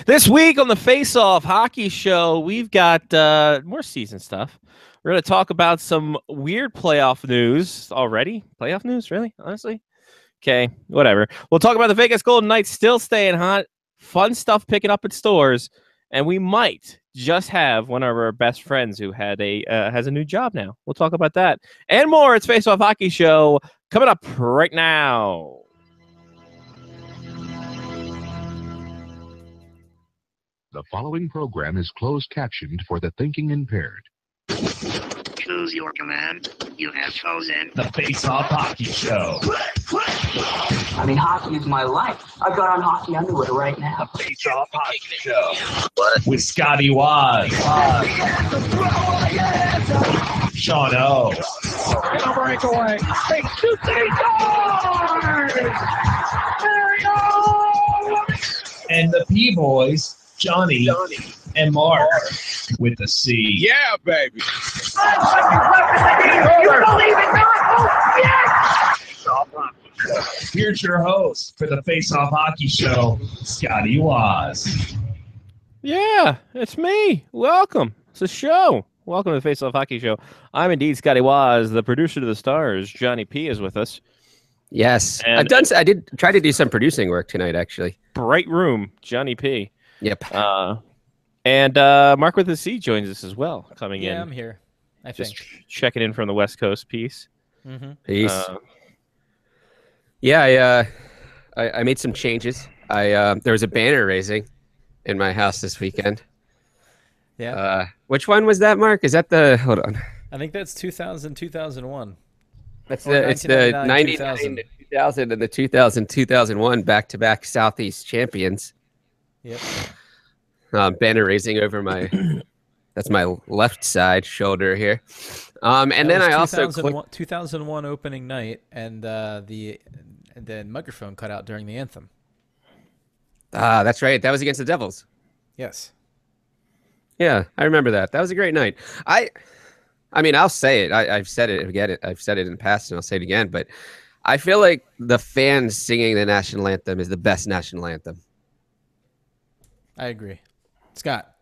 This week on the Face Off Hockey Show, we've got more season stuff. We're going to talk about some weird playoff news already. Playoff news, really? Honestly? Okay, whatever. We'll talk about the Vegas Golden Knights still staying hot, fun stuff picking up at stores, and we might just have one of our best friends who has a new job now. We'll talk about that and more. It's Face Off Hockey Show coming up right now. The following program is closed captioned for the thinking impaired. Choose your command. You have chosen the Face Off Hockey Show. I mean, hockey is my life. I've got on hockey underwear right now. The Face Off Hockey Show. What? With Scotty Waz. Sean O. And a breakaway. Takes two scores. There we go. And the P-Boys, Johnny and Mark with the C. Yeah, baby. You believe it not? Oh, yes! Here's your host for the Face Off Hockey Show, Scotty Waz. Yeah, it's me. Welcome. It's a show. Welcome to the Face Off Hockey Show. I'm indeed Scotty Waz, the producer to the stars. Johnny P is with us. Yes, And I did try to do some producing work tonight, actually. Bright Room, Johnny P. Yep. And Mark with the C joins us as well, coming in. Yeah, I'm here. I Just think. checking in from the West Coast piece. Mm-hmm. Peace. Yeah, I made some changes. There was a banner raising in my house this weekend. Yeah. Which one was that, Mark? Is that the? Hold on. I think that's 2000, 2001. That's Or it's the 1999, 99 to 2000 and the 2000 2001 back-to-back Southeast champions. Yep. Banner raising over my. That's my left side shoulder here. And That then was I also 2001 opening night, and the microphone cut out during the anthem. that's right. That was against the Devils. Yes. Yeah, I remember that. That was a great night. I mean, I'll say it. I've said it again. I've said it in the past, and I'll say it again. But I feel like the fans singing the national anthem is the best national anthem. I agree. Scott,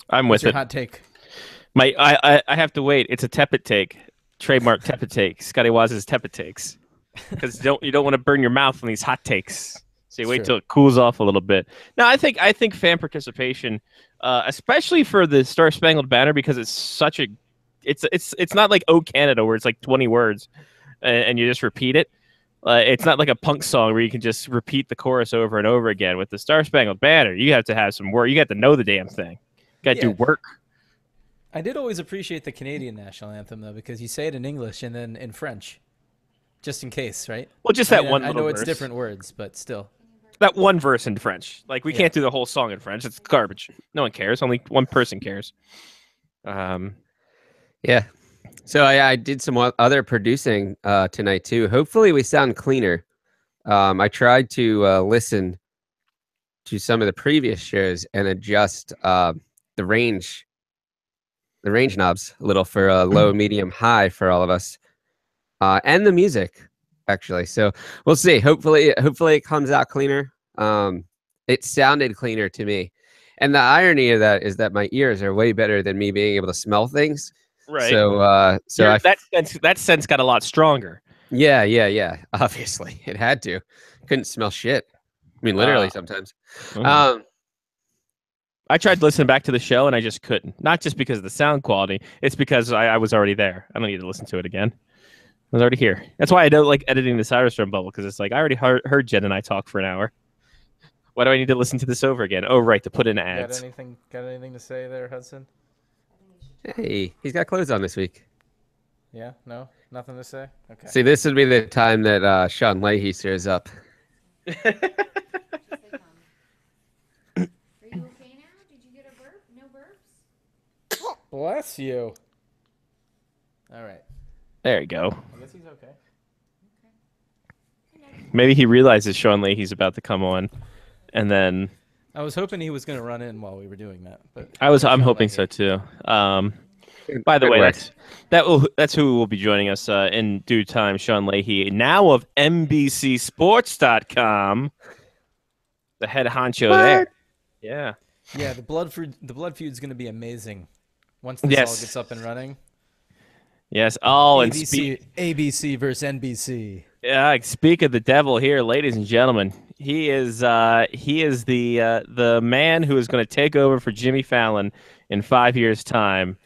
I'm what's with your it. hot take? I have to wait. It's a tepid take. Trademark tepid take. Scotty Waz's tepid takes. Because you don't want to burn your mouth on these hot takes. So you wait Sure. till it cools off a little bit. No, I think fan participation, especially for the Star Spangled Banner, because it's such a it's not like "Oh Canada" where it's like 20 words and you just repeat it. It's not like a punk song where you can just repeat the chorus over and over again. With the Star Spangled Banner, you have to have some work. You got to know the damn thing. You got to do Yeah. work. I did always appreciate the Canadian national anthem, though, because you say it in English and then in French, just in case, right? Well, just I that mean, one. I little know it's verse. different words, but still. That one verse in French. Like we Yeah. can't do the whole song in French. It's garbage. No one cares. Only one person cares. Yeah. So I did some other producing tonight too. Hopefully we sound cleaner. I tried to listen to some of the previous shows and adjust the range knobs a little for low, medium, high for all of us, and the music actually. So we'll see. Hopefully it comes out cleaner. It sounded cleaner to me, and the irony of that is that my ears are way better than me being able to smell things. Right. So that sense got a lot stronger. Yeah. Obviously, it had to. Couldn't smell shit. I mean, literally sometimes. I tried to listen back to the show and I just couldn't. Not just because of the sound quality. It's because I was already there. I don't need to listen to it again. I was already here. That's why I don't like editing the Cyrus Drum Bubble, because it's like I already heard Jen and I talk for an hour. Why do I need to listen to this over again? Oh, right, to put in ads. Got anything to say there, Hudson? Hey, he's got clothes on this week. Yeah? No? Nothing to say? Okay. See, this would be the time that Sean Leahy shows up. Are you okay now? Did you get a burp? No burps? Bless you. All right. There you go. I guess he's okay. Maybe he realizes Sean Leahy's about to come on, and then I was hoping he was going to run in while we were doing that, but I'm Sean hoping Leahy. so too. By the Good way, work. that's who will be joining us in due time. Sean Leahy, now of NBCSports.com, the head honcho there. Yeah. Yeah, the blood feud's going to be amazing once this all Yes. gets up and running. Yes. Oh, and speak. ABC versus NBC. Yeah, speak of the devil here, ladies and gentlemen. He is the man who is going to take over for Jimmy Fallon in 5 years' time.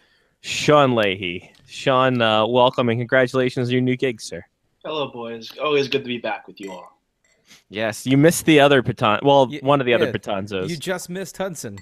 Sean Leahy. Sean, welcome and congratulations on your new gig, sir. Hello, boys. Always good to be back with you all. Yes, you missed the other baton. Well, one of the other Yeah, Patanzos. You just missed Hudson.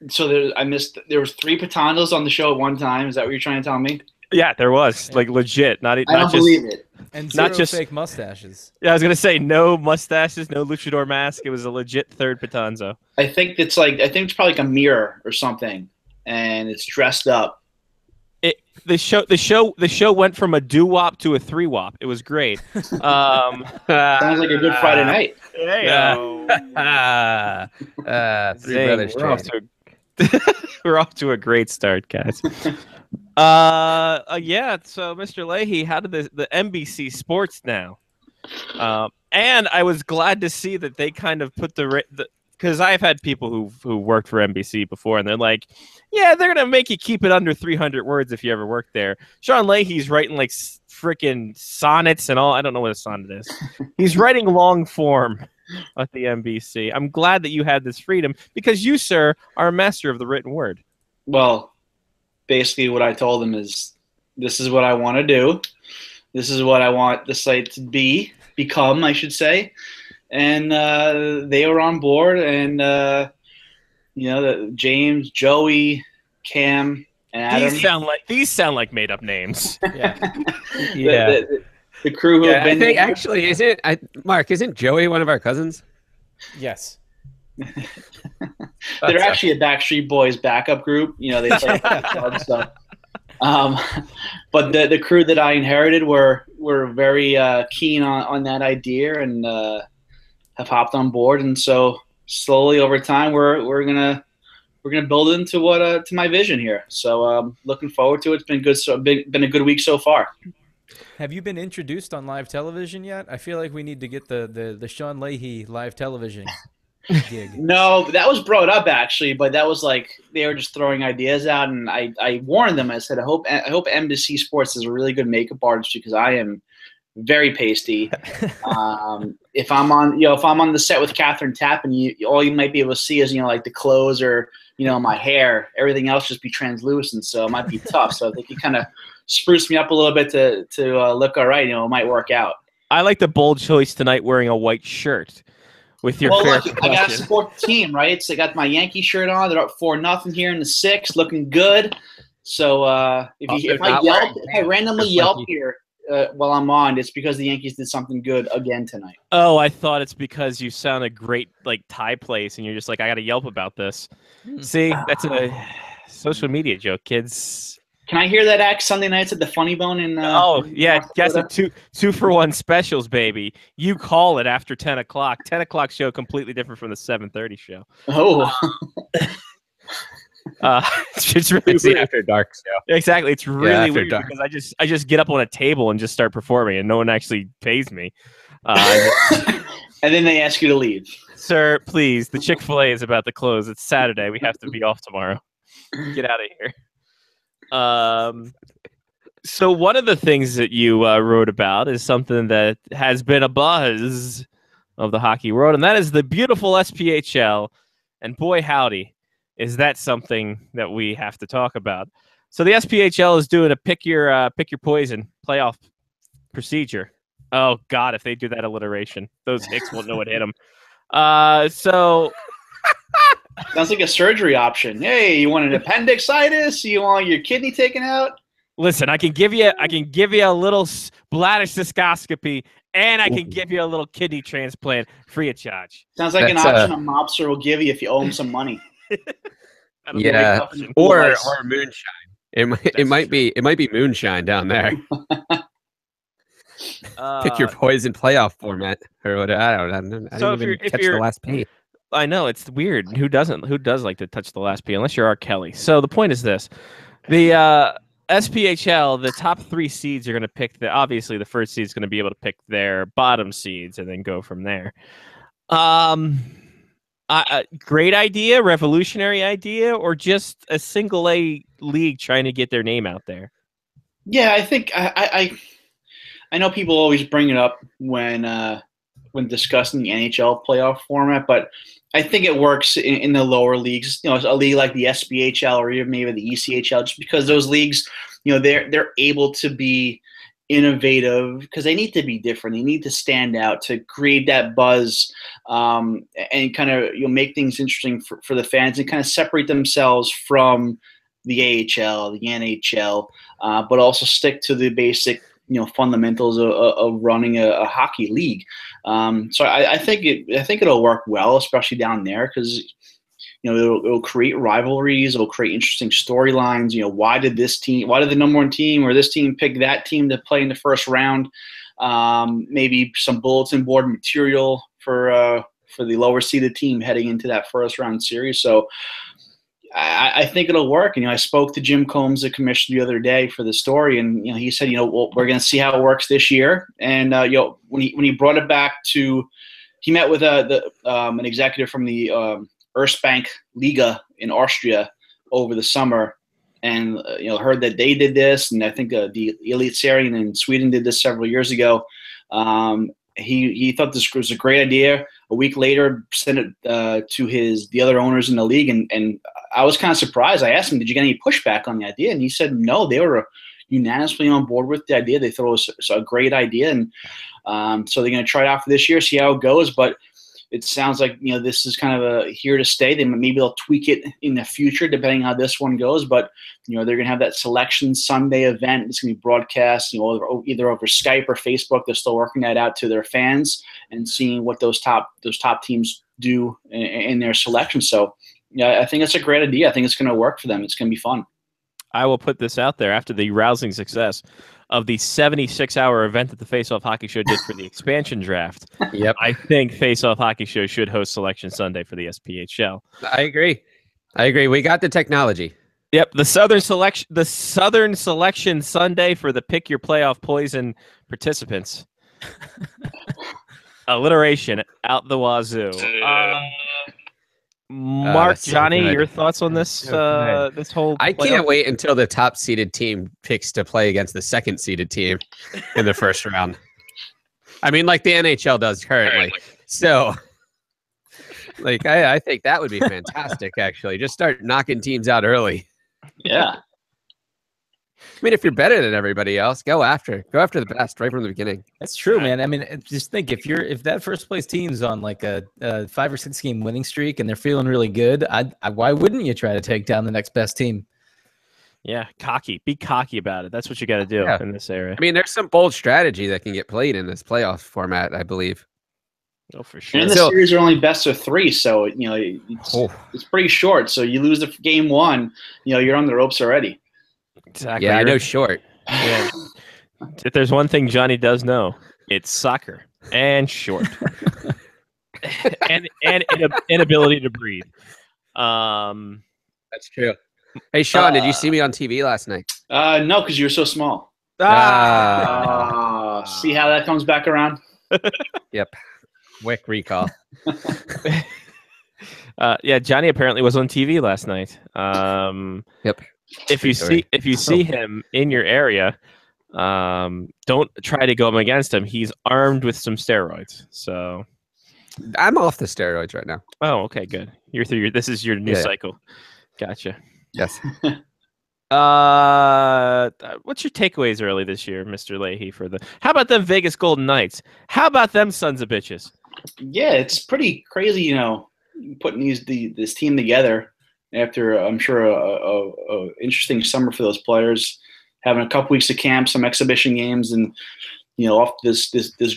So there was 3 Patandos on the show at one time. Is that what you're trying to tell me? Yeah, there was like legit. Not I don't just, believe it. And Not zero just- fake mustaches. Yeah, I was gonna say no mustaches, no luchador mask. It was a legit third Patanzo. I think it's probably like a mirror or something, and it's dressed up. The show went from a doo-wop to a 3-wop. It was great. Sounds like a good Friday night. Three Zing, brothers. we're off Train. we're off to a great start, guys. Yeah. So, Mr. Leahy, how did the NBC Sports now? And I was glad to see that they kind of put because I've had people who worked for NBC before, and they're like, yeah, they're gonna make you keep it under 300 words if you ever work there. Sean Leahy's writing like freaking sonnets and all. I don't know what a sonnet is. He's writing long form at the NBC. I'm glad that you had this freedom because you, sir, are a master of the written word. Well, basically what I told them is, this is what I want to do. This is what I want the site to become, I should say. And they were on board, and James, Joey, Cam, and Adam. These sound like made up names. Yeah. The crew who have I been think there. actually, Mark, isn't Joey one of our cousins? Yes. They're actually a Backstreet Boys backup group. They play club stuff. But the crew that I inherited were very keen on that idea and have hopped on board. And so slowly over time, we're gonna build into to my vision here. So looking forward to it. It's been good. Been a good week so far. Have you been introduced on live television yet? I feel like we need to get the Sean Leahy live television gig. No, that was brought up actually, but that was like they were just throwing ideas out, and I warned them. I said, I hope NBC Sports is a really good makeup artist because I am very pasty. If I'm on the set with Catherine Tappan, all you might be able to see is like the clothes or my hair. Everything else just be translucent, so it might be tough. So I think you kind of spruce me up a little bit to look all right. It might work out. I like the bold choice tonight, wearing a white shirt with your fair look, I got to support the team, right? So I got my Yankee shirt on. They're up 4-0 here in the 6th, looking good. So if I randomly yelp here while I'm on, it's because the Yankees did something good again tonight. Oh, I thought it's because you sound a great like Thai place, and you're just like, I got to yelp about this. See, that's a social media joke, kids. Can I hear that act Sunday nights at the Funny Bone in? Oh yeah, guess it. 2-for-1 specials, baby. You call it after 10 o'clock. 10 o'clock show completely different from the 7:30 show. Oh. It's really It's the weird. After Dark show. Exactly, it's really After weird dark. because I just get up on a table and just start performing, and no one actually pays me. And then they ask you to leave. Sir, please, the Chick-fil-A is about to close. It's Saturday. We have to be off tomorrow. Get out of here. So one of the things that you wrote about is something that has been a buzz of the hockey world, and that is the beautiful SPHL. And boy, howdy, is that something that we have to talk about. So the SPHL is doing a pick your poison playoff procedure. Oh God, if they do that alliteration, those hicks won't know what hit them. So. Sounds like a surgery option. Hey, you want an appendicitis? You want your kidney taken out? Listen, I can give you a little bladder cystoscopy, and I can give you a little kidney transplant free of charge. Sounds like That's, an option a mobster will give you if you owe him some money. Yeah, or moonshine. It might be moonshine down there. Pick your poison playoff format or whatever. I didn't even catch the last P. I know, it's weird. Who does like to touch the last P unless you're R. Kelly? So the point is this: the SPHL, the top 3 seeds are going to pick obviously the first seed is going to be able to pick their bottom seeds and then go from there. Great idea, revolutionary idea, or just a single A league trying to get their name out there? Yeah, I think I know people always bring it up when discussing the NHL playoff format, but I think it works in the lower leagues. You know, a league like the SPHL or even maybe the ECHL, just because those leagues, you know, they're able to be innovative because they need to be different. They need to stand out to create that buzz and kind of make things interesting for the fans and kind of separate themselves from the AHL, the NHL, but also stick to the basic fundamentals of running a hockey league. So I think it'll work well, especially down there, because it'll create rivalries, it'll create interesting storylines. Why did the number one team or this team pick that team to play in the first round? Maybe some bulletin board material for the lower seeded team heading into that first round series. So I think it'll work. I spoke to Jim Combs, the commissioner, the other day for the story, and he said, well, we're going to see how it works this year. And when he brought it back he met with an executive from the Erstbank Liga in Austria over the summer, and heard that they did this, and I think the Elitserien in Sweden did this several years ago. He thought this was a great idea. A week later, sent it to the other owners in the league, and I was kind of surprised. I asked him, "Did you get any pushback on the idea?" And he said, "No, they were unanimously on board with the idea. They thought it was a great idea, and so they're going to try it out for this year, see how it goes." But it sounds like this is kind of here to stay. Maybe they'll tweak it in the future depending how this one goes. But they're going to have that Selection Sunday event. It's going to be broadcast, either over Skype or Facebook. They're still working that out to their fans and seeing what those top teams do in their selection. So yeah, I think it's a great idea. I think it's going to work for them. It's going to be fun. I will put this out there after the rousing success of the 76-hour event that the Face Off Hockey Show did for the expansion draft. Yep. I think Face Off Hockey Show should host Selection Sunday for the SPHL. I agree. We got the technology. Yep, the Southern Selection Sunday for the Pick Your Playoff Poison participants. Alliteration out the wazoo. Mark, Johnny, your thoughts on this this whole I playoff? can't wait until the top seeded team picks to play against the second seeded team in the first round. I mean, like the NHL does currently. So I think that would be fantastic, actually. Just start knocking teams out early. Yeah. I mean, if you're better than everybody else, go after the best right from the beginning. That's true, man. I mean, just think if that first place team's on like a 5 or 6 game winning streak and they're feeling really good, why wouldn't you try to take down the next best team? Yeah, cocky. Be cocky about it. That's what you got to do in this area. I mean, there's some bold strategy that can get played in this playoff format, I believe. Oh, for sure. And the series are only best of 3, so it's pretty short. So you lose the game 1, you're on the ropes already. Exactly. Yeah, I know short. Yeah. If there's one thing Johnny does know, it's soccer and short, and inability to breathe. That's true. Hey, Sean, did you see me on TV last night? No, because you were so small. See how that comes back around? Yep. Quick recall. Yeah, Johnny apparently was on TV last night. Yep. If you see him in your area, don't try to go against him. He's armed with some steroids. So I'm off the steroids right now. Oh, okay, good. You're through this is your new cycle. Gotcha. Yes. What's your takeaways early this year, Mr. Leahy? How about them Vegas Golden Knights? How about them sons of bitches? Yeah, it's pretty crazy, putting this team together after I'm sure a interesting summer for those players, having a couple weeks of camp, some exhibition games, and off this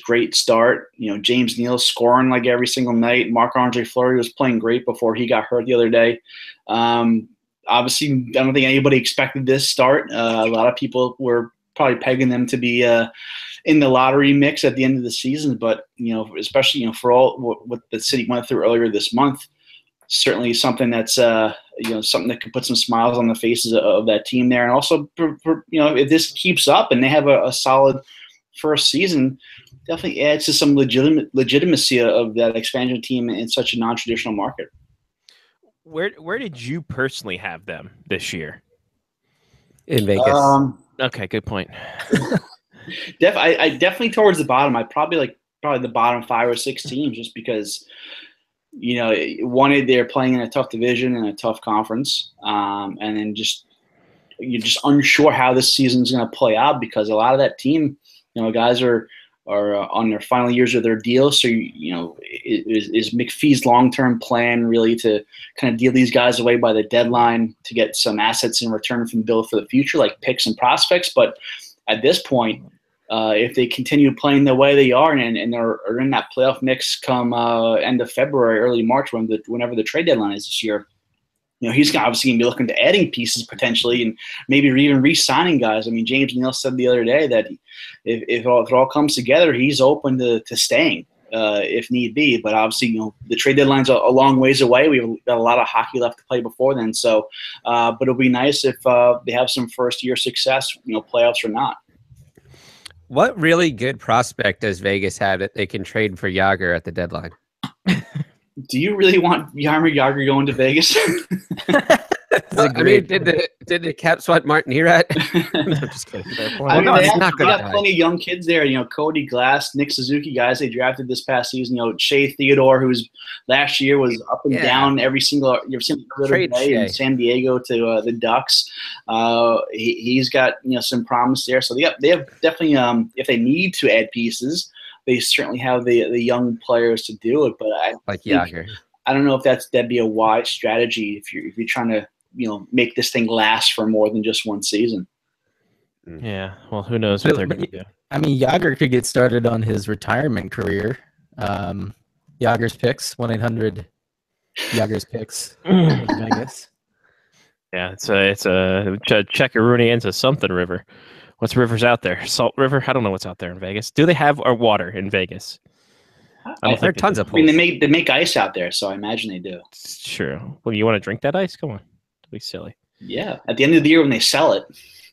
great start. James Neal scoring like every single night. Marc-Andre Fleury was playing great before he got hurt the other day. Obviously, I don't think anybody expected this start. A lot of people were probably pegging them to be in the lottery mix at the end of the season, but especially for all what the city went through earlier this month, certainly something that's something that could put some smiles on the faces of that team there. And also, if this keeps up and they have a solid first season, definitely adds to some legitimacy of that expansion team in such a non-traditional market. Where did you personally have them this year? In Vegas. Okay, good point. I definitely towards the bottom. I probably the bottom 5 or 6 teams, just because they're playing in a tough division and a tough conference, and then you're just unsure how this season's going to play out, because a lot of that team, guys are on their final years of their deal. So is McPhee's long-term plan really to kind of deal these guys away by the deadline to get some assets in return from Bill for the future, like picks and prospects? But at this point, if they continue playing the way they are and are in that playoff mix come end of February, early March, whenever the trade deadline is this year, he's obviously going to be looking to adding pieces potentially, and maybe even re-signing guys. I mean, James Neal said the other day that if it all comes together, he's open to staying if need be. But obviously, the trade deadline's a long ways away. We've got a lot of hockey left to play before then. So, but it'll be nice if they have some first-year success, playoffs or not. What really good prospect does Vegas have that they can trade for Yager at the deadline? Do you really want Jaromir Jagr going to Vegas? I mean, did the Caps want Martin Erat? I'm just kidding. They got plenty of young kids there. Cody Glass, Nick Suzuki, guys they drafted this past season. Shea Theodore, who's last year was up and down every single day in San Diego to the Ducks. He's got some promise there. So they have definitely if they need to add pieces, they certainly have the young players to do it. But I don't know if that'd be a wise strategy if you're trying to make this thing last for more than just one season. Yeah, well, who knows what they're going to do. I mean, Yager could get started on his retirement career. Yager's Picks, 1-800 Yager's Picks. Vegas. Yeah, it's a Checkaroonie into something river. What's rivers out there? Salt River? I don't know what's out there in Vegas. Do they have our water in Vegas? I heard tons of pools. I mean, they make ice out there, so I imagine they do. It's true. Well, you want to drink that ice? Come on. Don't be silly. Yeah. At the end of the year when they sell it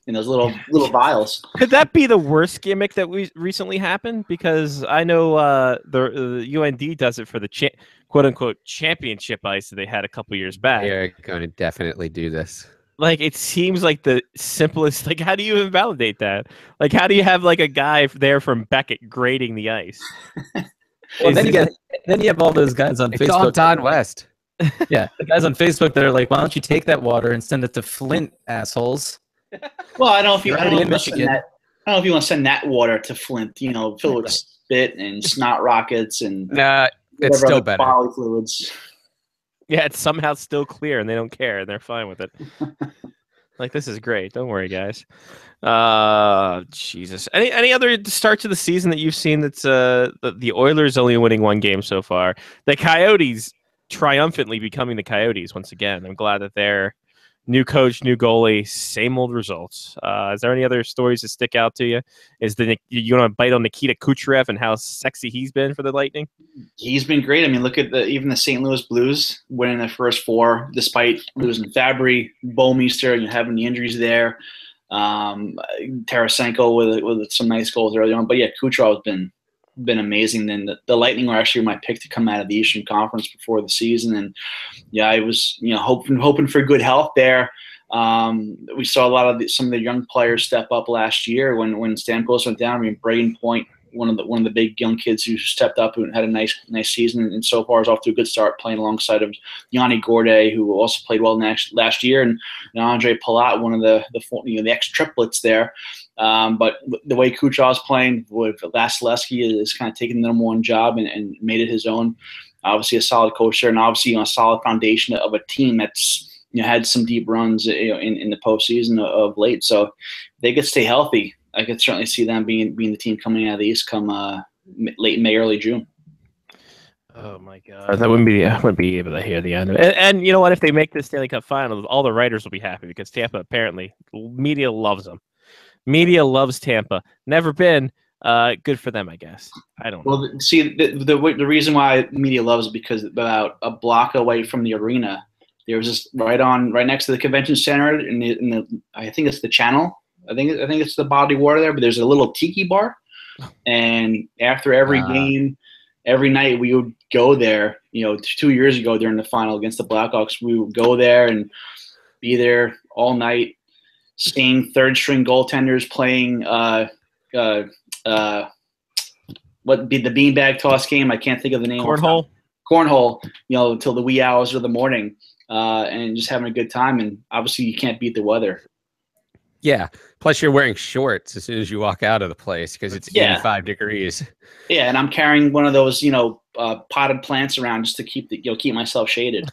in those little vials. Could that be the worst gimmick that we recently happened? Because I know the UND does it for the quote-unquote championship ice that they had a couple years back. They're going to definitely do this. Like, it seems like the simplest. Like, how do you even validate that? Like, how do you have like a guy there from Beckett grading the ice? Well, then you have all those guys on Facebook. It's all Don West. Yeah, the guys on Facebook that are like, "Why don't you take that water and send it to Flint, assholes?" Well, I don't know if you want to send that water to Flint. Fill with spit and snot rockets and it's still better. Bodily fluids. Yeah, it's somehow still clear, and they don't care, and they're fine with it. Like, this is great. Don't worry, guys. Jesus. Any other starts of the season that you've seen that's the Oilers only winning one game so far? The Coyotes triumphantly becoming the Coyotes once again. I'm glad that they're new coach, new goalie, same old results. Is there any other stories that stick out to you? You want to bite on Nikita Kucherov and how sexy he's been for the Lightning? He's been great. I mean, look at even the St. Louis Blues winning their first 4, despite losing Fabry, Bouwmeester, having the injuries there. Tarasenko with some nice goals early on. But yeah, Kucherov has been amazing. Then the Lightning were actually my pick to come out of the Eastern Conference before the season, and yeah, I was hoping for good health there. We saw a lot of some of the young players step up last year when Stamkos went down. I mean, Braden Point, one of the big young kids who stepped up and had a nice season, and so far is off to a good start playing alongside of Yanni Gourde, who also played well last year, and Andre Palat, one of the ex triplets there. But the way Kucherov's playing with Vasilevsky is kind of taking the number one job and made it his own. Obviously a solid coach there, and obviously a solid foundation of a team that's had some deep runs in the postseason of late. So if they could stay healthy, I could certainly see them being the team coming out of the East come late May, early June. Oh my God, I wouldn't be able to hear the end of it. And you know what? If they make this Stanley Cup final, all the writers will be happy because Tampa apparently media loves them. Media loves Tampa. Never been. Good for them, I guess. I don't know. Well, see, the reason why media loves it because about a block away from the arena, there was just right next to the convention center in the I think it's the Channel. I think it's the body water there, but there's a little tiki bar And after every game, every night we would go there. 2 years ago during the final against the Blackhawks, we would go there and be there all night, seeing third-string goaltenders playing what be the beanbag toss game. I can't think of the name. Cornhole. Till the wee hours of the morning, and just having a good time. And obviously, you can't beat the weather. Yeah. Plus, you're wearing shorts as soon as you walk out of the place because it's 85 degrees. Yeah, and I'm carrying one of those, potted plants around just to keep myself shaded.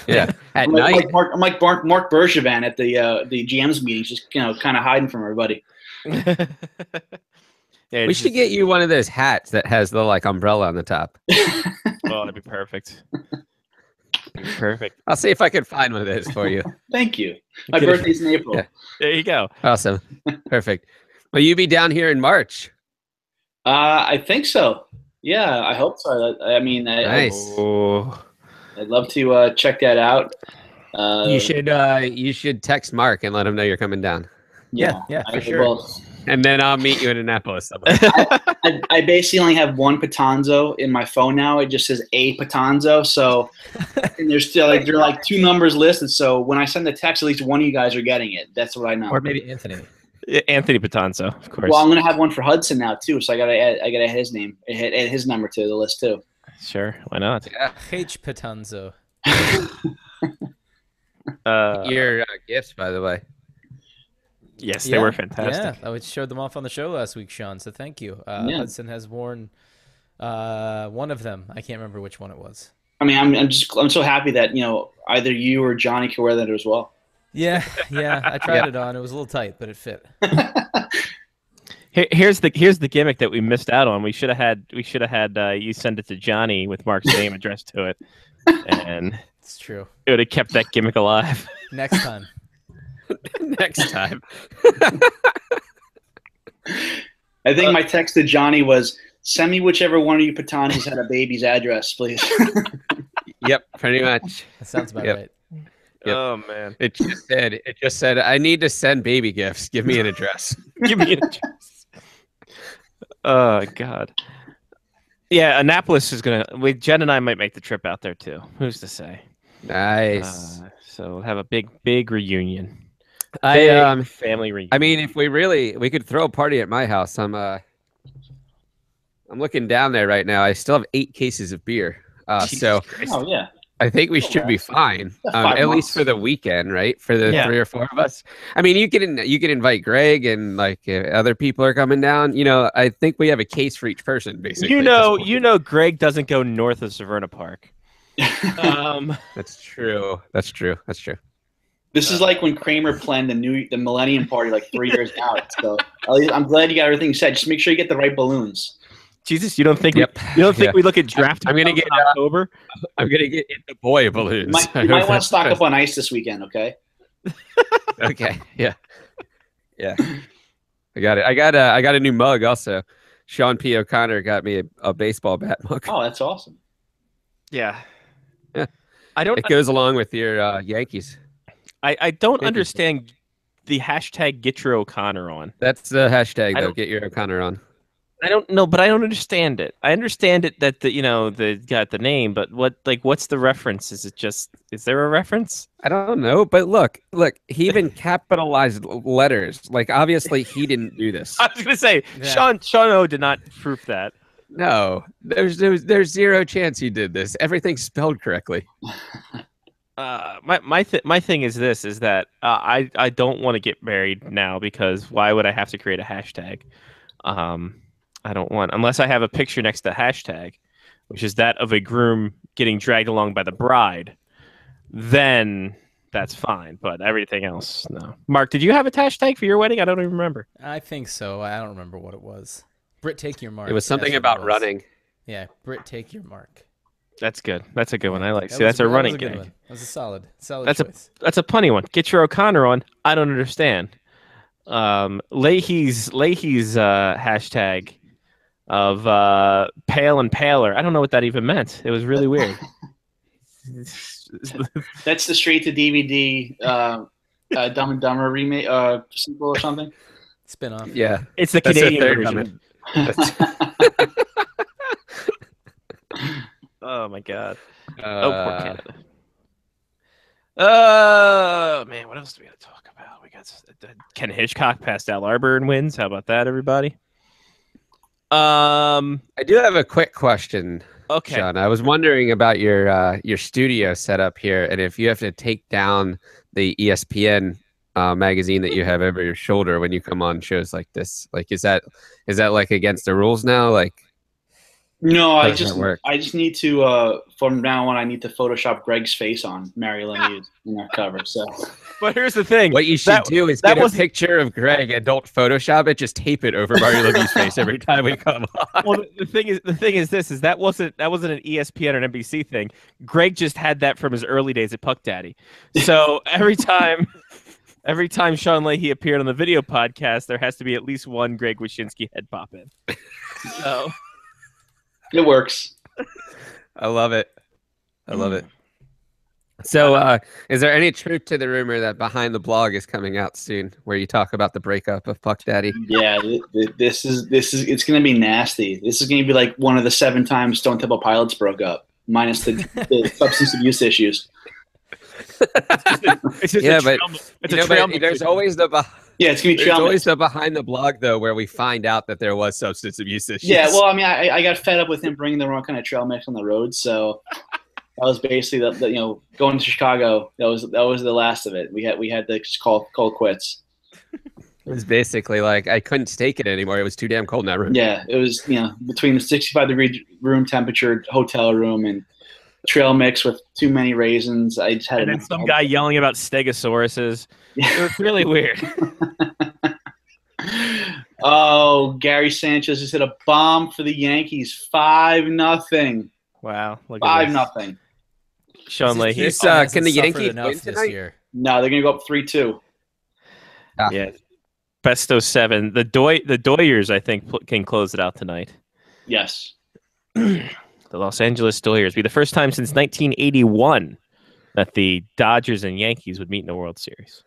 Yeah. At I'm night, like Mark Bergevin at the GM's meetings, just kind of hiding from everybody. Yeah, we should get you one of those hats that has the umbrella on the top. Oh, that'd be perfect. Perfect. I'll see if I can find one of those for you. Thank you. My birthday's in April. Yeah. There you go. Awesome. Perfect. Will you be down here in March? I think so. Yeah, I hope so. Nice. I'd love to check that out. You should text Mark and let him know you're coming down. Yeah, for sure. And then I'll meet you in Annapolis somewhere. I basically only have one Patanzo in my phone now. It just says a Patanzo. So, and there's still there are 2 numbers listed. So when I send the text, at least one of you guys are getting it. That's what I know. Or maybe Anthony. Anthony Patanzo, of course. Well, I'm gonna have one for Hudson now too. So I gotta add his name, add his number to the list too. Sure, why not? Yeah. H. Patanzo. Your gifts, by the way. Yes, they were fantastic. Yeah, I showed them off on the show last week, Sean. So thank you. Hudson has worn one of them. I can't remember which one it was. I mean, I'm so happy that either you or Johnny can wear that as well. Yeah. I tried it on. It was a little tight, but it fit. Here's the gimmick that we missed out on. We should have had you send it to Johnny with Mark's name addressed to it, and it's true. It would have kept that gimmick alive. Next time. Next time. I think my text to Johnny was, send me whichever one of you Patanzos had a baby's address, please. Yep, pretty much. That sounds about right. Yep. Oh man. It just said I need to send baby gifts. Give me an address. Give me an address. Oh God. Yeah, Annapolis is Jen and I might make the trip out there too. Who's to say? Nice. So we'll have a big reunion. Family reunion. I mean, if we could throw a party at my house. I'm looking down there right now. I still have 8 cases of beer. So oh yeah. I think we should be fine, at least for the weekend, right? For the 3 or 4 of us. I mean, you can invite Greg and other people are coming down. I think we have a case for each person, basically. Greg doesn't go north of Severna Park. That's true. That's true. This is like when Kramer planned the Millennium Party 3 years out. So at least I'm glad you got everything set. Just make sure you get the right balloons. Jesus, you don't think we look at draft? I'm gonna get October. I'm gonna get into boy balloons. You might want to stock up on ice this weekend, okay? Okay. Yeah. I got it. I got a new mug also. Sean P. O'Connor got me a baseball bat mug. Oh, that's awesome. Yeah. Yeah. It goes along with your Yankees. I don't understand the hashtag get your O'Connor on. That's the hashtag though. Get your O'Connor on. I don't know, but I don't understand it. I understand it that they got the name, but what's the reference? Is there a reference? I don't know, but look, he even capitalized letters. Obviously he didn't do this. I was gonna say Sean O did not proof that. No, there's zero chance he did this. Everything's spelled correctly. My thing is this: is that I don't want to get married now because why would I have to create a hashtag? I don't want, unless I have a picture next to the hashtag, which is that of a groom getting dragged along by the bride, then that's fine. But everything else, no. Mark, did you have a hashtag for your wedding? I don't even remember. I think so. I don't remember what it was. Britt, take your mark. It was something about running. Yeah, Britt, take your mark. That's good. That's a good one. I like. See, that's a running gag. That was a solid That's choice. That's a punny one. Get your O'Connor on. I don't understand. Leahy's hashtag of pale and paler. I don't know what that even meant. It was really weird. That's the straight to DVD Dumb and Dumber remake sequel or something. Spin-off. Yeah, It's the that's their Canadian third version. coming. Oh my god. Oh, poor Uh, Canada. Oh man, what else do we got to talk about? We got Ken Hitchcock passed Al Arbor and wins. How about that, everybody? I do have a quick question, Okay. Sean. I was wondering about your studio setup here, and if you have to take down the ESPN magazine that you have over your shoulder when you come on shows like this. Like, is that like against the rules now? Like, No, how I does that work? just need to from now on I need to Photoshop Greg's face on Mary Lemieux in that cover. So But here's the thing. What you should do is that get a was- picture of Greg and don't Photoshop it. Just tape it over Mario Lemieux's face every time we come on. Well, the thing is that wasn't an ESPN or an NBC thing. Greg just had that from his early days at Puck Daddy. So every time Sean Leahy appeared on the video podcast, there has to be at least one Greg Wyshynski head pop in. So it works. I love it. I love it. So, is there any truth to the rumor that Behind the Blog is coming out soon, where you talk about the breakup of Puck Daddy? Yeah, this is it's gonna be nasty. This is gonna be like one of the 7 times Stone Temple Pilots broke up, minus the substance abuse issues. it's just Yeah, a but, trail, it's You a know, trail but there's mix. always the Yeah, it's gonna be there's trail always mix. the Behind the Blog though, where we find out that there was substance abuse issues. Yeah, well, I mean, I got fed up with him bringing the wrong kind of trail mix on the road, so that was basically the going to Chicago. That was the last of it. We had to just call quits. it was basically like I couldn't take it anymore. It was too damn cold in that room. Yeah, it was between the 65-degree room temperature hotel room and trail mix with too many raisins. I just had And then enough. some guy yelling about stegosauruses. It was really weird. Oh, Gary Sanchez just hit a bomb for the Yankees, 5-0. Wow. Look at this. 5-0. Sean Leahy. This, Houston hasn't can the suffered Yankees enough win this tonight? year? No, they're gonna go up 3-2. Yeah. Best of 7. The Doyers, I think, can close it out tonight. Yes. The Los Angeles Doyers be the first time since 1981 that the Dodgers and Yankees would meet in the World Series.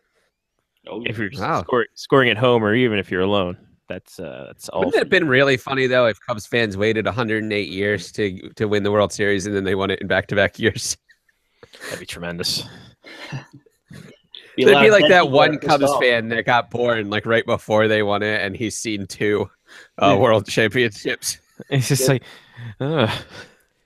Oh, If you're Wow. scoring at home or even if you're alone, that's all. Wouldn't it have been really funny though if Cubs fans waited 108 years to win the World Series and then they won it in back-to-back years? That'd be tremendous. There'd be like that one Cubs Cubs fan that got born like right before they won it, and he's seen 2 World Championships. It's just like, ugh.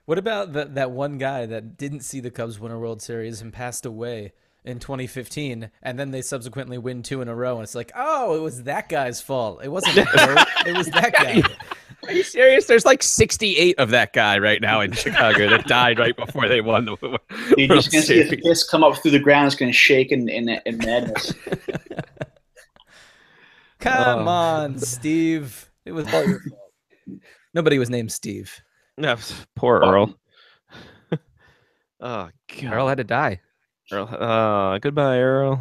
What about that one guy that didn't see the Cubs win a World Series and passed away in 2015, and then they subsequently win 2 in a row, and it's like, oh, it was that guy's fault. It wasn't Bert, it was that guy. Are you serious? There's like 68 of that guy right now in Chicago that died right before they won the World You're just gonna see his Series. fist come up through the ground. It's gonna shake in madness. Come on, Steve. It was all your fault. Nobody was named Steve. No, poor Earl. Oh God, Earl had to die. Earl. Goodbye, Earl.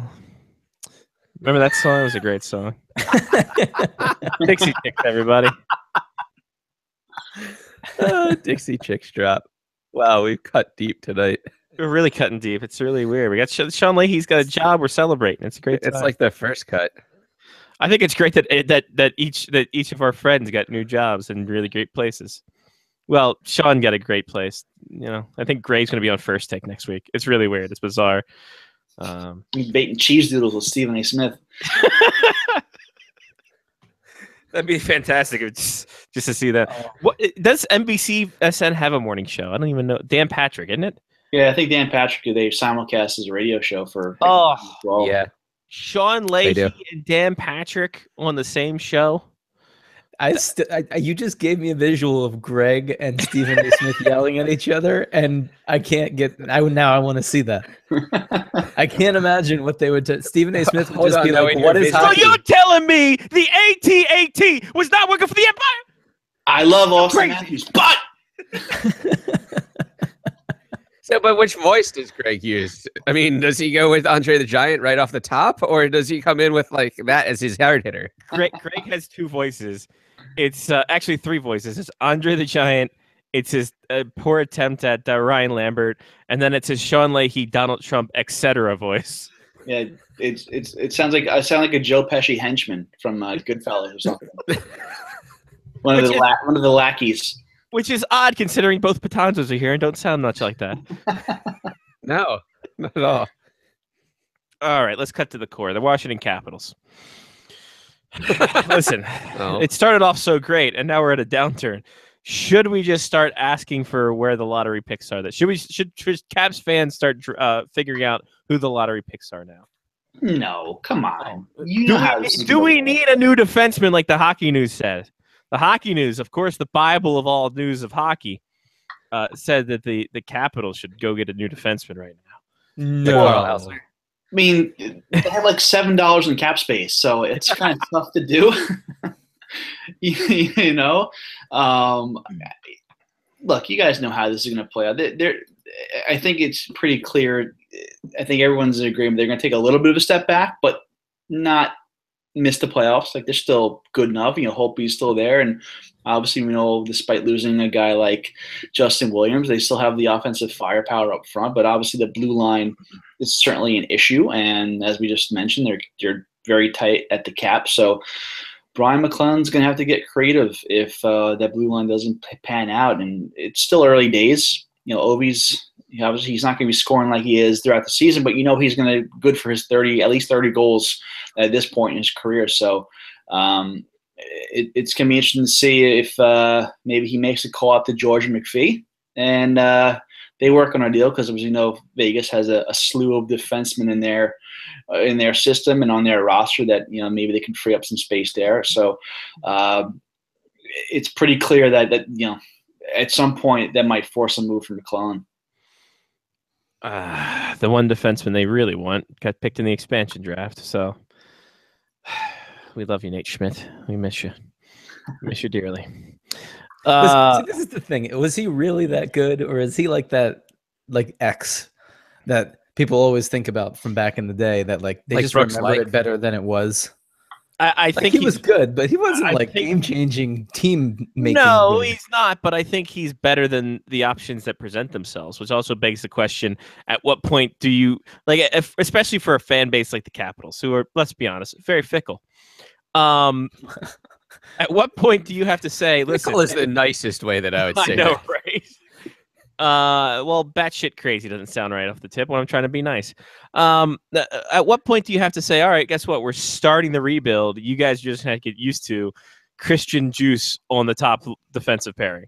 Remember that song? It was a great song. Dixie Chicks, everybody. Dixie Chicks drop. Wow, we've cut deep tonight. We're really cutting deep. It's really weird. We got Sean Leahy's got a job. We're celebrating. It's a great. It's time. like the first cut. I think it's great that each of our friends got new jobs in really great places. Well, Sean got a great place. I think Greg's going to be on First Take next week. It's really weird. It's bizarre. Baiting cheese doodles with Stephen A. Smith. That'd be fantastic just to see that. What does NBC SN have a morning show? I don't even know. Dan Patrick, isn't it? Yeah, I think Dan Patrick, they simulcast his radio show for. Oh, 12. Yeah. Sean do. Leahy and Dan Patrick on the same show. You just gave me a visual of Greg and Stephen A. Smith yelling at each other, and I can't get. I want to see that. I can't imagine what they would. Stephen A. Smith would Hold just on, be no, like, in "What your is vision- So hockey?" you're telling me the AT-AT was not working for the Empire? I love Austin Crazy. Matthews, but So, but which voice does Greg use? I mean, does he go with Andre the Giant right off the top, or does he come in with like that as his hard hitter? Greg has 2 voices. It's actually 3 voices. It's Andre the Giant. It's his poor attempt at Ryan Lambert, and then it's his Sean Leahy, Donald Trump, etc. voice. Yeah, it sounds like I sound like a Joe Pesci henchman from Goodfellas or something. One of the lackeys. Which is odd considering both Patanzos are here and don't sound much like that. No, not at all. All right, let's cut to the core. The Washington Capitals. Listen, Oh. it started off so great, and now we're at a downturn. Should we just start asking for where the lottery picks are? Should Caps fans start figuring out who the lottery picks are now? No, come on. You know how this is Do gonna we work. need a new defenseman like the Hockey News said? The Hockey News, of course, the Bible of all news of hockey, said that the Capitals should go get a new defenseman right now. No. I mean, they have like $7 in cap space, so it's kind of tough to do. you know, look, you guys know how this is going to play out. I think it's pretty clear. I think everyone's in agreement. They're going to take a little bit of a step back, but not miss the playoffs. Like they're still good enough. Hope he's still there. And obviously, we know despite losing a guy like Justin Williams, they still have the offensive firepower up front. But obviously, the blue line is certainly an issue. And as we just mentioned, they're very tight at the cap. So Brian McClellan's going to have to get creative if that blue line doesn't pan out. And it's still early days. Ovi's obviously he's not going to be scoring like he is throughout the season, but he's going to good for his at least 30 goals at this point in his career. So it's going to be interesting to see if maybe he makes a call out to George McPhee and they work on a deal because, as you know, Vegas has a slew of defensemen in their system and on their roster that maybe they can free up some space there. So it's pretty clear that at some point that might force a move from McClellan. The one defenseman they really want got picked in the expansion draft. So we love you, Nate Schmidt. We miss you. Miss you dearly. This is the thing. Was he really that good, or is he like that, like X that people always think about from back in the day that they just Brooks remember Laich? it better than it was? I think he was good, but he wasn't I like think- game-changing team making. No, good. he's not. But I think he's better than the options that present themselves, which also begs the question: at what point do you especially for a fan base like the Capitals, who are, let's be honest, very fickle? At what point do you have to say, "Listen"? Fickle is the nicest way that I would say. I know, that. right? Well, batshit crazy doesn't sound right off the tip when I'm trying to be nice. At what point do you have to say, all right, guess what? We're starting the rebuild. You guys just have to get used to Christian Juice on the top defensive pairing.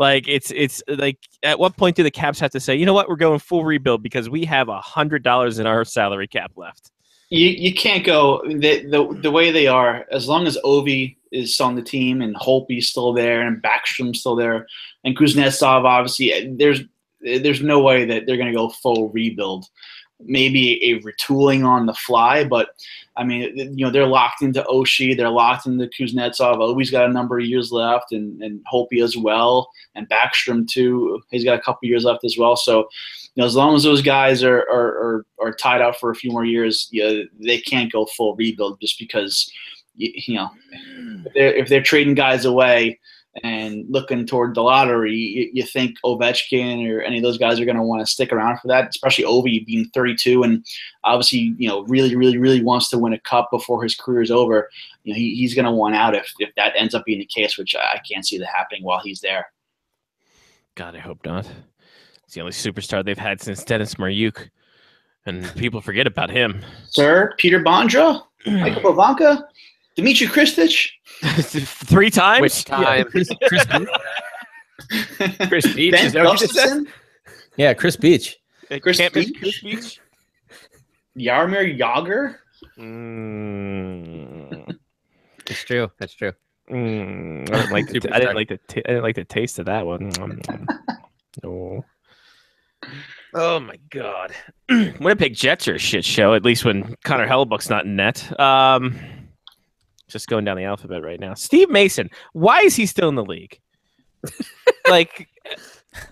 It's like, at what point do the Caps have to say, you know what? We're going full rebuild because we have $100 in our salary cap left. You can't go the way they are as long as Ovi is on the team and Holtby's still there and Backstrom's still there and Kuznetsov. Obviously, there's no way that they're going to go full rebuild. Maybe a retooling on the fly, but I mean, they're locked into Oshie, they're locked into Kuznetsov. Ovi's got a number of years left, and Holtby as well, and Backstrom too. He's got a couple years left as well. So, as long as those guys are tied out for a few more years, they can't go full rebuild just because if they're trading guys away and looking toward the lottery, you think Ovechkin or any of those guys are going to want to stick around for that, especially Ovi being 32 and obviously, really, really, really wants to win a cup before his career is over. He's going to want out if that ends up being the case, which I can't see that happening while he's there. God, I hope not. He's the only superstar they've had since Dennis Maryuk, and people forget about him. Sir, Peter Bondra, Michael Pavanka, Dmitry Kristich. 3 times? Which time? Chris Beach? Chris Beach. Ben Is that what you said? Gustafson, Yeah, Chris Beach. Chris Can't miss Beach? Chris Beach? Yarmir Yager. It's true. That's true. I didn't like the, I didn't like the taste of that one. No. Oh my God. Winnipeg Jets are a shit show, at least when Connor Hellebuck's not in net. Just going down the alphabet right now. Steve Mason, why is he still in the league?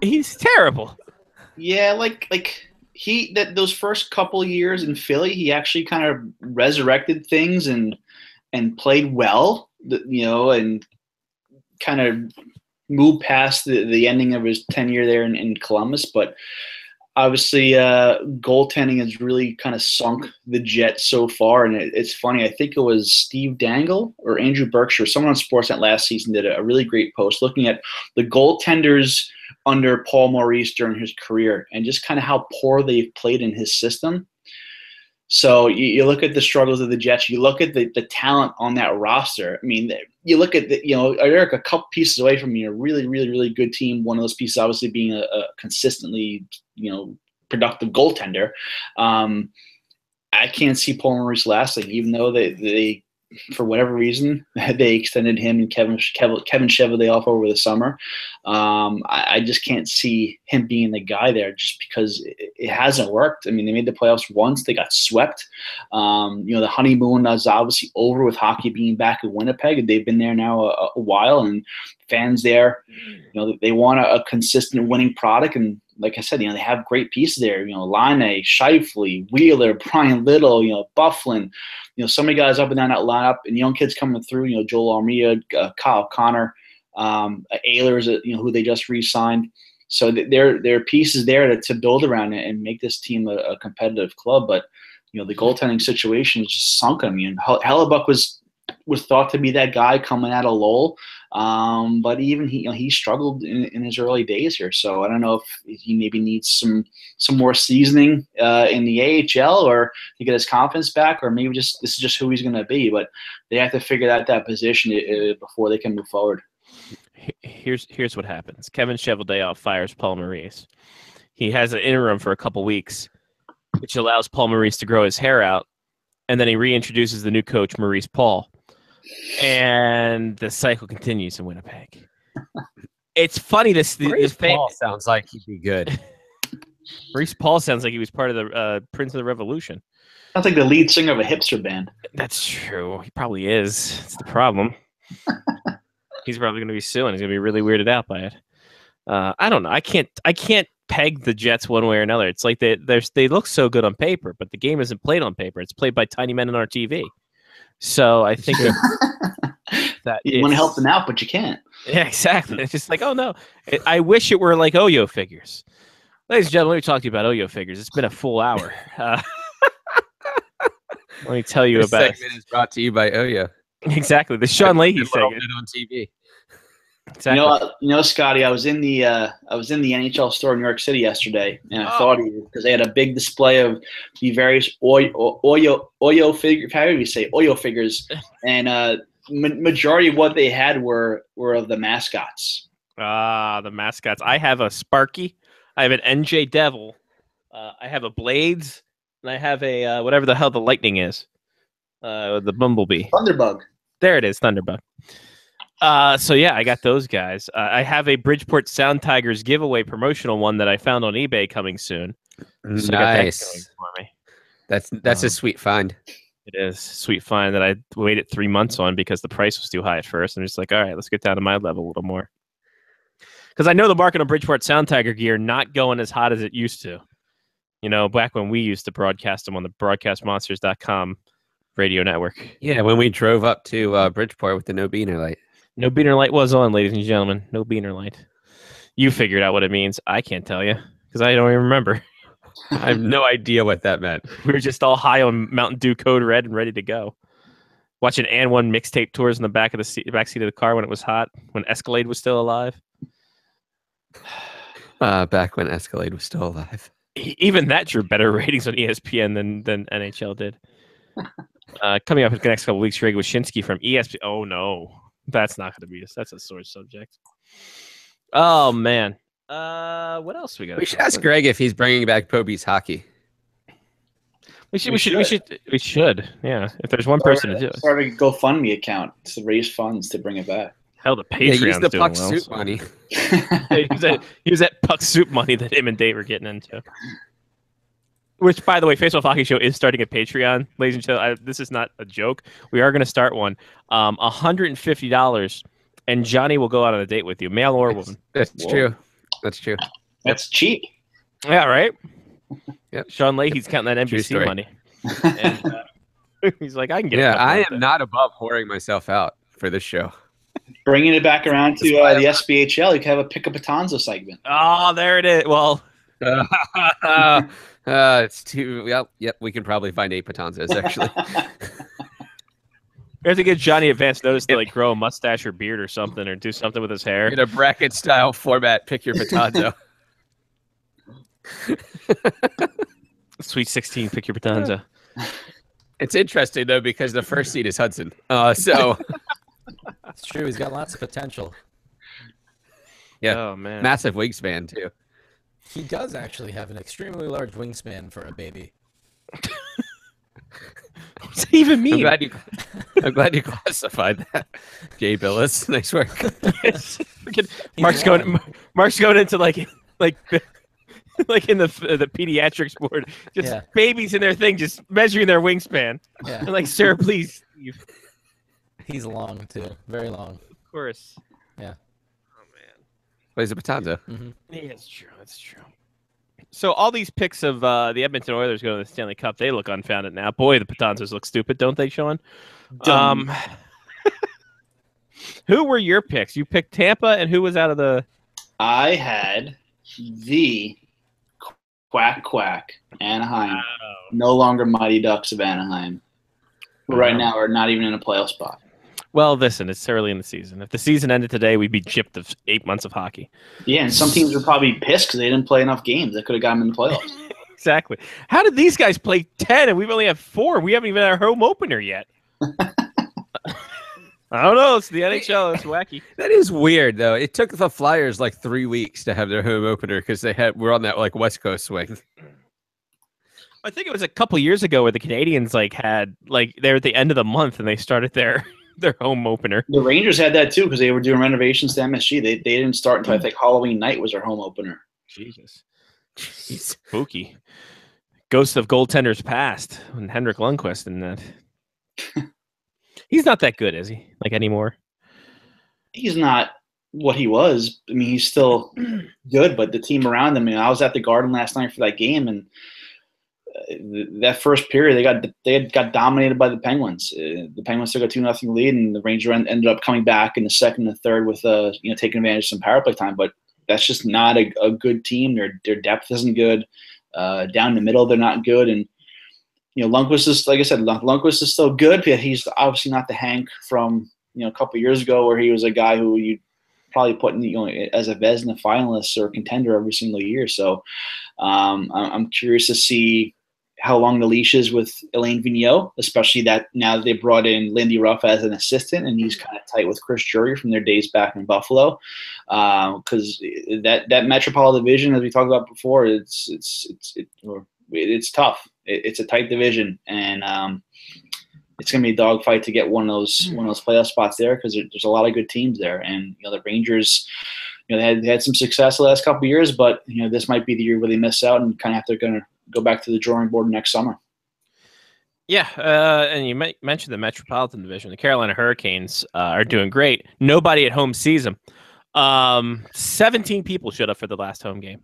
He's terrible. Yeah, those first couple years in Philly, he actually kind of resurrected things and played well, and kind of moved past the ending of his tenure there in Columbus. But Obviously, goaltending has really kind of sunk the Jets so far, and it's funny. I think it was Steve Dangle or Andrew Berkshire, someone on Sportsnet last season, did a really great post looking at the goaltenders under Paul Maurice during his career and just kind of how poor they've played in his system. So you look at the struggles of the Jets. You look at the talent on that roster. I mean, you look at Eric, a couple pieces away from a really, really, really good team. One of those pieces, obviously, being a consistently, productive goaltender. I can't see Paul Maurice lasting, even though they for whatever reason, they extended him and Kevin Chevalier off over the summer. I just can't see him being the guy there just because it hasn't worked. I mean, they made the playoffs once. They got swept. The honeymoon is obviously over with hockey being back in Winnipeg. They've been there now a while, and fans there, they want a consistent winning product. And like I said, they have great pieces there. Laine, Scheifele, Wheeler, Brian Little, Bufflin, so many guys up and down that lineup, and young kids coming through. Joel Armia, Kyle Connor, Ehlers, who they just re-signed. So there are pieces there to build around and make this team a competitive club. But the goaltending situation is just sunk. I mean, Hellebuck was thought to be that guy coming out of Lowell. But even he struggled in his early days here. So I don't know if he maybe needs some more seasoning in the AHL or to get his confidence back, or maybe this is just who he's going to be. But they have to figure out that position before they can move forward. Here's what happens. Kevin Chevalier fires Paul Maurice. He has an interim for a couple weeks, which allows Paul Maurice to grow his hair out, and then he reintroduces the new coach, Maurice Paul. And the cycle continues in Winnipeg. It's funny. Maurice Paul sounds like he'd be good. Maurice Paul sounds like he was part of the Prince of the Revolution. Sounds like the lead singer of a hipster band. That's true. He probably is. That's the problem. He's probably going to be suing. He's going to be really weirded out by it. I don't know. I can't peg the Jets one way or another. It's like they look so good on paper, but the game isn't played on paper. It's played by tiny men on our TV. So I think that you want to help them out, but you can't. Yeah, exactly. It's just like, oh no. I wish it were like Oyo figures. Ladies and gentlemen, let me talk to you about Oyo figures. It's been a full hour. Let me tell you this about it. Segment is brought to you by Oyo. Exactly. The Sean Leahy segment on TV. Exactly. Scotty, I was in the NHL store in New York City yesterday, and I thought of you because they had a big display of the various Oyo figure. How do you say Oyo figures? And majority of what they had were of the mascots. The mascots. I have a Sparky. I have an NJ Devil. I have a Blades, and I have a whatever the hell the Lightning is. The Bumblebee. Thunderbug. There it is, Thunderbug. So yeah, I got those guys. I have a Bridgeport Sound Tigers giveaway promotional one that I found on eBay coming soon. So nice. For me. That's a sweet find. It is sweet find that I waited 3 months on because the price was too high at first. I'm just like, all right, let's get down to my level a little more. Because I know the market on Bridgeport Sound Tiger gear not going as hot as it used to. Back when we used to broadcast them on the broadcastmonsters.com radio network. Yeah, when we drove up to Bridgeport with the no beaner light. No beaner light was on, ladies and gentlemen. No beaner light. You figured out what it means. I can't tell you because I don't even remember. I have no idea what that meant. We were just all high on Mountain Dew Code Red and ready to go. Watching And One mixtape tours in the back seat of the car when it was hot, when Escalade was still alive. Back when Escalade was still alive. Even that drew better ratings on ESPN than NHL did. Coming up in the next couple of weeks, Greg Wyshynski from ESPN. Oh no, that's not going to be us. That's a sore subject. Oh man, what else we got? We should ask Greg if he's bringing back Poby's hockey. We should. Yeah, if there's one person to do it. Start a GoFundMe account to raise funds to bring it back. Hell, the Patreon's use the doing Puck well, Soup money. use that Puck Soup money that him and Dave are getting into. Which, by the way, Face Off Hockey Show is starting a Patreon, ladies and gentlemen. This is not a joke. We are going to start one. $150, and Johnny will go out on a date with you, male or woman. That's true. That's true. That's cheap. Yeah, right? Yep. Sean Leahy's counting that NBC money. And, he's like, I can get it. Yeah, I am not above whoring myself out for this show. Bringing it back around to the SBHL, you can have a Pick a Patanza segment. Oh, there it is. Well, It's too. Yep. We can probably find 8 Patanzas actually. We have to get Johnny advance notice to like grow a mustache or beard or something, or do something with his hair. In a bracket style format, pick your Patanzo. Sweet 16, pick your Patanza. It's interesting though because the first seed is Hudson. So It's true. He's got lots of potential. yeah, Oh man. massive wingspan too. He does actually have an extremely large wingspan for a baby. What does that even I'm mean? glad you classified that. Jay Billis, nice work. Mark's going into like in the pediatrics board, just Yeah. babies in their thing, just measuring their wingspan. Yeah. And like, sir, please. He's long too. Very long. Of course. Yeah. Oh man. Plays a Patanzo. Yeah, that's true. That's true. So all these picks of the Edmonton Oilers going to the Stanley Cup, they look unfounded now. Boy, the Patanzas look stupid, don't they, Sean? Dumb. Who were your picks? You picked Tampa, and who was out of the? I had the quack Anaheim. No longer Mighty Ducks of Anaheim. Who right now are not even in a playoff spot. Well, listen, it's early in the season. If the season ended today, we'd be gypped of 8 months of hockey. Yeah, and some teams are probably pissed because they didn't play enough games. That could have got them in the playoffs. Exactly. How did these guys play 10 and we've only had 4? We haven't even had our home opener yet. I don't know. It's the NHL. It's wacky. That is weird though. It took the Flyers like 3 weeks to have their home opener because we're on that like West Coast swing. I think it was a couple years ago where the Canadians they're at the end of the month and they started their home opener. The Rangers had that too because they were doing renovations to MSG. They didn't start until I think Halloween night was their home opener. Jesus. Spooky. Ghost of goaltenders past when Henrik Lundqvist and that. He's not that good, is he? Like anymore? He's not what he was. I mean, he's still good, but the team around him. I was at the Garden last night for that game, and that first period they got dominated by the Penguins. The Penguins took a 2-0 lead, and the Rangers ended up coming back in the second and third with taking advantage of some power play time. But that's just not a good team. Their depth isn't good. Down the middle, they're not good, and Lundqvist is, like I said, Lundqvist is still good, but he's obviously not the Hank from a couple of years ago where he was a guy who you probably put in as a Vezina finalist or contender every single year. So I'm curious to see how long the leash is with Alain Vigneault, especially that now that they brought in Lindy Ruff as an assistant and he's kind of tight with Chris Drury from their days back in Buffalo. Because that Metropolitan Division, as we talked about before, it's tough. It's a tight division, and it's going to be a dogfight to get one of those playoff spots there because there's a lot of good teams there. And the Rangers, they had some success the last couple of years, but this might be the year where they miss out and kind of have to go back to the drawing board next summer. Yeah, and you mentioned the Metropolitan Division. The Carolina Hurricanes are doing great. Nobody at home sees them. 17 people showed up for the last home game.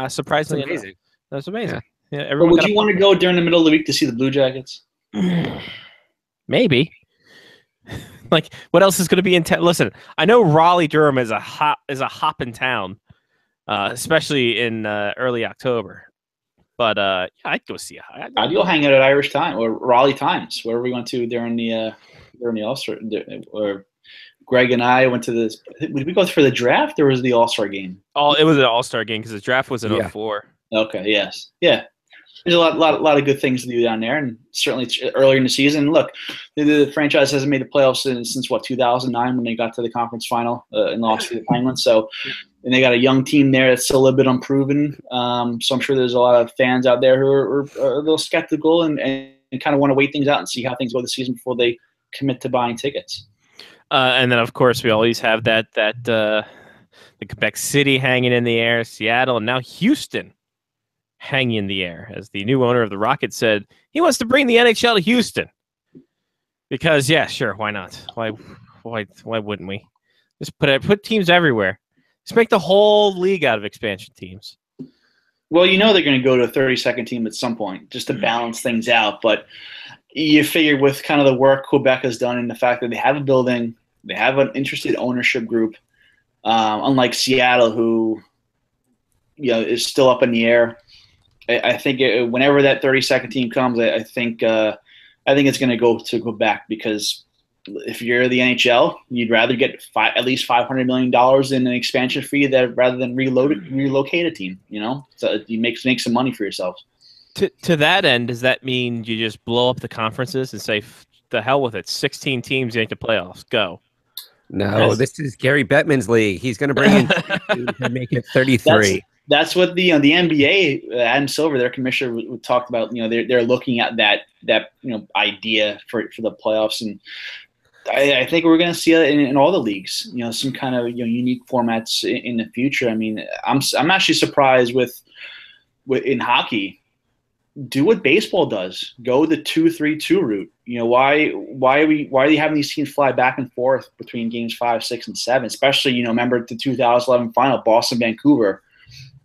Surprisingly, That's amazing. That's amazing. Yeah, But everyone. would you want to go during the middle of the week to see the Blue Jackets? Maybe. Like, what else is going to be in town? Listen, I know Raleigh Durham is a hop in town, especially in early October. But yeah, I'd go see I'd go hang out at Irish Time or Raleigh Times, where we went to during the All-Star. Or Greg and I went to this. Did we go for the draft or was it the All-Star game? It was an All-Star game because the draft was in 2004. Okay. Yes. Yeah. There's a lot of good things to do down there, and certainly earlier in the season. Look, the franchise hasn't made the playoffs since 2009 when they got to the conference final and lost to the Penguins. So, and they got a young team there that's still a little bit unproven. So I'm sure there's a lot of fans out there who are a little skeptical and kind of want to wait things out and see how things go this season before they commit to buying tickets. And then, of course, we always have the Quebec City hanging in the air, Seattle, and now Houston hanging in the air, as the new owner of the Rockets said he wants to bring the NHL to Houston because, yeah, sure, why not? Why wouldn't we? Just put teams everywhere. Just make the whole league out of expansion teams. Well, they're going to go to a 32nd team at some point just to balance things out. But you figure with kind of the work Quebec has done and the fact that they have a building, they have an interested ownership group, unlike Seattle, who is still up in the air. I think whenever that 32nd team comes, I think it's going to go to Quebec, because if you're the NHL, you'd rather get at least $500 million in an expansion fee rather than relocate a team. So you make some money for yourself. To that end, does that mean you just blow up the conferences and say, the hell with it, 16 teams make the playoffs, go? No, this is Gary Bettman's league. He's going to bring in to make it 33. That's what the NBA, Adam Silver, their commissioner, talked about. They're looking at that idea for the playoffs, and I think we're going to see it in all the leagues. Some kind of unique formats in the future. I mean, I'm actually surprised with in hockey. Do what baseball does. Go the 2-3-2 route. Why are you having these teams fly back and forth between games 5, 6, and 7? Especially, remember the 2011 final, Boston, Vancouver.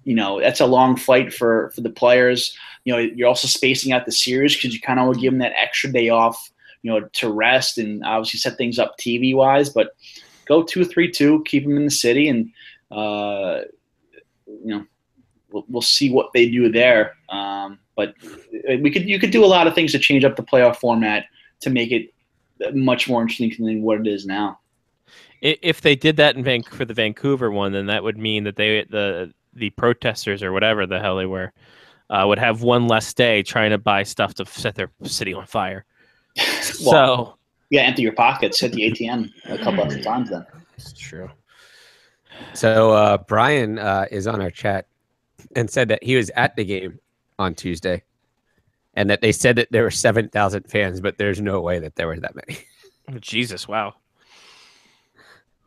That's a long flight for the players. You're also spacing out the series because you kind of want to give them that extra day off, to rest and obviously set things up TV wise. But go 2-3-2, keep them in the city, and we'll see what they do there. But you could do a lot of things to change up the playoff format to make it much more interesting than what it is now. If they did that for the Vancouver one, then that would mean that the protesters or whatever the hell they were would have one less day trying to buy stuff to set their city on fire. So empty your pockets, hit the ATM a couple of times. Then it's true. So Brian is on our chat and said that he was at the game on Tuesday, and that they said that there were 7,000 fans, but there's no way that there were that many. Oh, Jesus, wow.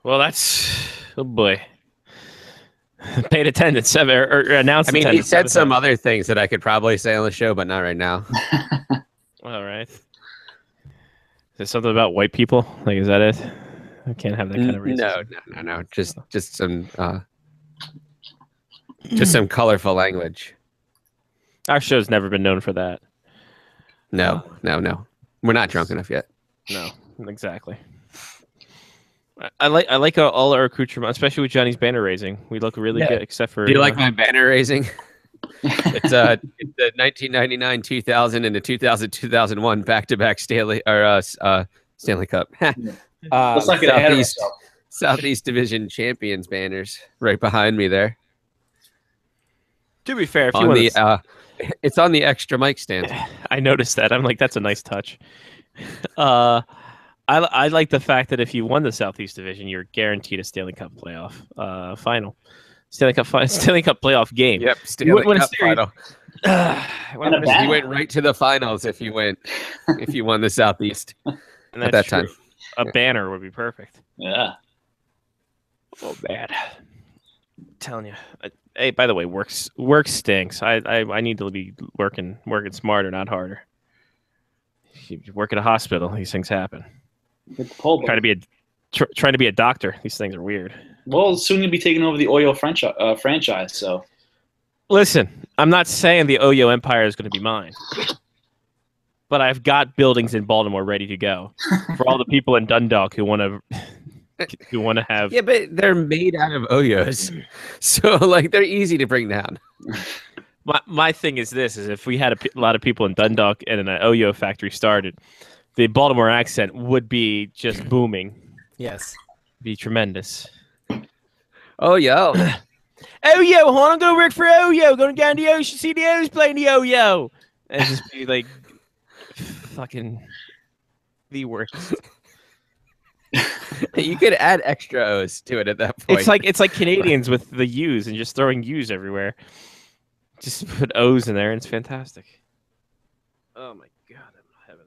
Well, oh boy. Paid attendance or announced. I mean, he said some other things that I could probably say on the show, but not right now. All right. Is there something about white people? Like, is that it? I can't have that kind of reason. No. Just some colorful language. Our show's never been known for that. No. We're not drunk enough yet. No, exactly. I like all our accoutrements, especially with Johnny's banner raising. We look really good, except for. Do you like my banner raising? It's the 1999, 2000, and the 2000-2001 back-to-back Stanley Cup. Looks like an Southeast Division champions banners right behind me there. To be fair, if you want it's on the extra mic stand. I noticed that. I'm like, that's a nice touch. I like the fact that if you won the Southeast Division, you're guaranteed a Stanley Cup playoff final. Stanley Cup playoff game. Yep, Stanley Cup final. You went right to the finals if you won the Southeast and at that time. A banner would be perfect. Yeah. Oh, bad. I'm telling you. Hey, by the way, work stinks. I need to be working smarter, not harder. You work at a hospital, these things happen. Trying to be a doctor, these things are weird. Well, soon you'll be taking over the Oyo franchise. So, listen, I'm not saying the Oyo Empire is going to be mine, but I've got buildings in Baltimore ready to go for all the people in Dundalk who want to have. Yeah, but they're made out of Oyos, so like they're easy to bring down. My thing is this: is if we had a lot of people in Dundalk and an Oyo factory started, the Baltimore accent would be just booming. Yes, be tremendous. Oyo, Oyo, hon, I'm gonna work for Oyo. Going down the ocean, see the O's playing the Oyo, and just be like, fucking the worst. You could add extra O's to it at that point. It's like Canadians with the U's and just throwing U's everywhere. Just put O's in there and it's fantastic. Oh my God, I'm heaven.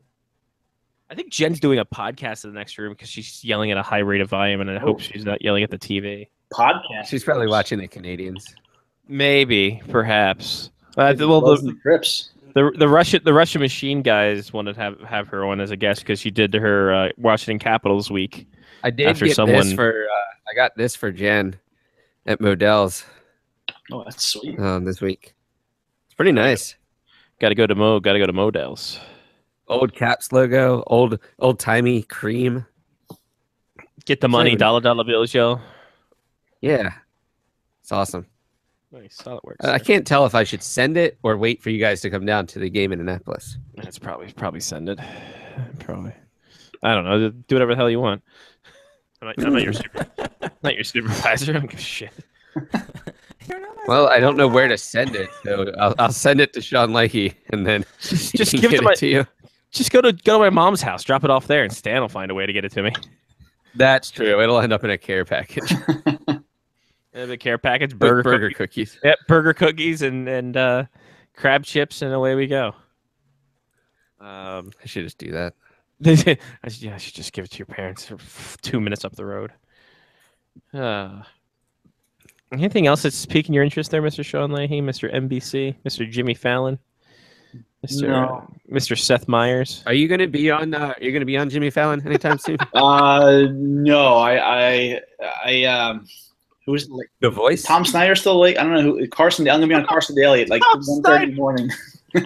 I think Jen's doing a podcast in the next room because she's yelling at a high rate of volume, and I hope she's not yelling at the TV. Podcast. She's probably watching the Canadians. Maybe, perhaps. The Crips. The Russian Machine guys wanted to have her on as a guest because she did her Washington Capitals week. I did get this for. I got this for Jen at Modell's. Oh, that's sweet. This week, it's pretty nice. Got to go to Modell's. Old Caps logo, old timey cream. Get the money, dollar bills, yo. Yeah, it's awesome. Nice, solid work. I sir. can't tell if I should send it or wait for you guys to come down to the game in Annapolis. That's probably send it. Probably. I don't know. Do whatever the hell you want. I'm not your not your supervisor. I don't give a shit. Well, I don't know where to send it, so I'll send it to Sean Leahy, and then Just he give can it to get my. to you. Just go to my mom's house. Drop it off there, and Stan will find a way to get it to me. That's true. It'll end up in a care package. The care package, Burger cookies. Yep, burger cookies and crab chips, and away we go. I should just do that. I should just give it to your parents. They're 2 minutes up the road. Anything else that's piquing your interest there, Mr. Sean Leahy, Mr. NBC, Mr. Jimmy Fallon, Mr. Seth Meyers? Are you going to be on? You're going to be on Jimmy Fallon anytime soon? No, who's like The Voice. Tom Snyder still late? I don't know who. Carson. I'm gonna be on Carson Daly at like 1:30 in the morning. I'm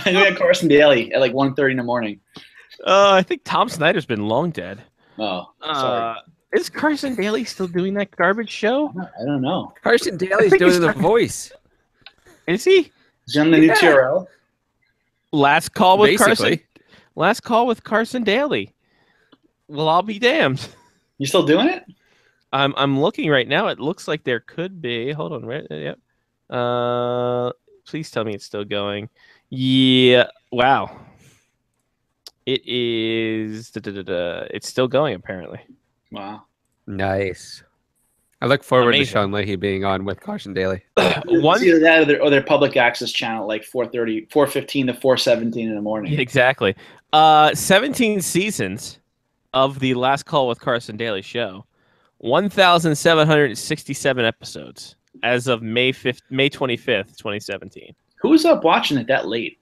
gonna be on Carson Daly at like 1:30 in the morning. I think Tom Snyder's been long dead. Oh, sorry. Is Carson Daly still doing that garbage show? I don't know. Carson Daly's think doing he's The trying- Voice. Is he? Is he on the new TRL? Last call with Basically. Carson. Last call with Carson Daly. Well, I'll be damned. You still doing it? I'm looking right now. It looks like there could be. Hold on, right? Yep. Please tell me it's still going. Yeah. Wow. It is. It's still going apparently. Wow. Nice. I look forward Amazing. to Sean Leahy being on with Carson Daly. One. It's either that or their public access channel, like 4:30, 4:15 to 4:17 in the morning. Exactly. 17 seasons of the Last Call with Carson Daly show. 1,767 episodes as of May 25th, 2017. Who was up watching it that late?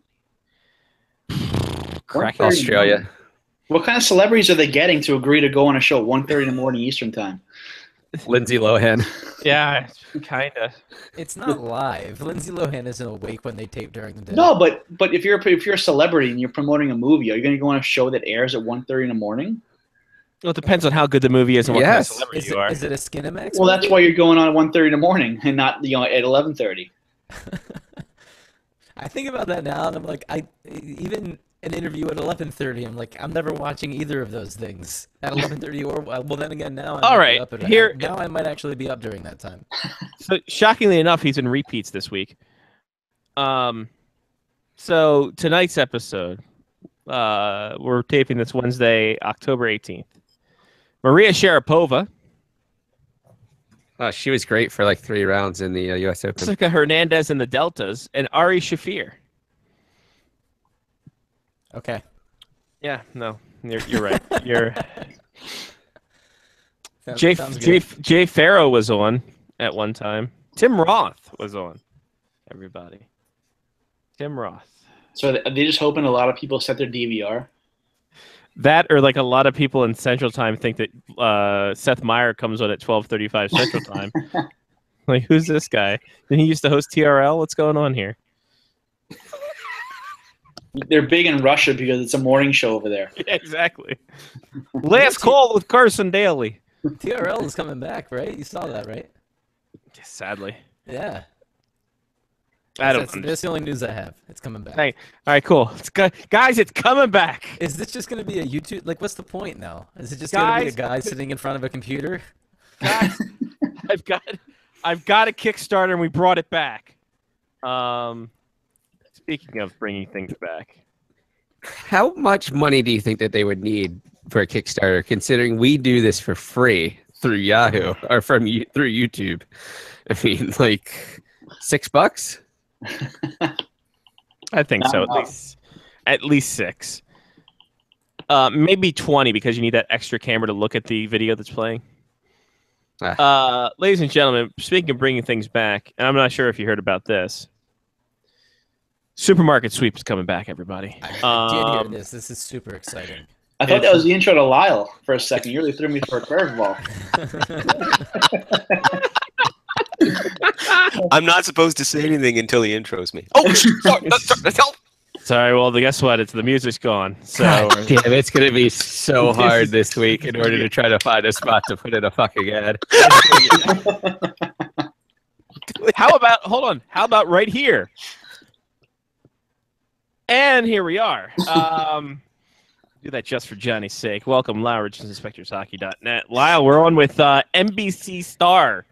Crack 1:30 Australia. What kind of celebrities are they getting to agree to go on a show 1:30 in the morning Eastern time? Lindsay Lohan. Yeah, kind of. It's not live. Lindsay Lohan isn't awake when they tape during the day. No, but if you're a celebrity and you're promoting a movie, are you going to go on a show that airs at 1:30 in the morning? Well, it depends on how good the movie is and what Yes. kind of celebrity Is you it, are. is it a Skinemax? Well, that's why you're going on at 1:30 in the morning and not at 11:30. I think about that now, and I'm like, even an interview at 11:30. I'm like, I'm never watching either of those things at 11:30 or well. Then again, now I All might right, be up at, here- now I might actually be up during that time. So shockingly enough, he's in repeats this week. So tonight's episode, we're taping this Wednesday, October 18th. Maria Sharapova, She was great for like 3 rounds in the U.S. Open. Jessica Hernandez in the Deltas, and Ari Shafir. Okay. Yeah, no, you're right. You're Sounds good. Jay Farrow was on at one time. Tim Roth was on. Everybody, Tim Roth. So are they just hoping a lot of people set their DVR? That or like a lot of people in Central Time think that Seth Meyer comes on at 12:35 Central Time. Like, who's this guy? Didn't he used to host TRL? What's going on here? They're big in Russia because it's a morning show over there. Yeah, exactly. Last call with Carson Daly. TRL is coming back, right? You saw that, right? Sadly, Yeah. I don't. That's the only news I have. It's coming back. Hey, all right, cool. Guys, it's coming back. Is this just going to be a YouTube? Like, what's the point now? Is it just going to be a Guys- guy sitting in front of a computer? Guys, I've got a Kickstarter, and we brought it back. Speaking of bringing things back, How much money do you think that they would need for a Kickstarter, considering we do this for free through Yahoo or through YouTube? I mean, like $6? I think so. At least 6. Maybe 20 because you need that extra camera to look at the video that's playing. Ladies and gentlemen, speaking of bringing things back, and I'm not sure if you heard about this. Supermarket Sweep is coming back, everybody. I did hear this. This is super exciting. I thought that was the intro to Lyle for a second. You really threw me for a curveball. I'm not supposed to say anything until he intros me. Oh, sorry. Help. Sorry, well, guess what? It's the music's gone. So Damn, it's going to be so hard this week in order to try to find a spot to put in a fucking ad. How about hold on? How about right here? And here we are. Do that just for Johnny's sake. Welcome, Lyle Richardson, InspectorsHockey.net. Lyle, we're on with NBC star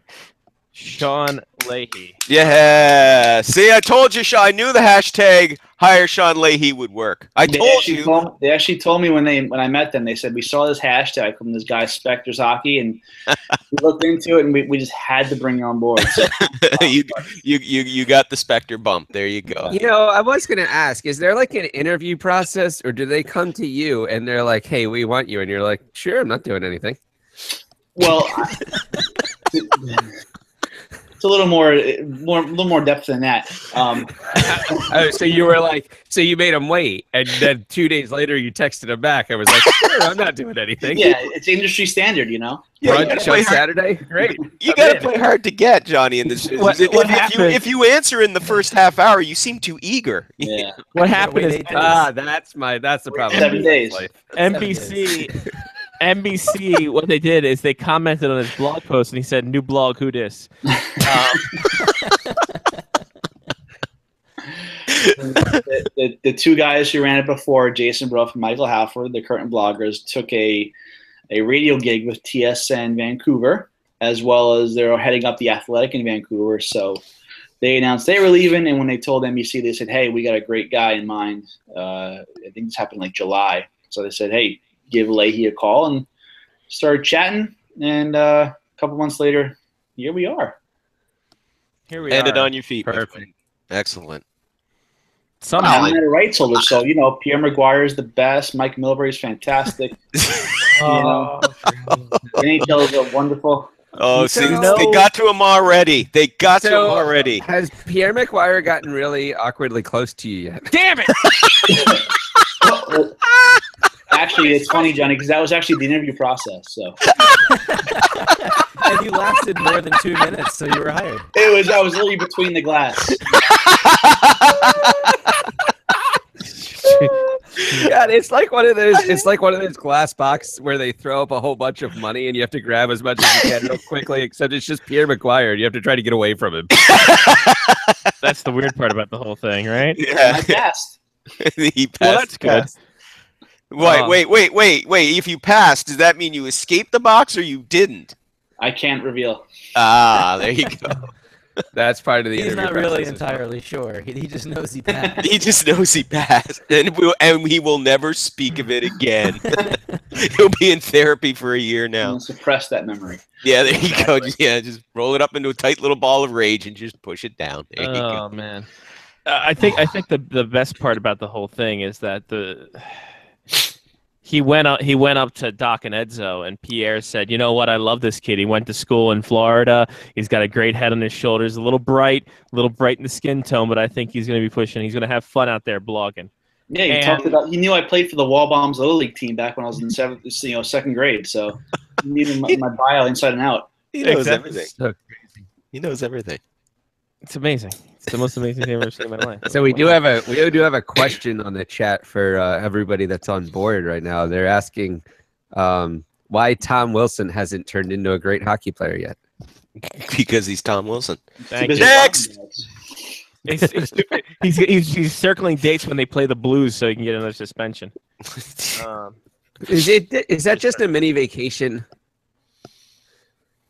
Sean Leahy. Yeah. See, I told you, Sean. I knew the hashtag hire Sean Leahy would work. I told you. They actually told me when I met them. They said we saw this hashtag from this guy Spectors Hockey, and we looked into it, and we just had to bring you on board. So, you got the Spectre bump. There you go. You know, I was going to ask, is there like an interview process, or do they come to you and they're like, hey, we want you, and you're like, sure, I'm not doing anything? Well, it's a little more depth than that. So you were like, so you made him wait, and then 2 days later you texted him back. I was like, sure, I'm not doing anything. Yeah, it's industry standard, you know. Yeah, Brunch on Saturday, great. You got to play hard to get, Johnny. In this, if you answer in the first half hour, you seem too eager. Yeah. What happened is that's the problem. 7 days. NBC, what they did is they commented on his blog post, and he said, "New blog, who dis?" The two guys who ran it before, Jason Bruff and Michael Halford, the current bloggers, took a radio gig with TSN Vancouver, as well as they're heading up the Athletic in Vancouver. So they announced they were leaving, and when they told NBC, they said, "Hey, we got a great guy in mind." I think this happened like July. So they said, "Hey, give Leahy a call," and started chatting. And a couple months later, here we are. Landed on your feet. Perfect. Excellent. Somehow I'm a rights holder, so Pierre Maguire is the best. Mike Milbury is fantastic. NHL is wonderful. Oh, see, they got to him already. They got to him already. Has Pierre McGuire gotten really awkwardly close to you yet? Damn it! Actually, it's funny, Johnny, because that was actually the interview process. So, and you lasted more than 2 minutes, so you were hired. I was literally between the glass. God, it's like one of those. It's like one of those glass boxes where they throw up a whole bunch of money, and you have to grab as much as you can real quickly. Except it's just Pierre McGuire, and you have to try to get away from him. That's the weird part about the whole thing, right? Yeah, I passed. He passed. Well, that's good. Wait. If you passed, does that mean you escaped the box or you didn't? I can't reveal. Ah, there you go. That's part of the He's interview not really process. entirely sure. He just knows he passed. He just knows he passed, and he will never speak of it again. He'll be in therapy for a year I'm now. gonna suppress that memory. Yeah, there you go. Yeah, just roll it up into a tight little ball of rage and just push it down. There you go. Oh man, I think the best part about the whole thing is that he went up to Doc and Edzo, and Pierre said, "You know what? I love this kid. He went to school in Florida. He's got a great head on his shoulders, a little bright in the skin tone, but I think he's going to be pushing. He's going to have fun out there blogging." Yeah, he knew I played for the Wall Bombs Little League team back when I was in second grade. So he knew my bio inside and out. He knows Exactly. everything. So He knows everything. It's amazing. It's the most amazing thing I've ever seen in my life. So we do have a question on the chat for everybody that's on board right now. They're asking why Tom Wilson hasn't turned into a great hockey player yet. Because he's Tom Wilson. Thank you. Next! He's circling dates when they play the Blues so he can get another suspension. Is that just a mini vacation?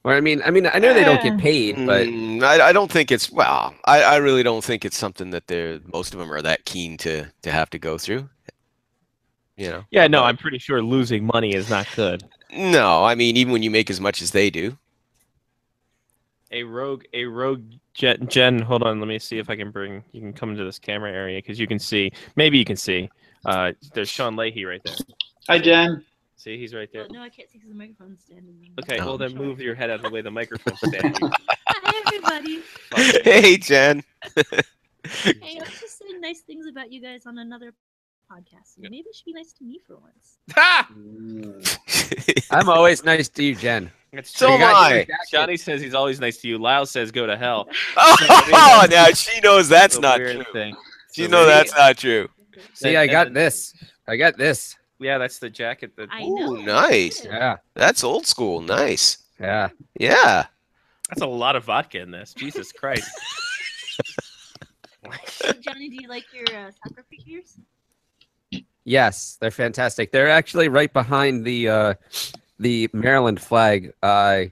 Or I mean, I know they don't get paid, but I don't think it's I really don't think it's something that most of them are that keen to have to go through. Yeah, no, I'm pretty sure losing money is not good. No, I mean even when you make as much as they do. A rogue Jen, hold on, let me see if I can you can come into this camera area because you can see. Maybe you can see. There's Sean Leahy right there. Hi, Jen. See, he's right there. No, I can't see because the microphone's standing. Okay, well then move your head out of the way the microphone's standing. Hi, everybody. Hey, Jen. Hey, I was just saying nice things about you guys on another podcast. Maybe you should be nice to me for once. Ha! I'm always nice to you, Jen. So am I. Johnny says he's always nice to you. Lyle says go to hell. Oh, now she knows that's not true. Thing. She knows that's not true. See, I got this. Yeah, that's the jacket. I know. Ooh, nice. Yeah. That's old school. Nice. Yeah. Yeah. That's a lot of vodka in this. Jesus Christ. Johnny, do you like your soccer figures? Yes, they're fantastic. They're actually right behind the Maryland flag. They're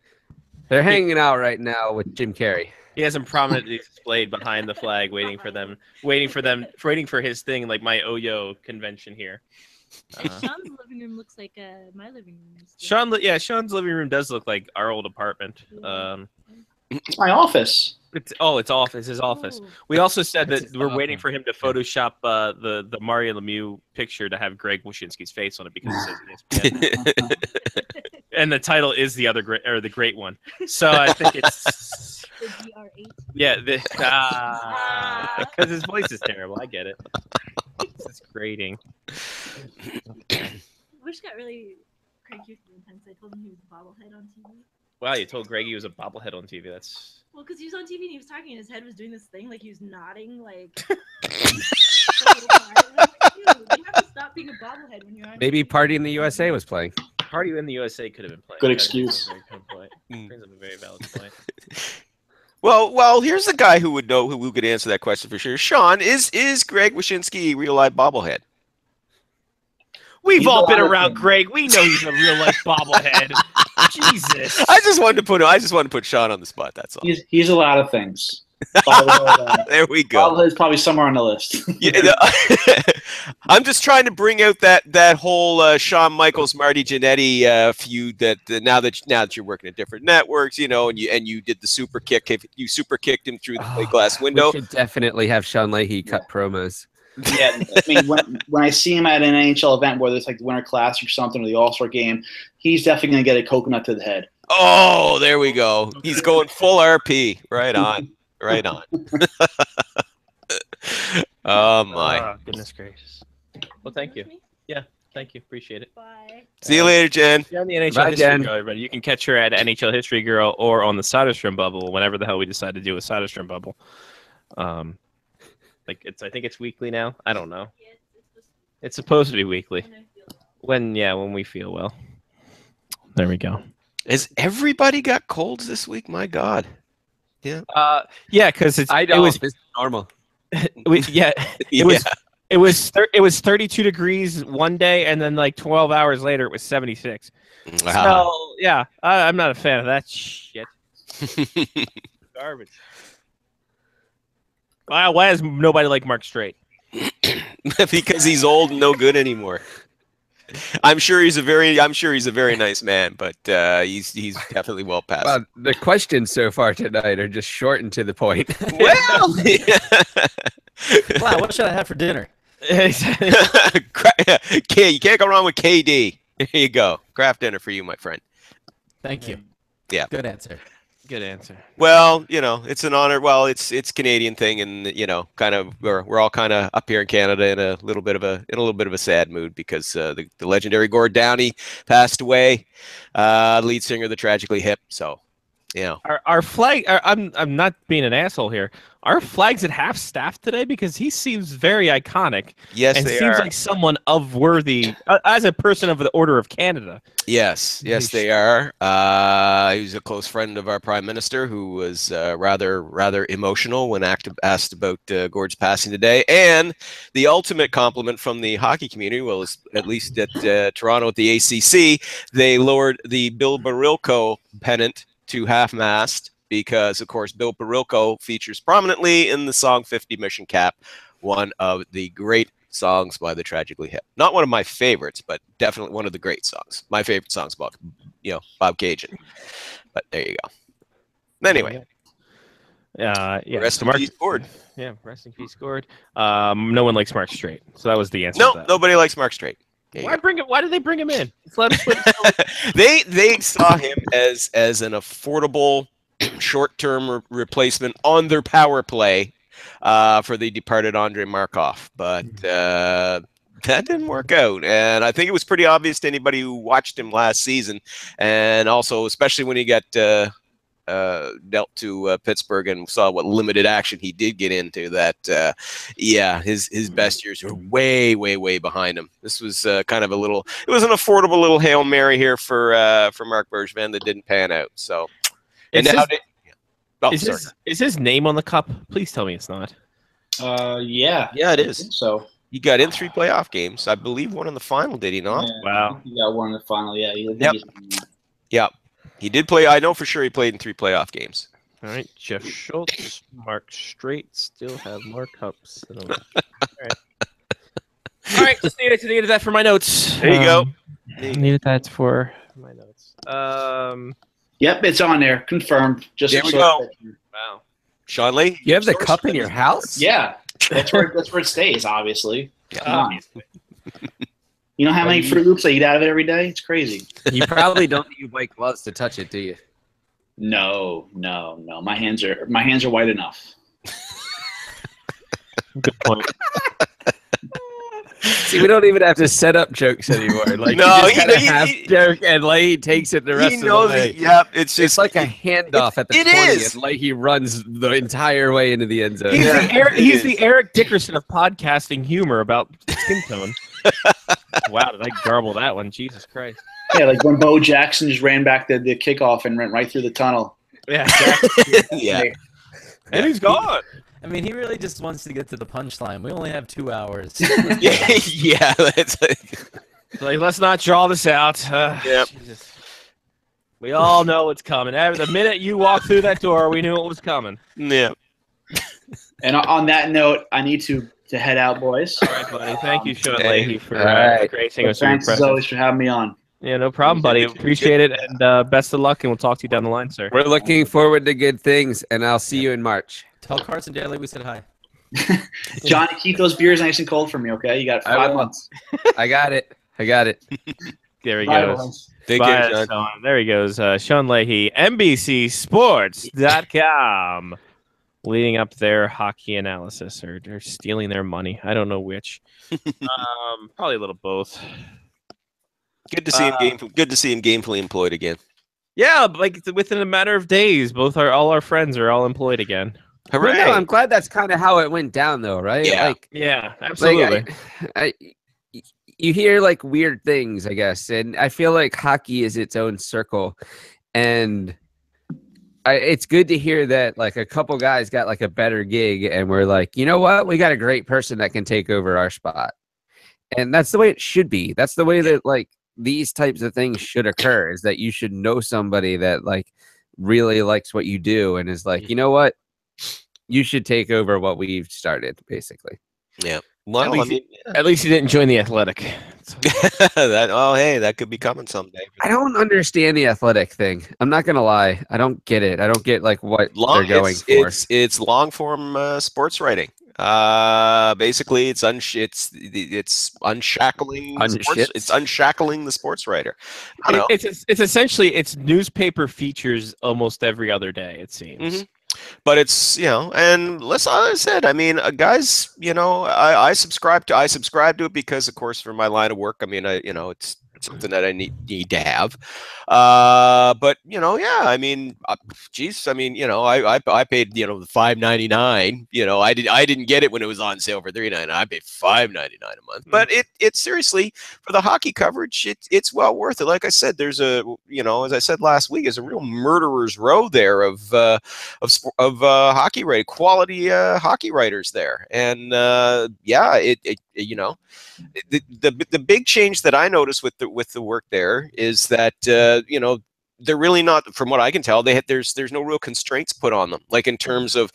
hanging out right now with Jim Carrey. He has them prominently displayed behind the flag, waiting for his thing, like my Oyo convention here. Sean's living room looks like my living room. Sean's living room does look like our old apartment. It's my office. It's his office. Oh. We also said that That's we're his waiting office. for him to Photoshop the Mario Lemieux picture to have Greg Wyshynski's face on it because it says ESPN. And the title is the great one. So I think it's The GR8. yeah, because his voice is terrible. I get it. It's grating. Wish got really cranky with me one time 'cause I told him he was a bobblehead on TV. Wow, you told Greg he was a bobblehead on TV. That's Well, because he was on TV and he was talking and his head was doing this thing, like he was nodding, like. Dude, you have to stop being a bobblehead when you're on. Maybe Party in the USA was playing. Party in the USA could have been playing. Good That excuse. is a very good point. Brings up a very valid point. Well, here's the guy who would know, who could answer that question for sure. Sean, is Greg Wyshynski a real life bobblehead? We've He's all a been lot of around things. Greg. We know he's a real life bobblehead. Jesus. I just wanted to put Sean on the spot. That's all. He's a lot of things. Bobblehead, There we go. Bobblehead's probably somewhere on the list. Yeah, I'm just trying to bring out that whole Shawn Michaels Marty Jannetty feud that now that you're working at different networks, and you did the super kick, you super kicked him through the plate glass window. We should definitely have Sean Leahy cut promos. Yeah, I mean, when I see him at an NHL event, whether it's like the Winter Classic or something, or the All-Star game, he's definitely going to get a coconut to the head. Oh, there we go. He's going full RP. Right on. Right on. Oh my. Oh, goodness gracious. Well, thank you. Yeah, thank you. Appreciate it. Bye. See you later, Jen. You're on the NHL Bye, History Jen. Girl, everybody. You can catch her at NHL History Girl or on the Soderstrom Bubble whenever the hell we decide to do a Soderstrom Bubble. I think it's weekly now. I don't know. It's supposed to be weekly. When we feel well. There we go. Has everybody got colds this week? My God. Yeah. Yeah, because This is normal. It was 32 degrees one day, and then like 12 hours later, it was 76. Wow. So yeah, I'm not a fan of that shit. Garbage. Why has nobody like Mark Strait? Because he's old and no good anymore. I'm sure he's a very nice man, but he's definitely well past. Well, the questions so far tonight are just short and to the point. Well, Wow, what should I have for dinner? you can't go wrong with KD. Here you go, craft dinner for you, my friend. Thank you. Yeah. Good answer. Good answer. Well, it's an honor. Well, it's Canadian thing, and kind of we're all kind of up here in Canada in a little bit of a sad mood because the legendary Gord Downie passed away, lead singer of the Tragically Hip. So, Our flag. I'm not being an asshole here. Our flag's at half staff today because he seems very iconic. Yes, and they seems are. like someone of worthy as a person of the Order of Canada. Yes, they are. He was a close friend of our Prime Minister, who was rather emotional when asked about Gord's passing today. And the ultimate compliment from the hockey community, well, at least at Toronto at the ACC, they lowered the Bill Barilko pennant to half-mast because, of course, Bill Barilko features prominently in the song 50 Mission Cap, one of the great songs by the Tragically Hip. Not one of my favorites, but definitely one of the great songs. My favorite songs about, Bob Cajun. But there you go. Anyway. Yeah. Rest in peace, Gord. Yeah, rest in peace, Gord. No one likes Mark Strait, so that was the answer. No, to that. nobody likes Mark Strait. Why did they bring him in? Just let him They saw him as an affordable short-term replacement on their power play for the departed Andrei Markov, but that didn't work out. And I think it was pretty obvious to anybody who watched him last season, and also especially when he got dealt to Pittsburgh and saw what limited action he did get into, that his best years are way behind him. This was kind of it was an affordable little Hail Mary here for Marc Bergevin that didn't pan out. So, and Oh, Is his name on the cup? Please tell me it's not. Yeah. Yeah, it I is. think so. He got in 3 playoff games. I believe one in the final, did he not? Yeah, I Wow. think he got one in the final. Yeah. Yep. He did play. I know for sure he played in 3 playoff games. All right, Jeff Schultz, Mark Straight still have more cups. All right, just needed that for my notes. There you go. Needed that for my notes. Yep, it's on there. Confirmed. Just There we go. Wow. Sean Lee, You have the cup in your house? Yeah, that's where it stays. Obviously. Yeah. Come on. You know how many Fruit Loops I eat out of it every day? It's crazy. You probably don't need white gloves to touch it, do you? No. My hands are white enough. Good point. See, we don't even have to set up jokes anymore. Like, No, you just gotta have joke, and Leahy takes it the rest of the way. Yep, it's just It's like a handoff at the it 20, is. and Leahy runs the entire way into the end zone. He's the Eric Dickerson of podcasting humor about skin tone. Wow, did I garble that one? Jesus Christ. Yeah, like when Bo Jackson just ran back the kickoff and went right through the tunnel. Yeah. yeah. And he's gone. I mean, he really just wants to get to the punchline. We only have 2 hours. yeah, that's Like, let's not draw this out. Yep. Jesus. We all know what's coming. The minute you walk through that door, we knew it was coming. yeah. And on that note, I need to head out, boys. All right, buddy. Thank you, Sean Hey. Leahy, for All right. gracing us with your Thanks as presence. always for having me on. Yeah, no problem, buddy. Appreciate it, and best of luck, and we'll talk to you down the line, sir. We're looking forward to good things, and I'll see you in March. Tell Carson Daly we said hi. Johnny, keep those beers nice and cold for me, okay? You got I 5 will. months. I got it. There he Bye, goes. boys. Thank Bye, you, Sean. Sean. There he goes. Sean Leahy, NBCSports.com. Leading up their hockey analysis, or they're stealing their money. I don't know which. Probably a little both. Good to see him Good to see him gainfully employed again. Yeah, like within a matter of days, all our friends are all employed again. Hooray! Well, no, I'm glad that's kind of how it went down, though, right? Yeah. Like, Yeah, absolutely. you hear like weird things, I guess, and I feel like hockey is its own circle, and it's good to hear that like a couple guys got like a better gig, and we're like, you know what, we got a great person that can take over our spot, and that's the way it should be. That's the way that like these types of things should occur. Is that you should know somebody that like really likes what you do and is like, you know what, you should take over what we've started, basically. Yeah. Well, At least he didn't join the Athletic. that could be coming someday. I don't understand the Athletic thing. I'm not gonna lie. I don't get it. I don't get like what they're going for. It's long form sports writing. Basically, it's unshackling. It's unshackling the sports writer. I don't know. It's essentially it's newspaper features almost every other day. It seems. But it's, and as I said, I mean, guys, I subscribe to it because, of course, for my line of work, I mean, it's something that I need to have. But yeah, I mean, geez, I mean, I paid the $5.99. I didn't get it when it was on sale for $3.99. I paid $5.99 a month. But it seriously, for the hockey coverage, it's well worth it. Like I said, there's as I said last week, is a real murderer's row there of hockey writing, quality hockey writers there, and yeah, the big change that I noticed with the work there is that they're really not, from what I can tell, there's no real constraints put on them, like in terms of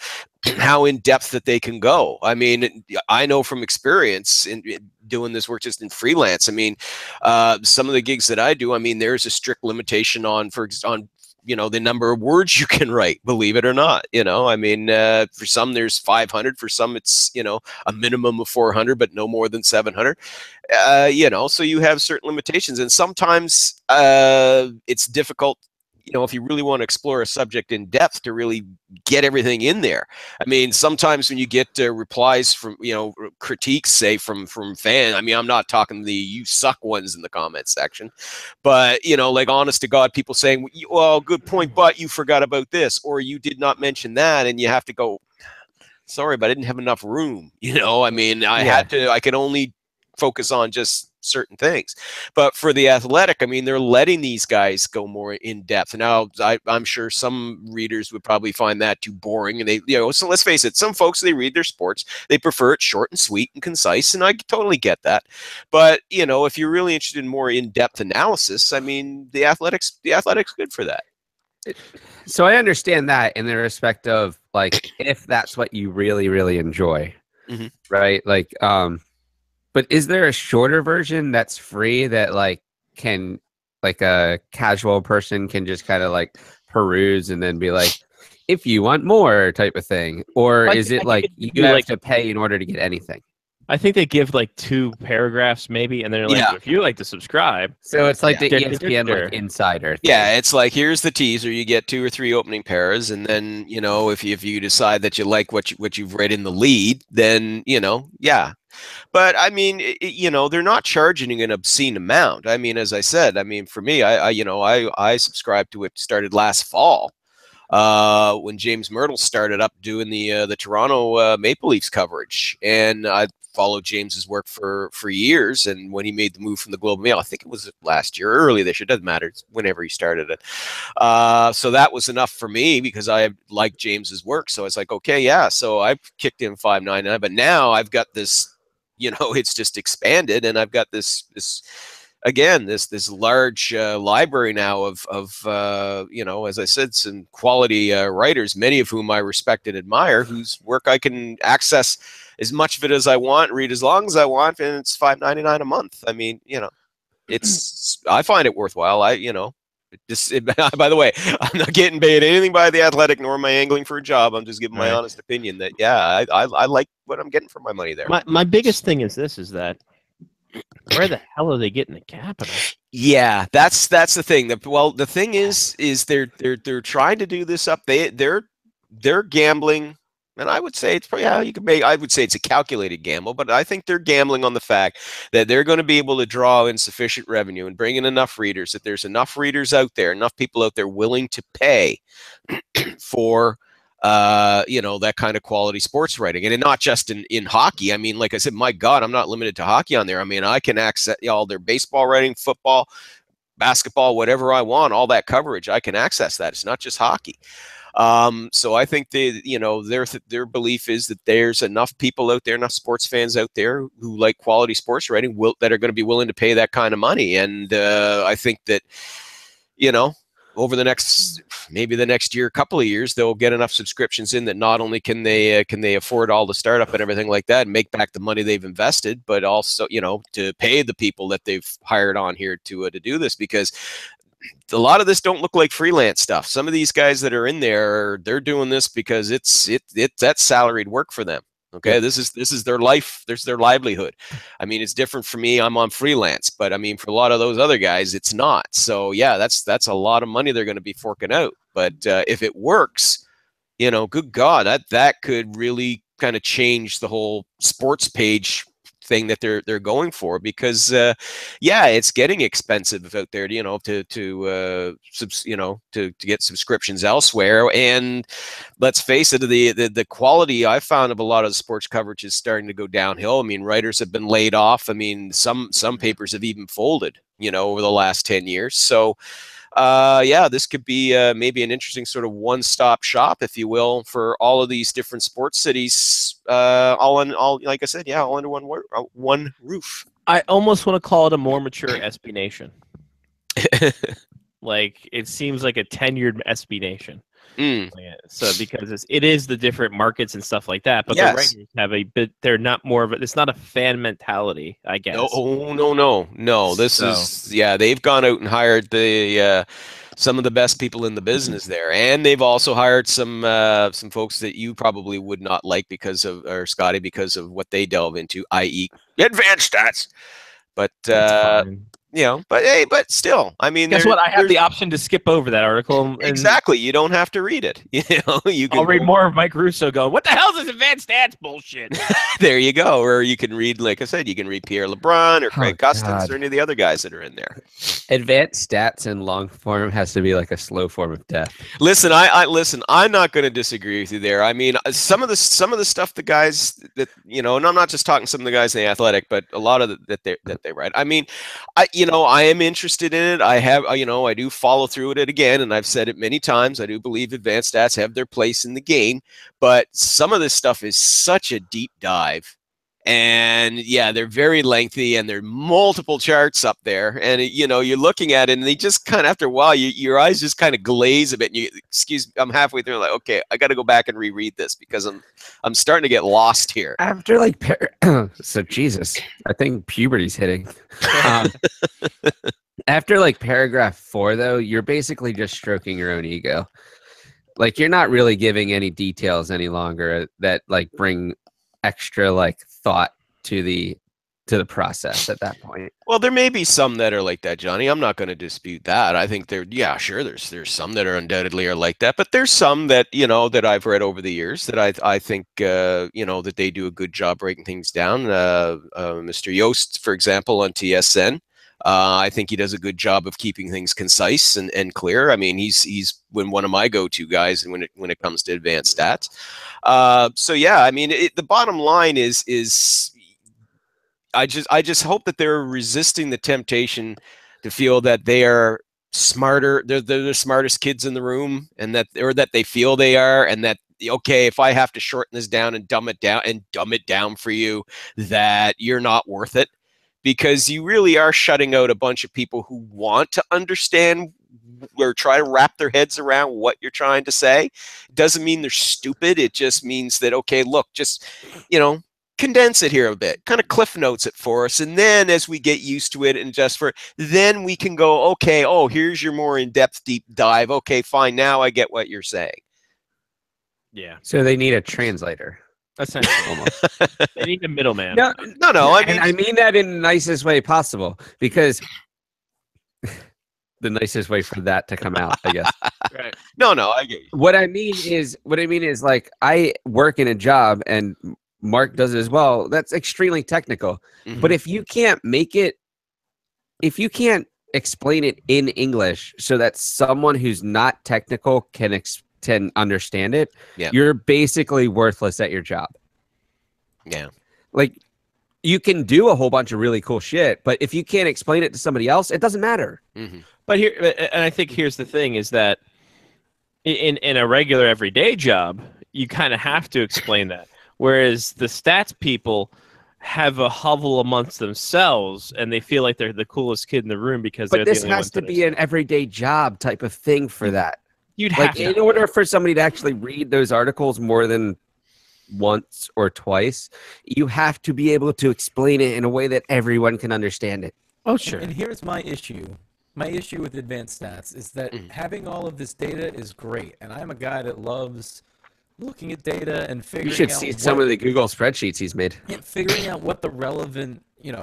how in depth that they can go. I mean, I know from experience in doing this work just in freelance. I mean, some of the gigs that I do, I mean, there's a strict limitation on the number of words you can write, believe it or not. I mean, for some there's 500, for some it's, a minimum of 400, but no more than 700. So you have certain limitations, and sometimes it's difficult, if you really want to explore a subject in depth, to really get everything in there. I mean, sometimes when you get replies from, critiques, say from fans, I mean, I'm not talking the "you suck" ones in the comment section, but, like honest to God, people saying, well, good point, but you forgot about this, or you did not mention that, and you have to go, sorry, but I didn't have enough room. I mean, I could only focus on just certain things. But for The Athletic, I mean, they're letting these guys go more in depth. Now, I'm sure some readers would probably find that too boring. And so let's face it, some folks, they read their sports, they prefer it short and sweet and concise. And I totally get that. But, if you're really interested in more in-depth analysis, I mean, The Athletic's good for that. So I understand that in the respect of, like, if that's what you really, really enjoy, right? Like, but is there a shorter version that's free that can a casual person can just kind of like peruse and then be like, if you want more type of thing? Or is it like you have to pay in order to get anything? I think they give like 2 paragraphs maybe, and they're like, if you like to subscribe. So it's like the ESPN like insider thing. Yeah, it's like, here's the teaser. You get 2 or 3 opening paras, and then if you decide that you like what you've read in the lead, then yeah. But I mean, they're not charging an obscene amount. I mean, as I said, I mean, for me, I subscribed to it. Started last fall. When James Myrtle started up doing the Toronto Maple Leafs coverage, and I followed James's work for years. And when he made the move from the Globe and Mail, I think it was last year, early this year, doesn't matter, it's whenever he started it. So that was enough for me because I liked James's work. So I was like, okay, yeah. So I kicked in $5.99, but now I've got this, it's just expanded, and I've got this large library now of as I said, some quality writers, many of whom I respect and admire, whose work I can access as much of it as I want, read as long as I want, and it's $5.99 a month. I mean, I find it worthwhile. By the way, I'm not getting paid anything by The Athletic, nor am I angling for a job. I'm just giving my honest opinion that, I like what I'm getting for my money there. My biggest thing is that where the hell are they getting the capital? Yeah, that's the thing. The thing is they're trying to do this up. They're gambling, and I would say I would say it's a calculated gamble, but I think they're gambling on the fact that they're going to be able to draw in sufficient revenue and bring in enough readers, that there's enough readers out there, enough people out there willing to pay for that kind of quality sports writing. And not just in hockey. I mean, like I said, my God, I'm not limited to hockey on there. I mean, I can access all their baseball writing, football, basketball, whatever I want, all that coverage. I can access that. It's not just hockey. So I think their belief is that there's enough people out there, enough sports fans out there who like quality sports writing that are going to be willing to pay that kind of money. And I think that, over the next year, couple of years, they'll get enough subscriptions in that not only can they afford all the startup and everything like that and make back the money they've invested, but also to pay the people that they've hired on here to do this, because a lot of this don't look like freelance stuff. Some of these guys that are in there, they're doing this because that's salaried work for them. Okay, this is their life. There's their livelihood. I mean, it's different for me. I'm on freelance, but I mean, for a lot of those other guys, it's not. So yeah, that's a lot of money they're going to be forking out. But if it works, good God, that could really kind of change the whole sports page thing that they're going for, because it's getting expensive out there to get subscriptions elsewhere. And let's face it, the quality I found of a lot of the sports coverage is starting to go downhill. I mean, writers have been laid off. I mean, some papers have even folded over the last 10 years. So this could be maybe an interesting sort of one-stop shop, if you will, for all of these different sports cities, like I said, all under one roof. I almost want to call it a more mature SB Nation. Like, it seems like a tenured SB Nation. So because it is the different markets and stuff like that, but the writers have a bit. They're not more of a. It's not a fan mentality, I guess. No. This is they've gone out and hired some of the best people in the business there, and they've also hired some folks that you probably would not like because of what they delve into, i.e., advanced stats. But but still, I mean, guess what? I have the option to skip over that article. Exactly. You don't have to read it. I'll read more of Mike Russo going, "What the hell is this advanced stats bullshit?" There you go. Or you can read, like I said, you can read Pierre LeBrun or Craig Custance or any of the other guys that are in there. Advanced stats in long form has to be like a slow form of death. Listen, I listen. I'm not going to disagree with you there. I mean, some of the stuff the guys that and I'm not just talking some of the guys in the Athletic, but a lot of that they write. I mean, I am interested in it. I have, I do follow through with it again, and I've said it many times. I do believe advanced stats have their place in the game, but some of this stuff is such a deep dive. And yeah, they're very lengthy, and there are multiple charts up there. And you're looking at it, and they just kind of, after a while, your eyes just kind of glaze a bit. And I'm halfway through, like, okay, I got to go back and reread this because I'm starting to get lost here. After like, so Jesus, I think puberty's hitting. After like paragraph 4, though, you're basically just stroking your own ego. Like, you're not really giving any details any longer that like bring extra like thought to the process at that point. Well, there may be some that are like that, Johnny. I'm not going to dispute that. I think there's some that are undoubtedly are like that, but there's some that that I've read over the years that I think that they do a good job breaking things down. Mr. Yost, for example, on TSN. I think he does a good job of keeping things concise and clear. I mean, he's one of my go-to guys when it comes to advanced stats. So yeah, I mean, the bottom line is I just hope that they're resisting the temptation to feel that they are smarter. They're the smartest kids in the room, and that they feel they are, and that okay, if I have to shorten this down and dumb it down for you, that you're not worth it. Because you really are shutting out a bunch of people who want to understand or try to wrap their heads around what you're trying to say. It doesn't mean they're stupid. It just means that, okay, look, just, condense it here a bit, kind of cliff notes it for us. And then as we get used to it then we can go, okay, oh, here's your more in-depth deep dive. Okay, fine. Now I get what you're saying. Yeah. So they need a translator. Essentially, almost. They need a middleman. No. I mean that in the nicest way possible, because the nicest way for that to come out, I guess. Right. No, I get you. What I mean is like, I work in a job, and Mark does it as well. That's extremely technical. Mm-hmm. But if you can't explain it in English so that someone who's not technical can understand it, you're basically worthless at your job. Yeah. Like, you can do a whole bunch of really cool shit, but if you can't explain it to somebody else, it doesn't matter. Mm-hmm. But I think here's the thing is that in a regular everyday job, you kind of have to explain that. Whereas the stats people have a hovel amongst themselves, and they feel like they're the coolest kid in the room because they're the only ones. But this has to be an everyday job type of thing for that. You'd have to. In order for somebody to actually read those articles more than once or twice, you have to be able to explain it in a way that everyone can understand it. Oh, sure. And here's my issue. My issue with advanced stats is that having all of this data is great, and I'm a guy that loves looking at data and figuring out. You should see some of the Google spreadsheets he's made. Figuring out what the relevant, here's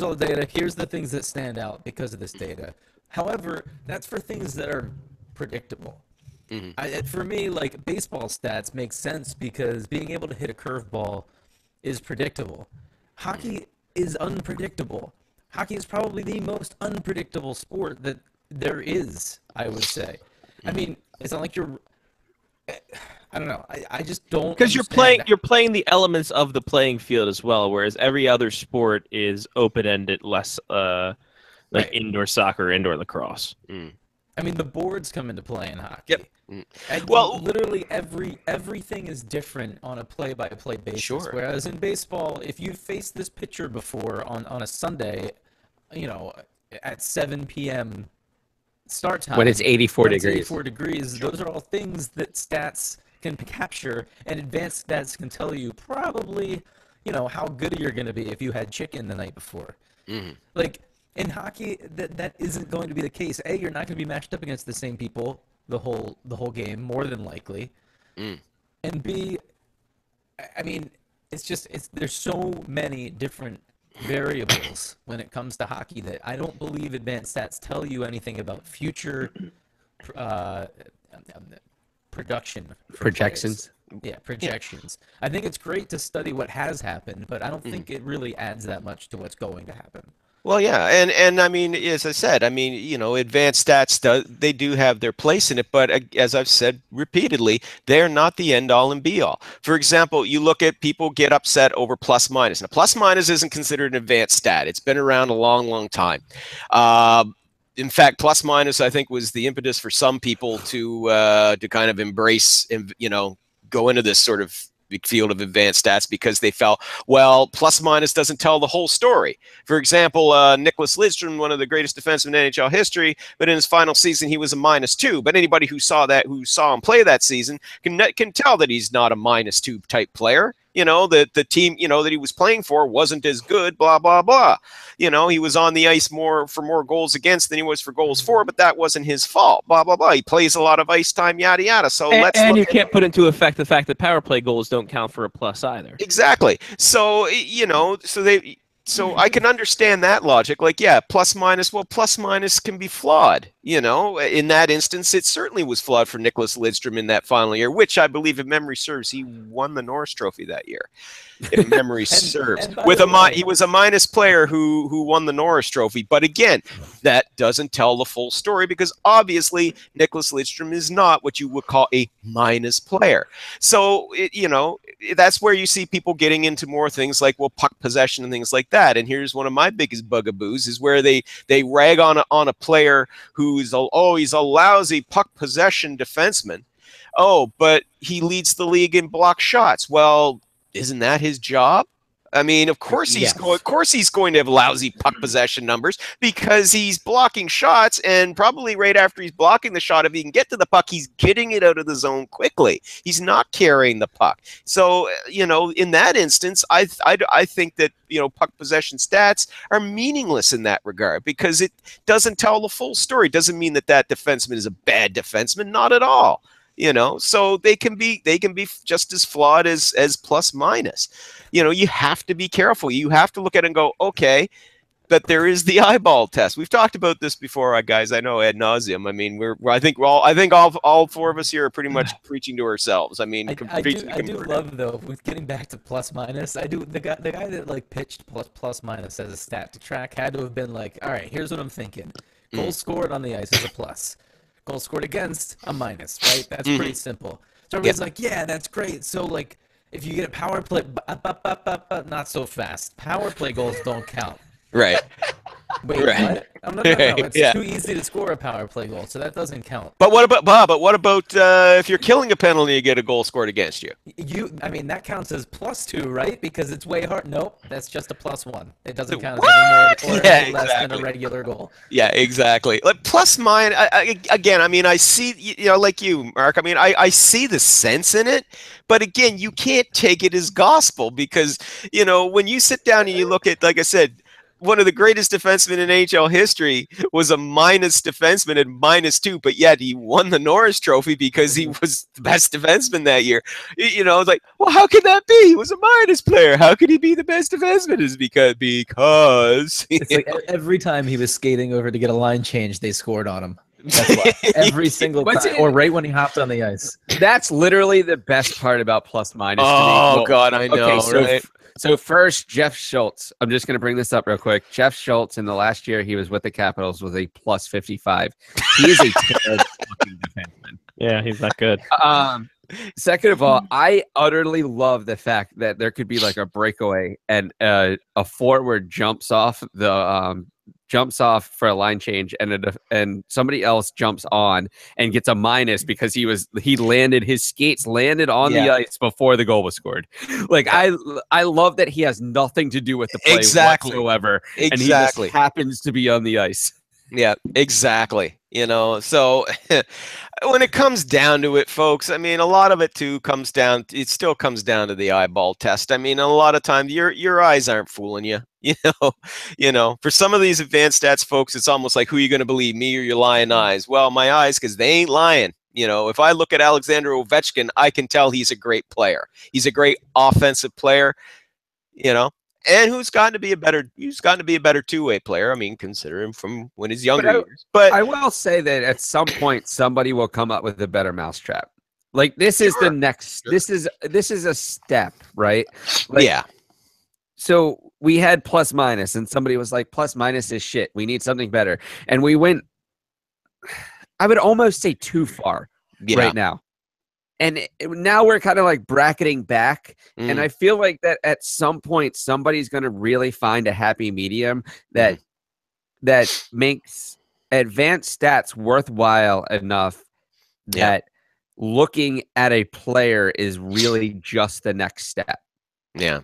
all the data. Here's the things that stand out because of this data. However, that's for things that are predictable. Mm-hmm. For me, like, baseball stats make sense because being able to hit a curveball is predictable. Hockey is unpredictable. Hockey is probably the most unpredictable sport that there is, I would say. I mean, it's not like you're... I don't know. I just don't... Because you're playing the elements of the playing field as well, whereas every other sport is open-ended, less... like indoor soccer, indoor lacrosse. I mean, the boards come into play in hockey. Yep. And literally everything is different on a play-by-play basis. Sure. Whereas in baseball, if you faced this pitcher before on a Sunday, at 7 p.m. start time, when it's 84 degrees. Those are all things that stats can capture, and advanced stats can tell you probably, how good you're going to be if you had chicken the night before. Mm-hmm. Like, in hockey, that isn't going to be the case. A, you're not going to be matched up against the same people the whole game, more than likely. And B, I mean, there's so many different variables when it comes to hockey that I don't believe advanced stats tell you anything about future production. Projections. Yeah, projections. I think it's great to study what has happened, but I don't think it really adds that much to what's going to happen. Well, yeah, and I mean, as I said, I mean, advanced stats they do have their place in it, but as I've said repeatedly, they're not the end all and be all. For example, you look at people get upset over plus minus. Now, plus minus isn't considered an advanced stat. It's been around a long, long time. In fact, plus minus, I think, was the impetus for some people to kind of embrace and go into this sort of field of advanced stats because they felt, well, plus minus doesn't tell the whole story. For example, Nicholas Lidstrom, one of the greatest defensemen in NHL history, but in his final season he was a -2. But anybody who saw him play that season can tell that he's not a -2 type player. The team, that he was playing for wasn't as good, blah, blah, blah. He was on the ice for more goals against than he was for goals for, but that wasn't his fault, blah, blah, blah. He plays a lot of ice time, yada, yada. So and you can't put into effect the fact that power play goals don't count for a plus either. Exactly. So, so I can understand that logic. Like, yeah, plus minus can be flawed. In that instance, it certainly was flawed for Nicholas Lidstrom in that final year, which I believe, if memory serves, he won the Norris Trophy that year. If memory serves, he was a minus player who won the Norris Trophy. But again, that doesn't tell the full story because obviously Nicholas Lidstrom is not what you would call a minus player. So that's where you see people getting into more things like, well, puck possession and things like that. And here's one of my biggest bugaboos is where they rag on a player who's he's a lousy puck possession defenseman. Oh, but he leads the league in block shots. Well, isn't that his job? I mean, of course he's going to have lousy puck possession numbers because he's blocking shots, and probably right after he's blocking the shot, if he can get to the puck, he's getting it out of the zone quickly. He's not carrying the puck. So, in that instance, I think that, puck possession stats are meaningless in that regard because it doesn't tell the full story. It doesn't mean that defenseman is a bad defenseman, not at all. So they can be just as flawed as plus minus. You have to be careful. You have to look at it and go, okay, but there is the eyeball test. We've talked about this before, guys. I know ad nauseum. I mean, I think all four of us here are pretty much preaching to ourselves. I mean, I do love though. With getting back to plus minus, the guy that pitched plus minus as a stat to track had to have been like, all right, here's what I'm thinking. Goals scored on the ice is a plus. Goals scored against, a minus, right? That's pretty simple. So everybody's like, yeah, that's great. So, like, if you get a power play, not so fast. Power play goals don't count. Right. Wait, what? No. It's too easy to score a power play goal, so that doesn't count. But what about Bob? But what about if you're killing a penalty, you get a goal scored against you? That counts as +2, right? Because it's way hard. Nope, that's just a +1. It doesn't count as any more or less than a regular goal. Yeah, exactly. Like plus mine. Again, I mean, I see, like you, Mark. I mean, I see the sense in it, but again, you can't take it as gospel because when you sit down and you look at, like I said, one of the greatest defensemen in NHL history was a minus defenseman at -2, but yet he won the Norris Trophy because he was the best defenseman that year. It's like, well, how can that be? He was a minus player. How could he be the best defenseman? Is because it's like every time he was skating over to get a line change, they scored on him. That's why. Every single time, or right when he hopped on the ice. That's literally the best part about plus minus. Oh, God, I know, right? So first, Jeff Schultz. I'm just going to bring this up real quick. Jeff Schultz, in the last year he was with the Capitals, was a +55. He is a terrible fucking defenseman. Yeah, he's not good. Second of all, I utterly love the fact that there could be like a breakaway and a forward jumps off for a line change, and somebody else jumps on and gets a minus because his skates landed on the ice before the goal was scored. Like I love that he has nothing to do with the play whatsoever, and he just happens to be on the ice. Yeah, exactly. So when it comes down to it, folks, I mean, a lot of it too still comes down to the eyeball test. I mean, a lot of times your eyes aren't fooling you. For some of these advanced stats, folks, it's almost like, who are you going to believe, me or your lying eyes? Well, my eyes, because they ain't lying. If I look at Alexander Ovechkin, I can tell he's a great player. He's a great offensive player, and who's gotten to be a better two-way player. I mean, consider him from when he's younger years. But I will say that at some point somebody will come up with a better mousetrap. Like this is the next. This is a step, right? Yeah. So we had plus minus, and somebody was like, plus minus is shit. We need something better. And we went, I would almost say too far right now. And now we're kind of like bracketing back. And I feel like that at some point, somebody's going to really find a happy medium that makes advanced stats worthwhile enough that looking at a player is really just the next step. Yeah.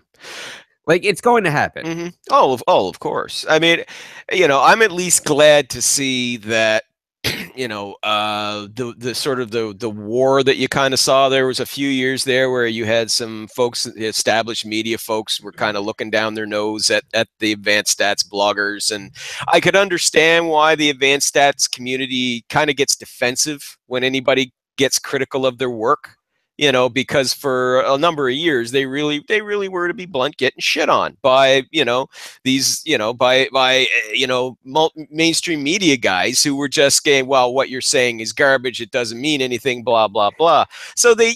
Like, it's going to happen. Oh, of course. I mean, I'm at least glad to see that, the sort of the war that you kind of saw. There was a few years there where you had some folks, established media folks, were kind of looking down their nose at the advanced stats bloggers. And I could understand why the advanced stats community kind of gets defensive when anybody gets critical of their work. Because for a number of years they really were, to be blunt, getting shit on by these mainstream media guys who were just saying, well, what you're saying is garbage, it doesn't mean anything, blah blah blah. So they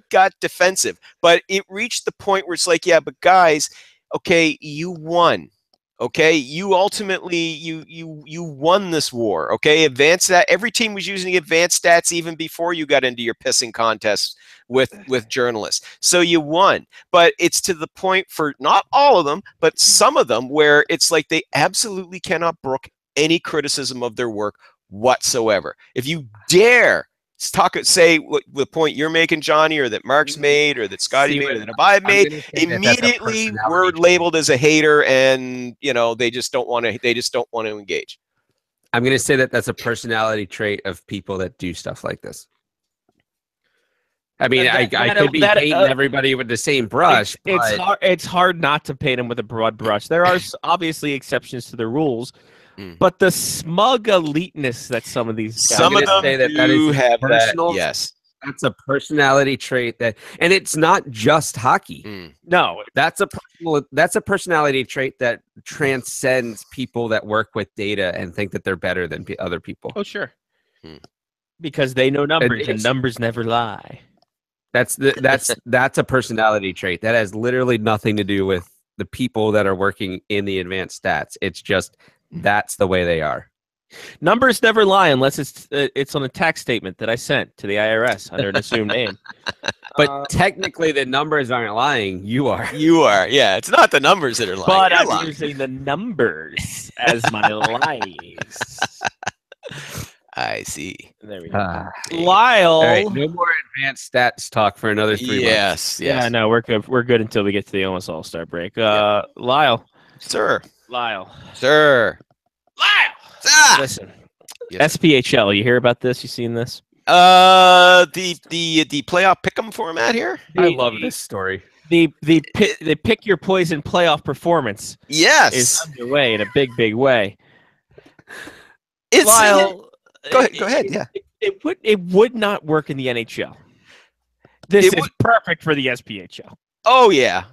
got defensive, but it reached the point where it's like, yeah, but guys, okay, you won. Okay, you ultimately you won this war. Okay, advanced stat. Every team was using advanced stats even before you got into your pissing contests with journalists. So you won. But it's to the point, for not all of them, but some of them, where it's like they absolutely cannot brook any criticism of their work whatsoever. If you dare say what the point you're making, Johnny, or that Mark's made, or that Scotty made, or that I've made, immediately we're labeled as a hater, and they just don't want to engage. I'm going to say that that's a personality trait of people that do stuff like this. I mean, I could be painting everybody with the same brush. It's hard not to paint them with a broad brush. There are obviously exceptions to the rules. But the smug eliteness that some of these guys, some of them do have that. Yes, that's a personality trait and it's not just hockey. No, that's a personality trait that transcends people that work with data and think that they're better than other people. Oh, sure, because they know numbers, and numbers never lie. That's a personality trait that has literally nothing to do with the people that are working in the advanced stats. It's just, that's the way they are. Numbers never lie unless it's on a tax statement that I sent to the IRS under an assumed name. But technically, the numbers aren't lying. You are. You are. Yeah, it's not the numbers that are lying. But I'm using the numbers as my lies. I see. There we go. Lyle. All right, no more advanced stats talk for another 3 months. Yes. Yeah, no, we're good. We're good until we get to the almost all-star break. Lyle. Sir. Lyle. Sir. Lyle. Sir. Listen. Yes. SPHL. You hear about this? You seen this? The playoff pick'em format here. I love this story. The pick your poison playoff performance. Yes. Is underway in a big way. Lyle, go ahead. Yeah. It would not work in the NHL. This is perfect for the SPHL. Oh yeah.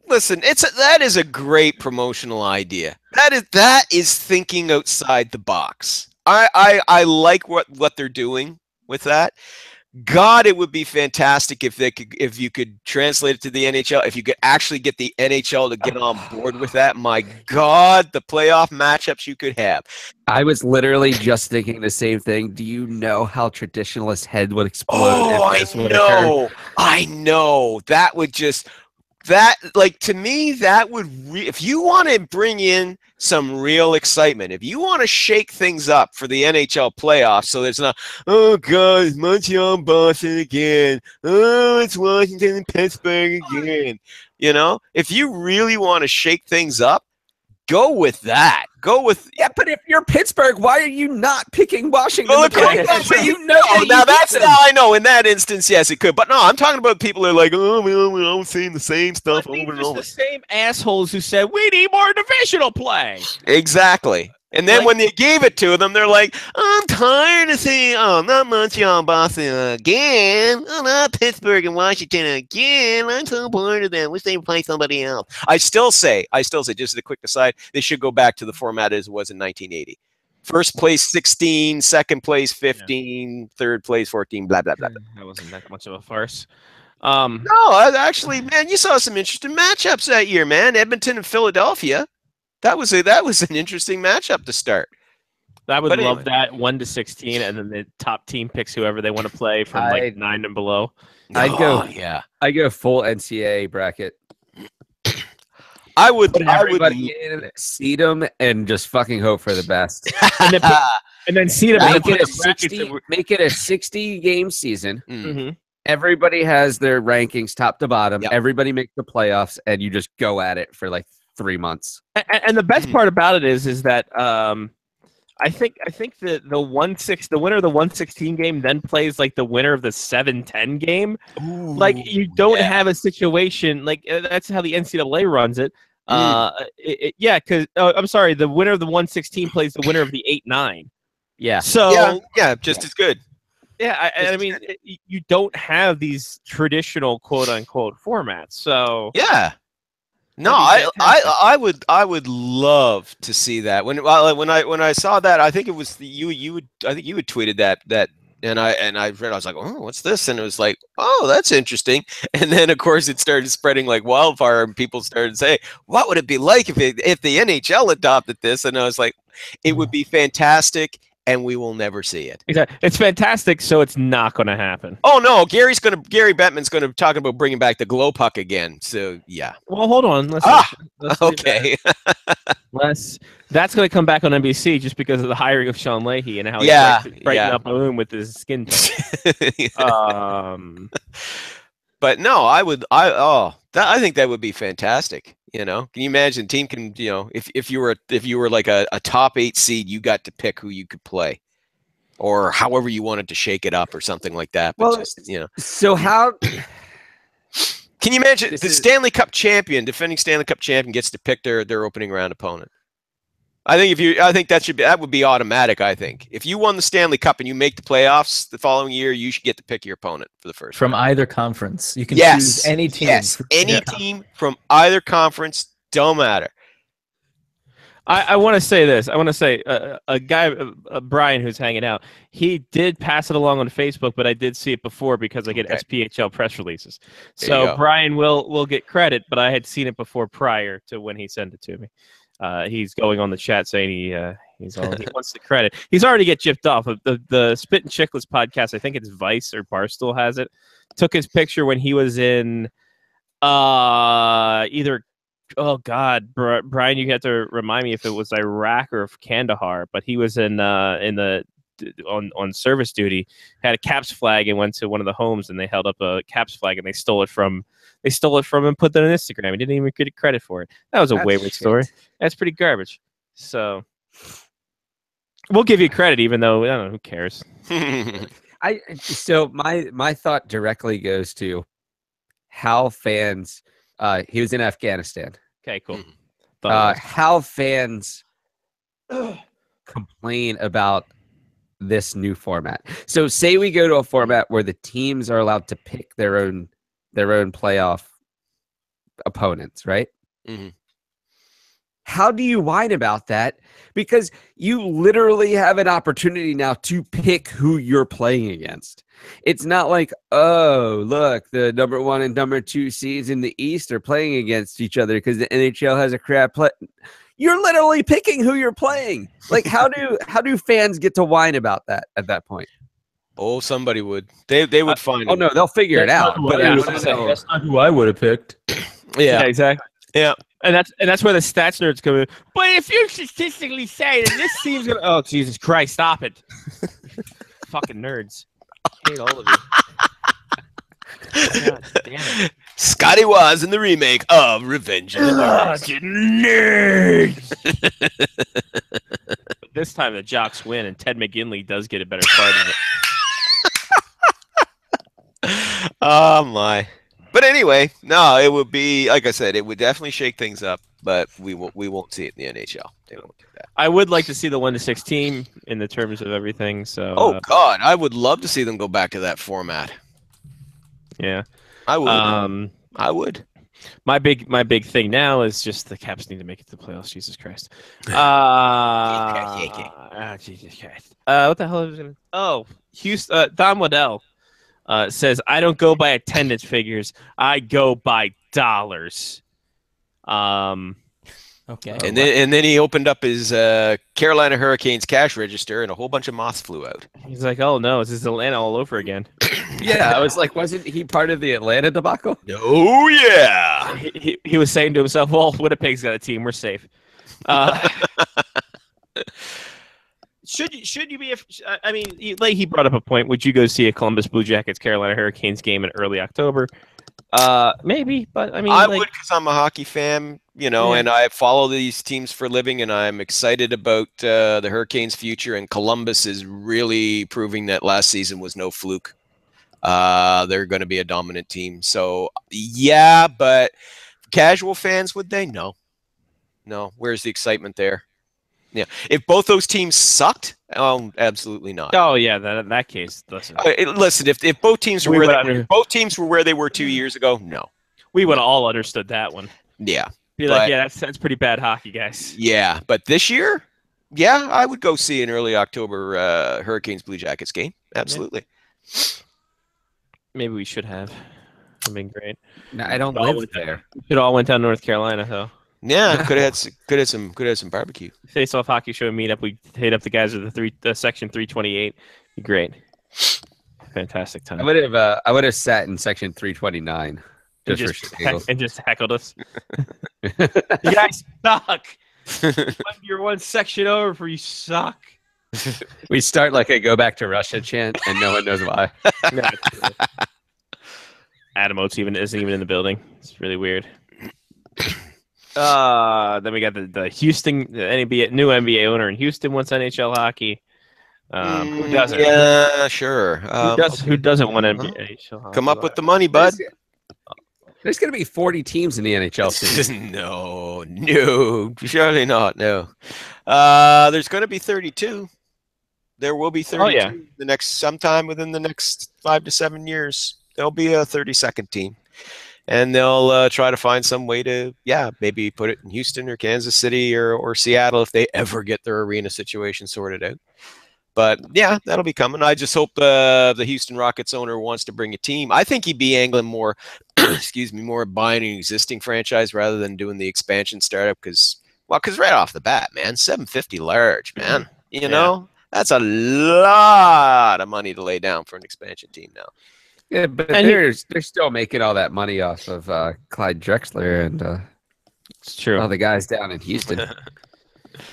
Listen, that is a great promotional idea. That is thinking outside the box. I like what they're doing with that. God, it would be fantastic if you could translate it to the NHL. If you could actually get the NHL to get on board with that, my God, the playoff matchups you could have. I was literally just thinking the same thing. Do you know how traditionalist head would explode? Oh, I know. That would just to me, that would if you want to bring in some real excitement, if you want to shake things up for the NHL playoffs, so there's not, oh God, it's Montreal, Boston again. Oh, it's Washington and Pittsburgh again. If you really want to shake things up, go with that. But if you're Pittsburgh, why are you not picking Washington? Now that's now I know in that instance, yes, it could. But no, I'm talking about people who are like, oh, we're all saying the same stuff over and over. The same assholes who said we need more divisional play. Exactly. And then when they gave it to them, they're like, I'm tired of seeing, not Montreal and Boston again. Oh, not Pittsburgh and Washington again. I'm so bored of them. Wish they'd play somebody else. I still say, just as a quick aside, they should go back to the format as it was in 1980. First place 16, second place 15, third place 14, blah, blah, blah. That wasn't that much of a farce. Actually, man, you saw some interesting matchups that year, man. Edmonton and Philadelphia. That was an interesting matchup to start. I would But love anyway. that 1-16, and then the top team picks whoever they want to play from like 9 and below. I'd go. Yeah. I go full NCAA bracket. I would. Put everybody in, seed them, and just fucking hope for the best. And then seed them. Make it a 60 game season. Mm-hmm. Everybody has their rankings top to bottom. Yep. Everybody makes the playoffs, and you just go at it for like 3 months. And the best part about it is that I think the winner of the 1-16 game then plays like the winner of the 7-10 game. Like you don't have a situation like that's how the NCAA runs it. Because I'm sorry, the winner of the 1-16 plays the winner of the 8-9. Yeah. So just as good. Yeah, I mean, you don't have these traditional quote unquote formats. So yeah. No, I would love to see that. When I saw that, I think it was you had tweeted that and I read, I was like, oh, what's this? And it was like, oh, that's interesting. And then of course it started spreading like wildfire, and people started saying, what would it be like if the NHL adopted this? And I was like, it would be fantastic. And we will never see it. Exactly. It's fantastic, so it's not going to happen. Oh no, Gary Bettman's going to talk about bringing back the glow puck again. So yeah. Well, hold on. Let's okay. That's going to come back on NBC just because of the hiring of Sean Leahy and how he likes to brighten up a room with his skin tone. But no, I think that would be fantastic. You know, can you imagine? Team can, if you were like a top 8 seed, you got to pick who you could play, or however you wanted to shake it up, or something like that. But well, so how can you imagine Stanley Cup champion, defending Stanley Cup champion, gets to pick their opening round opponent? I think that would be automatic. I think if you won the Stanley Cup and you make the playoffs the following year, you should get to pick your opponent for the first from round. either conference. You can choose any team. Yes, any team from either conference, don't matter. I want to say this. I want to say a guy, Brian, who's hanging out, he did pass it along on Facebook, but I did see it before because I get SPHL press releases. So Brian will get credit, but I had seen it before prior to when he sent it to me. He's going on the chat saying he wants the credit. He's already get gypped off. The Spit and Chicklets podcast, I think it's Vice or Barstool has it, took his picture when he was in either, oh God, Brian, you have to remind me if it was Iraq or Kandahar, but he was on service duty, had a Caps flag and went to one of the homes and they held up a Caps flag and they stole it from him and put that on Instagram. He didn't even get credit for it. That was a wayward story. That's pretty garbage. So we'll give you credit, even though I don't know who cares. So my thought directly goes to how fans. He was in Afghanistan. Okay, cool. How fans complain about this new format. So say we go to a format where the teams are allowed to pick their own playoff opponents, right? Mm-hmm. How do you whine about that? Because you literally have an opportunity now to pick who you're playing against. It's not like, oh, look, the number 1 and number 2 seeds in the East are playing against each other because the NHL has a crap play. You're literally picking who you're playing. Like, how do fans get to whine about that at that point? Oh, somebody would. They would find. Oh no, they'll figure it out. But that's not who I would have picked. Yeah, exactly. Yeah. And that's where the stats nerds come in. But if you statistically say that this team's gonna, oh Jesus Christ, stop it! Fucking nerds, I hate all of you. God damn it. Scotty was in the remake of Revenge of the Nerds. But this time the Jocks win, and Ted McGinley does get a better part of it. Oh my. But anyway, no, it would be, like I said, it would definitely shake things up, but we won't see it in the NHL. They won't do that. I would like to see the 1-16 in the terms of everything. So oh God, I would love to see them go back to that format. Yeah. I would. I would. My big thing now is just the Caps need to make it to the playoffs. Jesus Christ. Jesus Christ. What the hell is it? Oh, Houston. Don Waddell. says, I don't go by attendance figures. I go by dollars. Okay. And then he opened up his Carolina Hurricanes cash register, and a whole bunch of moths flew out. He's like, oh no, this is Atlanta all over again. Yeah, I was like, wasn't he part of the Atlanta debacle? Oh yeah. He was saying to himself, well, Winnipeg's got a team, we're safe. Should you be? I mean, he brought up a point. Would you go see a Columbus Blue Jackets Carolina Hurricanes game in early October? Maybe, but I mean, I would, because I'm a hockey fan, and Yeah. I follow these teams for a living, and I'm excited about the Hurricanes' future. And Columbus is really proving that last season was no fluke. They're going to be a dominant team. So yeah, but casual fans, would they? No. Where's the excitement there? Yeah, if both those teams sucked, absolutely not. Oh yeah, in that case, listen. Listen, if both teams were where they were 2 years ago, no, we would have all understood that one. Yeah, Be like, yeah, that's pretty bad hockey, guys. Yeah, but this year, yeah, I would go see an early October Hurricanes Blue Jackets game. Absolutely. Maybe we should have. It'd been great. No, I don't live there. We should all went down to North Carolina though. Yeah, could have had some barbecue. Face Off Hockey Show meetup. We hit up the guys with the section 328. Be great. Fantastic time. I would have sat in section 329 and just heckled us. You guys suck. You're one section over for you suck. We start like a go back to Russia chant, and no one knows why. Adam Oates isn't even in the building. It's really weird. Then we got the Houston, the new NBA owner in Houston wants NHL hockey. Who doesn't? Yeah, sure. Who doesn't want NHL hockey? Come up with the money, bud. There's going to be 40 teams in the NHL season. No, surely not. No. There's going to be 32. There will be 32. Oh, yeah. Sometime within the next 5 to 7 years, there'll be a 32nd team. And they'll try to find some way to, maybe put it in Houston or Kansas City or Seattle if they ever get their arena situation sorted out. But, yeah, that'll be coming. I just hope the Houston Rockets owner wants to bring a team. I think he'd be angling more, more buying an existing franchise rather than doing the expansion startup because right off the bat, man, $750 large, man. You know, that's a lot of money to lay down for an expansion team now. Yeah, but they're still making all that money off of Clyde Drexler and it's true. All the guys down in Houston.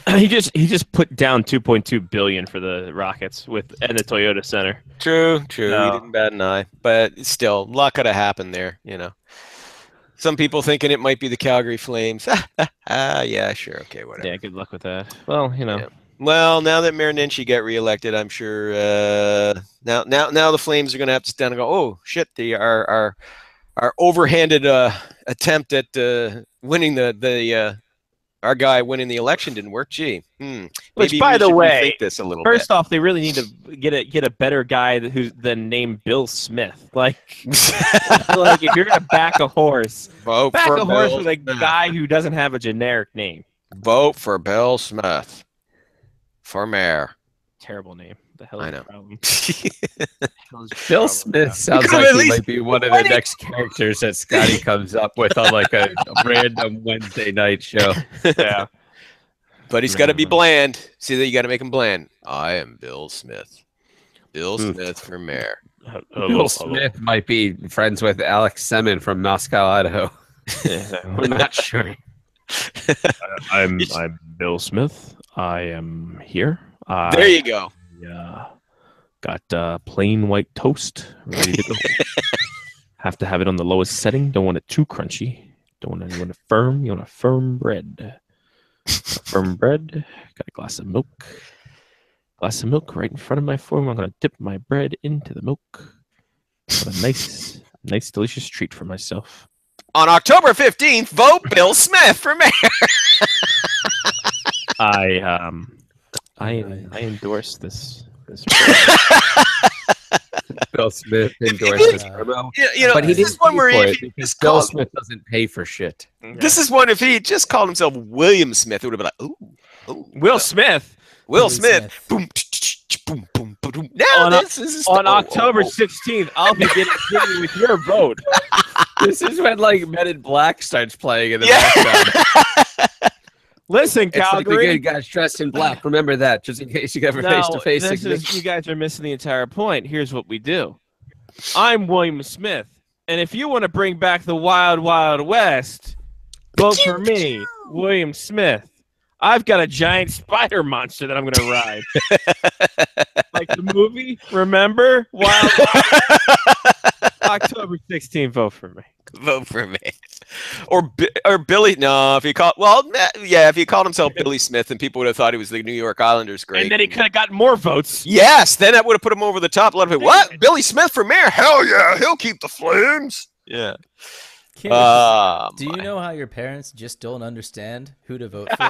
he just put down $2.2 billion for the Rockets and the Toyota Center. True. No. He didn't bat an eye, but still, a lot could have happened there. Some people thinking it might be the Calgary Flames. Yeah, sure, okay, whatever. Yeah, good luck with that. Well, Yeah. Well, now that Marinenshi got reelected, I'm sure now the Flames are going to have to stand and go, oh shit, our overhanded attempt at winning our guy winning the election didn't work. Gee, which by the way, this a little first off, they really need to get a better guy than named Bill Smith. Like if you're gonna back a horse, vote back for a horse Bill with a Smith. guy who doesn't have a generic name. Vote for Bill Smith for mayor. Terrible name. The hell I is know. the problem? Bill Smith sounds like he might be one of the next characters that Scotty comes up with on like a random Wednesday night show. Yeah. But he's got to be bland. See that you got to make him bland. I am Bill Smith. Bill Smith for mayor. Bill Smith might be friends with Alex Semin from Moscow, Idaho. We're not sure. I'm Bill Smith. I am here. There you go. Yeah. Got plain white toast ready to go. Have to have it on the lowest setting. Don't want it too crunchy. Don't want it firm. You want a firm bread. Firm bread. Got a glass of milk. Glass of milk right in front of my form. I'm gonna dip my bread into the milk. Have a nice, delicious treat for myself. On October 15th, vote Bill Smith for mayor. I endorse this. Bill Smith endorsed this promo. But he didn't pay for it because Bill Smith doesn't pay for shit. This is one, if he just called himself William Smith, it would have been like, ooh. Will Smith. Will Smith. Boom, boom, boom, Now this is on October 16th. I'll be getting jiggy with your vote. This is when like Men in Black starts playing in the Yeah. background. Listen, It's like the Calgary. good guys dressed in black. Remember that, just in case you ever face to face. You guys are missing the entire point. Here's what we do. I'm William Smith, and if you want to bring back the Wild Wild West, vote for me, William Smith. I've got a giant spider monster that I'm going to ride. Like the movie, remember? Wild October 16th, vote for me. Vote for me. Or Billy. No, if he called. Well, yeah, if he called himself Billy Smith, then people would have thought he was the New York Islanders great. And then he could have gotten more votes. Yes, then that would have put him over the top. A lot of people. What? Billy Smith for mayor? Hell yeah, he'll keep the Flames. Yeah. Kid, do you know how your parents just don't understand who to vote for?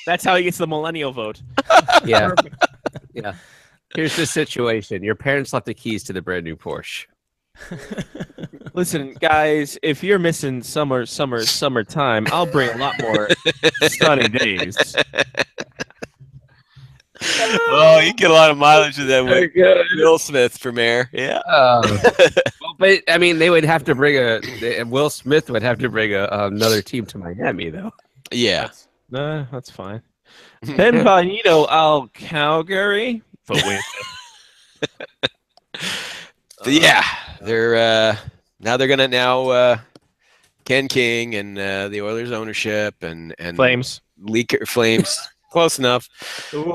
That's how he gets the millennial vote. Yeah. Yeah. Here's the situation. Your parents left the keys to the brand new Porsche. Listen, guys, if you're missing summertime, I'll bring a lot more sunny days. Oh, you get a lot of mileage with that one. Bill Smith for mayor. Yeah. But I mean, they would have to bring Will Smith would have to bring another team to Miami, though. Yeah. That's fine. Benvenido al Calgary. But wait. Yeah, they're now they're gonna Ken King and the Oilers ownership and Flames Flames. Close enough. Ooh,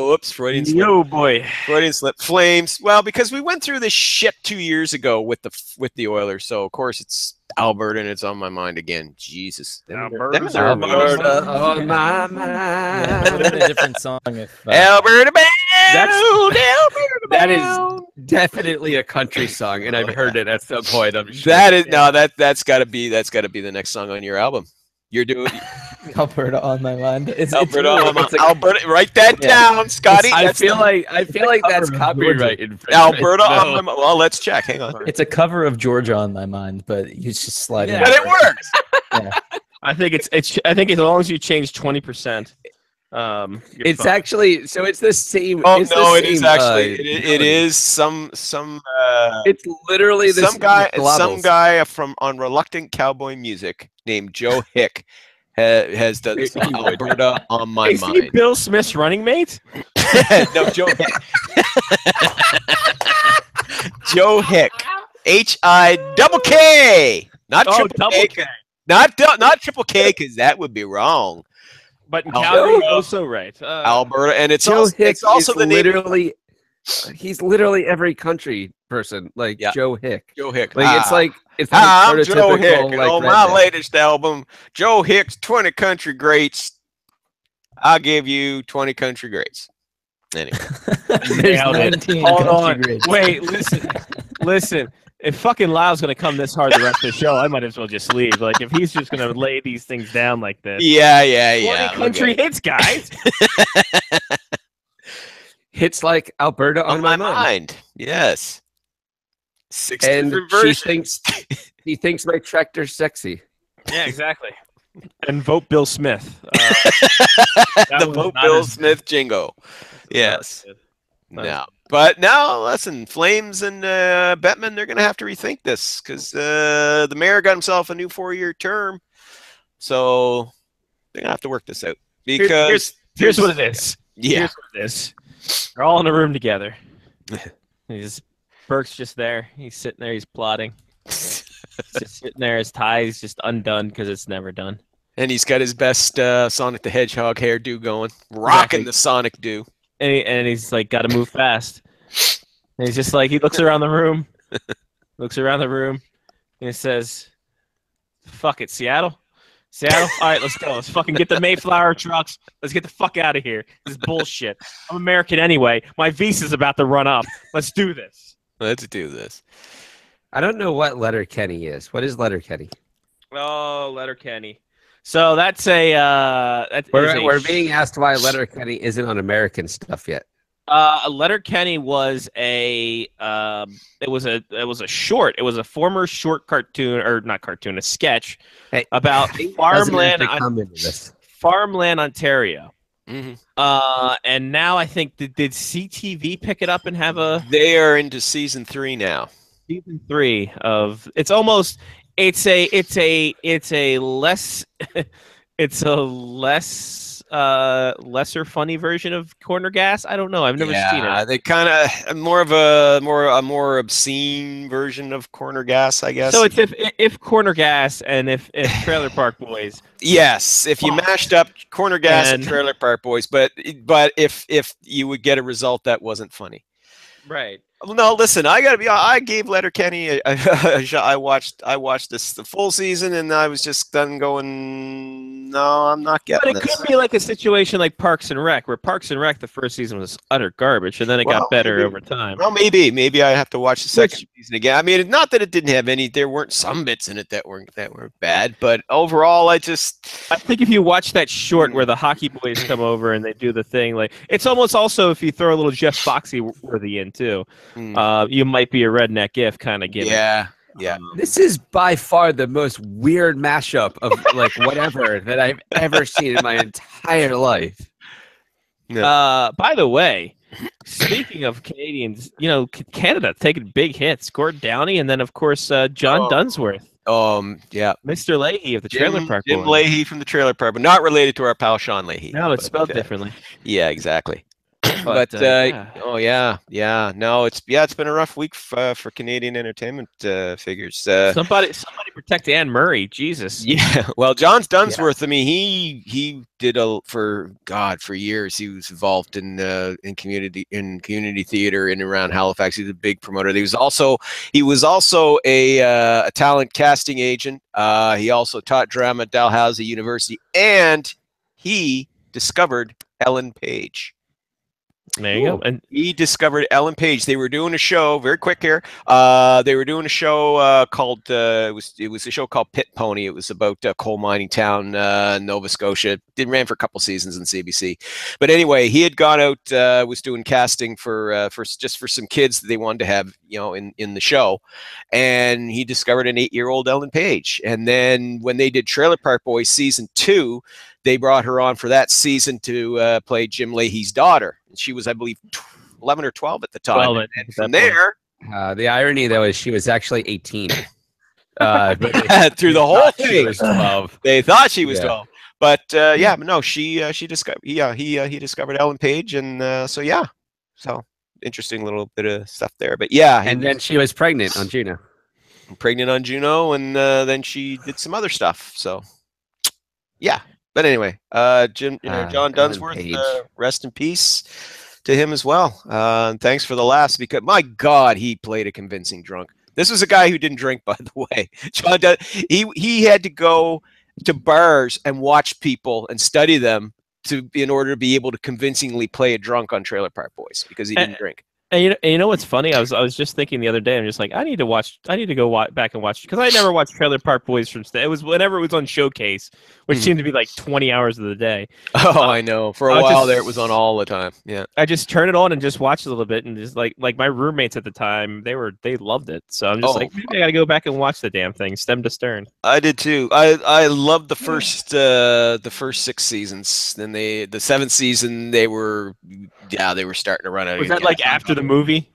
Whoops, Freudian slip. Oh boy, Freudian slip. Flames. Well, because we went through this shit 2 years ago with the Oilers, so of course it's Alberta and it's on my mind again. Jesus, Alberta on my mind. That would have been a different song if Alberta bound. Alberta that is definitely a country song, and I've heard it at some point. I'm sure. That is that's got to be the next song on your album. You're doing Alberta on my mind. It's Alberta. really, Alberta. Write that down, Scotty. I feel like that's copyright infringement. Alberta on my mind. Well, let's check. Hang on. it's a cover of Georgia on my mind, but you just slide it. But it works. Yeah. I think I think as long as you change 20%, It's fine. actually so. It's the same. Oh it's no, the it is same, actually. It is some. It's literally the some guy. globals. Some guy from on Reluctant Cowboy Music named Joe Hick has done this song, Alberta on my Is he mind. Bill Smith's running mate? No, Joe Hick. Joe Hick. H-I-double-K. Not Oh, triple double K. K. Not triple K, because that would be wrong. But in Alberta. Calgary, also right. Alberta, and it's Joe also, Hick it's also is the name. literally. He's literally every country person, like Yeah. Joe Hick. Joe Hick. Like it's like I'm Joe Hick, prototypical, and like, on my redneck. latest album, Joe Hick's 20 Country Greats. I'll give you 20 Country Greats. Anyway, There's Nailed it. 19 Hold country on. grades. Wait, listen. If fucking Lyle's gonna come this hard the rest of the show, I might as well just leave. Like if he's just gonna lay these things down like this. yeah. 20 country hits, guys. Hits like Alberta on my mind. Yes. 6 And different she versions. he thinks my tractor's sexy. Yeah, exactly. And vote Bill Smith. The was vote not Bill as- Smith jingo. Yes. Not No. But now, listen, Flames and Bettman, they're going to have to rethink this because the mayor got himself a new 4-year term. So they're going to have to work this out. Because Here's what it is. Yeah. Here's what it is. They're all in a room together. Burke's just there. He's sitting there. He's plotting. He's just sitting there. His tie's just undone because it's never done. And he's got his best Sonic the Hedgehog hairdo going. Rocking Exactly. the Sonic do. And he's like, got to move fast. And he's just like, he looks around the room, and he says, "Fuck it, Seattle. All right, let's go. Let's fucking get the Mayflower trucks. Let's get the fuck out of here. This is bullshit. I'm American anyway. My visa's about to run up. Let's do this." Let's do this. I don't know what Letterkenny is. What is Letterkenny? Oh, Letterkenny. So that's a We're being asked why Letterkenny isn't on American stuff yet. Letterkenny was a it was a short. It was a former short cartoon, or not cartoon, a sketch Hey, about Doesn't farmland have to come into this. Ontario. Mhm. And now I think did CTV pick it up and have a They are into season 3 now. season 3 of it's almost it's a less it's a lesser funny version of Corner Gas. I don't know. I've never seen it. They kind of more of a more obscene version of Corner Gas, I guess. So it's if Corner Gas and if Trailer Park Boys. Yes, if you mashed up Corner Gas and Trailer Park Boys, but if you would get a result that wasn't funny. Right. No, listen. I gotta be. I gave Letterkenny a shot. I watched this the full season, and I was just done going. No, I'm not getting. But it could be like a situation like Parks and Rec, where Parks and Rec the first season was utter garbage, and then it got better over time. Well, maybe I have to watch the second season again. I mean, not that it didn't have any. There weren't some bits in it that weren't bad, but overall, I think if you watch that short where the hockey boys come over and they do the thing, like it's almost also if you throw a little Jeff Foxworthy in too. You might be a redneck if kind of gimmick. Yeah. This is by far the most weird mashup of like whatever that I've ever seen in my entire life. By the way, speaking of Canadians, Canada taking big hits. Gord Downey, and then of course John Dunsworth. Yeah, Mr. Leahy of the Trailer Park Jim Boys. Leahy from the Trailer Park, but not related to our pal Sean Leahy. No, it's spelled differently. Yeah, exactly. But yeah. No, it's been a rough week for Canadian entertainment figures. Somebody protect Anne Murray, Jesus. Yeah, well, John Dunsworth. Yeah. I mean, he did for years. He was involved in community theater in and around Halifax. He's a big promoter. He was also a talent casting agent. He also taught drama at Dalhousie University, and he discovered Ellen Page. There you go. And he discovered Ellen Page. They were doing a show. Very quick here. They were doing a show called. It was a show called Pit Pony. It was about a coal mining town, Nova Scotia. It ran for a couple seasons in CBC. But anyway, he had gone out. Was doing casting for some kids that they wanted to have, in the show, and he discovered an 8-year-old Ellen Page. And then when they did Trailer Park Boys season 2. They brought her on for that season to play Jim Leahy's daughter. She was, I believe, 11 or 12 at the time. And from there... the irony, though, is she was actually 18. Through the whole thing. They thought she was 12. But, she discovered... he discovered Ellen Page, and so interesting little bit of stuff there. But, And then she was pregnant on Juno. And then she did some other stuff, so... Yeah. But anyway, John Dunsworth, rest in peace to him as well. And thanks for the laughs, because my God, he played a convincing drunk. This was a guy who didn't drink, by the way. John, he had to go to bars and watch people and study them in order to be able to convincingly play a drunk on Trailer Park Boys, because he didn't drink. And you know what's funny? I was just thinking the other day. I'm just like, I need to go back and watch, because I never watched Trailer Park Boys from. It was whenever it was on Showcase, which seemed to be like 20 hours of the day. Oh, I know. For a while there, it was on all the time. Yeah. I just turned it on and just watched a little bit, and just like my roommates at the time, they loved it. So I'm just like, maybe I got to go back and watch the damn thing, stem to stern. I did too. I loved the first 6 seasons. Then the 7th season, they were starting to run out. Was that like after the movie?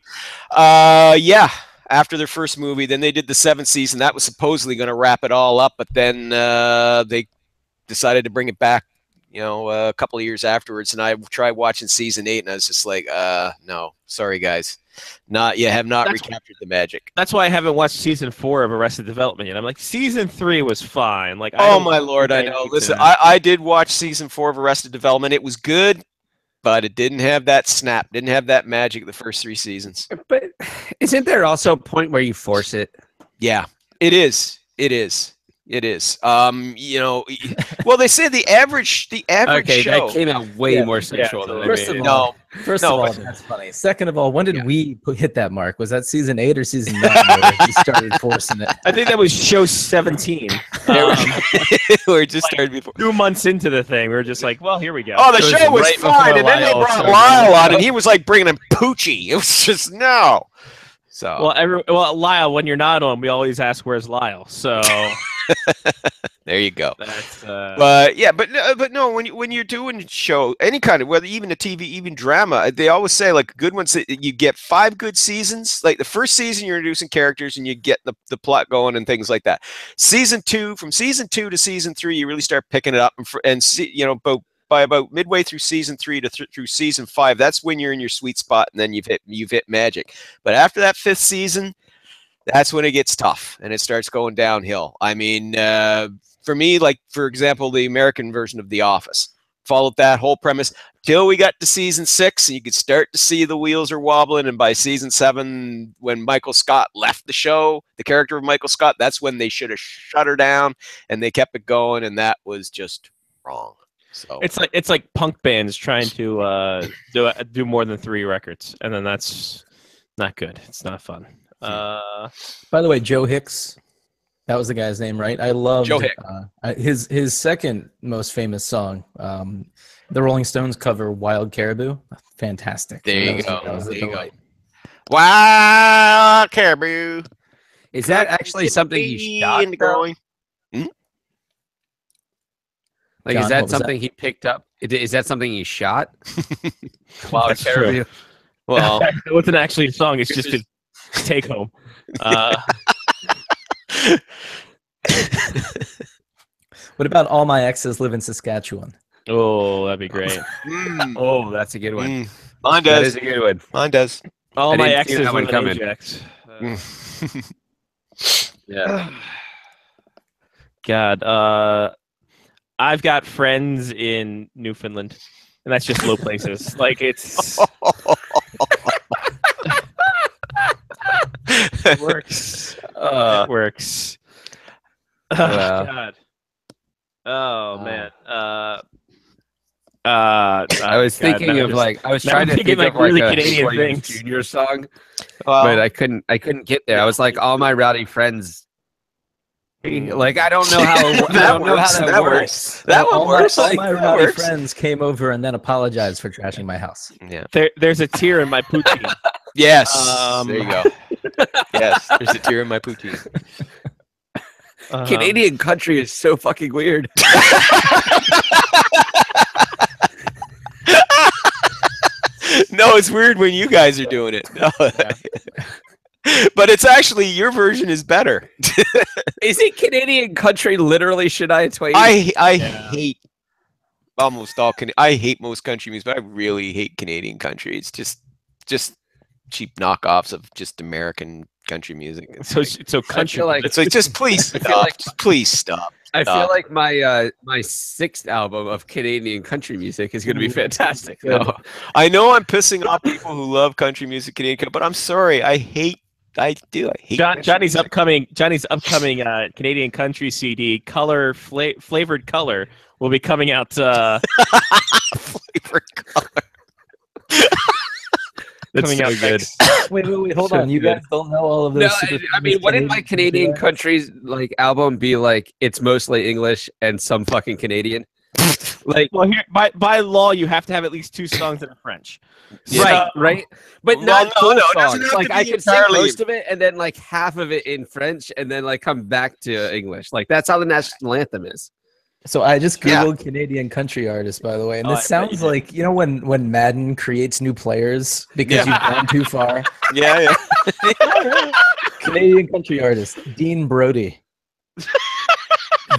Yeah, after their first movie. Then they did the 7th season. That was supposedly going to wrap it all up, but then they decided to bring it back, a couple of years afterwards. And I tried watching season 8, and I was just like, no, sorry guys, you have not recaptured the magic. That's why I haven't watched season 4 of Arrested Development yet. I'm like, season 3 was fine. Like, oh my Lord, I know. Listen, I did watch season 4 of Arrested Development. It was good, but it didn't have that snap, didn't have that magic the first 3 seasons. But isn't there also a point where you force it? Yeah, it is. Well, they say the average okay, show. That came out way more sexual than First of all, that's funny. Second of all, when did we hit that mark? Was that season 8 or season 9 where we started forcing it? I think that was show 17. We just started before 2 months into the thing. We were just like, well, here we go. Oh, the show was fine, and then they brought Lyle on, and he was like bringing in Poochie. It was just no. So well, Lyle, when you're not on, we always ask where's Lyle. So There you go. That's But no, when you're doing a show, any kind of, whether even a TV, even drama, they always say like good ones that you get 5 good seasons. Like the first season, you're introducing characters and you get the plot going and things like that. From season 2 to season 3, you really start picking it up and see, you know, by about midway through season 3 through season 5, that's when you're in your sweet spot, and then you've hit magic. But after that 5th season, that's when it gets tough and it starts going downhill. I mean, for me, like, for example, the American version of The Office followed that whole premise till we got to season 6, and you could start to see the wheels are wobbling. And by season 7, when Michael Scott left the show, the character of Michael Scott, that's when they should have shut her down, and they kept it going, and that was just wrong. So it's like punk bands trying to do more than 3 records, and then that's not good. It's not fun. By the way, Joe Hicks, that was the guy's name, right? I love Joe Hicks. His second most famous song, the Rolling Stones cover "Wild Caribou." Fantastic. There you That was go. a delight. Wild Caribou. Is that actually something he shot? Going. Like, John, is what that was something he picked up? Is that something he shot? Wild That's Caribou. true. Well, It wasn't actually a song. It's just a take home. What about All My Exes Live in Saskatchewan? Oh, that'd be great. Oh, that's a good one. Mine That does. is a good one. Mine does. All I my didn't see exes that one were coming. Ajax. Yeah. God, I've got friends in Newfoundland, and that's just low places. Like it's it works. It works. Wow. God. Oh man. I was thinking of like I was now trying I'm to thinking think like of like really a Canadian Williams things. Jr. song, Well, but I couldn't get there. I was like, all my rowdy friends. Like I don't know how I don't know how that works. That all one works. all my That rowdy works. friends came over and then apologized for trashing my house. Yeah. There's a tear in my poutine. Yes. Um, there you go. Yes. There's a tear in my poutine. Canadian country is so fucking weird. No, it's weird when you guys are doing it. No. But it's actually your version is better. Is it Canadian country literally Shania Twain? I hate almost all I hate most country music, but I really hate Canadian country. It's just cheap knockoffs of just American country music. It's So country. like- it's like just please I stop. feel like- Just please stop. I feel Stop. like my 6th album of Canadian country music is going to be fantastic. No. I know I'm pissing off people who love country music, Canadian, but I'm sorry. I hate country Johnny's music. upcoming Canadian country CD, flavored color, will be coming out. Flavored color. Coming out good. Wait, hold on. You guys don't know all of those. No, super I mean, famous wouldn't my Canadian country country's like album be like it's mostly English and some fucking Canadian? Like, Well, here by law, you have to have at least 2 songs that are French. right? But Well, not no, full no, it doesn't songs. have Like to I be could sing entirely- most of it and then like half of it in French and then like come back to English. Like that's how the national anthem is. So I just Yeah. googled Canadian country artists, by the way, and Oh, this I bet you sounds did. like when Madden creates new players because you've gone too far. Yeah. Canadian country artist Dean Brody,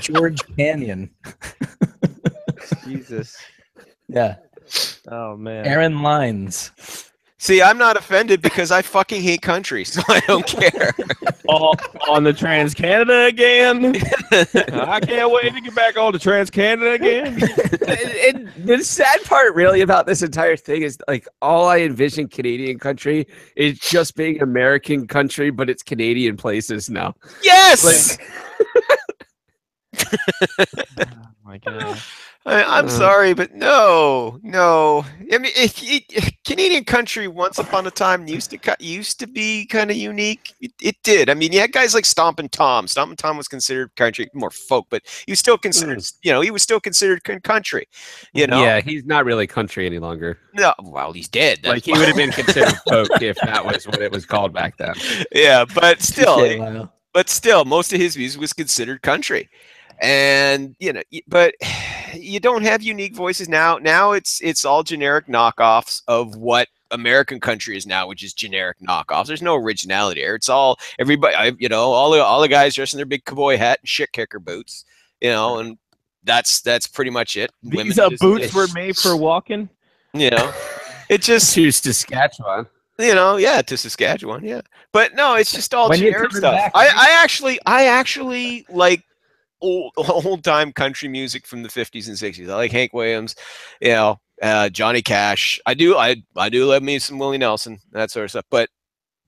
George Canyon, Jesus. yeah, Oh man. Aaron Lines. See, I'm not offended because I fucking hate country, so I don't care. All on the Trans Canada again. I can't wait to get back on the Trans Canada again. And the sad part really about this entire thing is like all I envision Canadian country is just being American country, but it's Canadian places now. Yes. Oh my god. I'm sorry, but no. I mean, Canadian country once upon a time used to be kind of unique. It did. I mean, you had guys like Stompin' Tom. Stompin' Tom was considered country, more folk, but he was still considered. He was still considered country. Yeah, he's not really country any longer. No, well, he's dead. Like he would have been considered folk if that was what it was called back then. Yeah, but still, Touche, Lyle. but still, most of his music was considered country. And but you don't have unique voices now. Now it's all generic knockoffs of what American country is now, which is generic knockoffs. There's no originality there. It's all everybody, all the guys dressed in their big cowboy hat and shit kicker boots, and that's pretty much it. These boots were made for walking. It just to Saskatchewan. To Saskatchewan, yeah. But no, it's just all generic stuff. I actually like old time country music from the 50s and 60s. I like Hank Williams, Johnny Cash. I do love me some Willie Nelson, that sort of stuff. But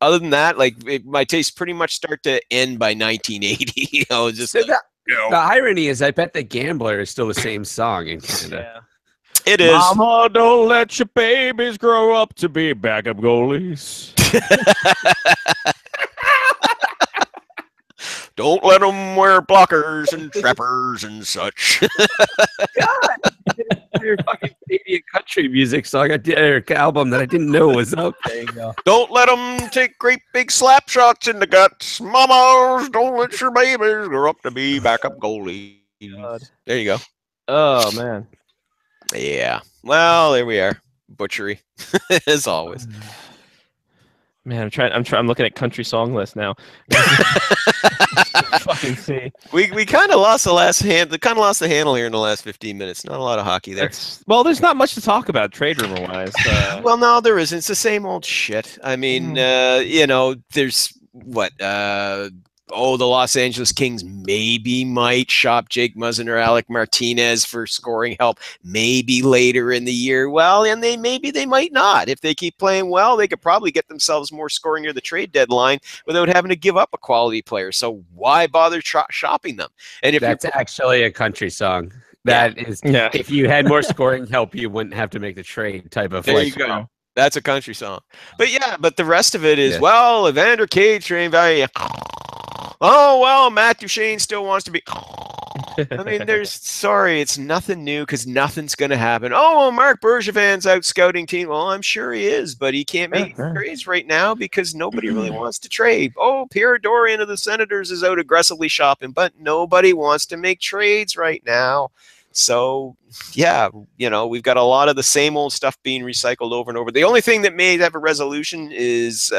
other than that, my tastes pretty much start to end by 1980. The irony is, I bet The Gambler is still the same song in Canada. Yeah. It is. Mama, don't let your babies grow up to be backup goalies. Don't let them wear blockers and trappers and such. God, your fucking Canadian country music song, album that I didn't know was up. There you go. Don't let them take great big slap shots in the guts. Mamas, don't let your babies grow up to be backup goalies. God. There you go. Oh man. Yeah. Well, there we are. Butchery, as always. Man, I'm looking at country song list now. Fucking see. We kind of lost the handle here in the last 15 minutes. Not a lot of hockey there. Well, there's not much to talk about trade rumor wise. Well, no, there isn't. It's the same old shit. I mean, there's what? The Los Angeles Kings maybe might shop Jake Muzzin or Alec Martinez for scoring help maybe later in the year. Well, and they might not. If they keep playing well, they could probably get themselves more scoring near the trade deadline without having to give up a quality player. So why bother shopping them? And if that's actually a country song. That is, if you had more scoring help, you wouldn't have to make the trade type of. There you go. That's a country song. But the rest of it is Evander Kane, train value. Oh, well, Matt Duchene still wants to be. I mean, it's nothing new because nothing's going to happen. Oh, well, Mark Bergevin's out scouting team. Well, I'm sure he is, but he can't make trades right now because nobody really wants to trade. Oh, Pierre Dorian of the Senators is out aggressively shopping, but nobody wants to make trades right now. So, we've got a lot of the same old stuff being recycled over and over. The only thing that may have a resolution is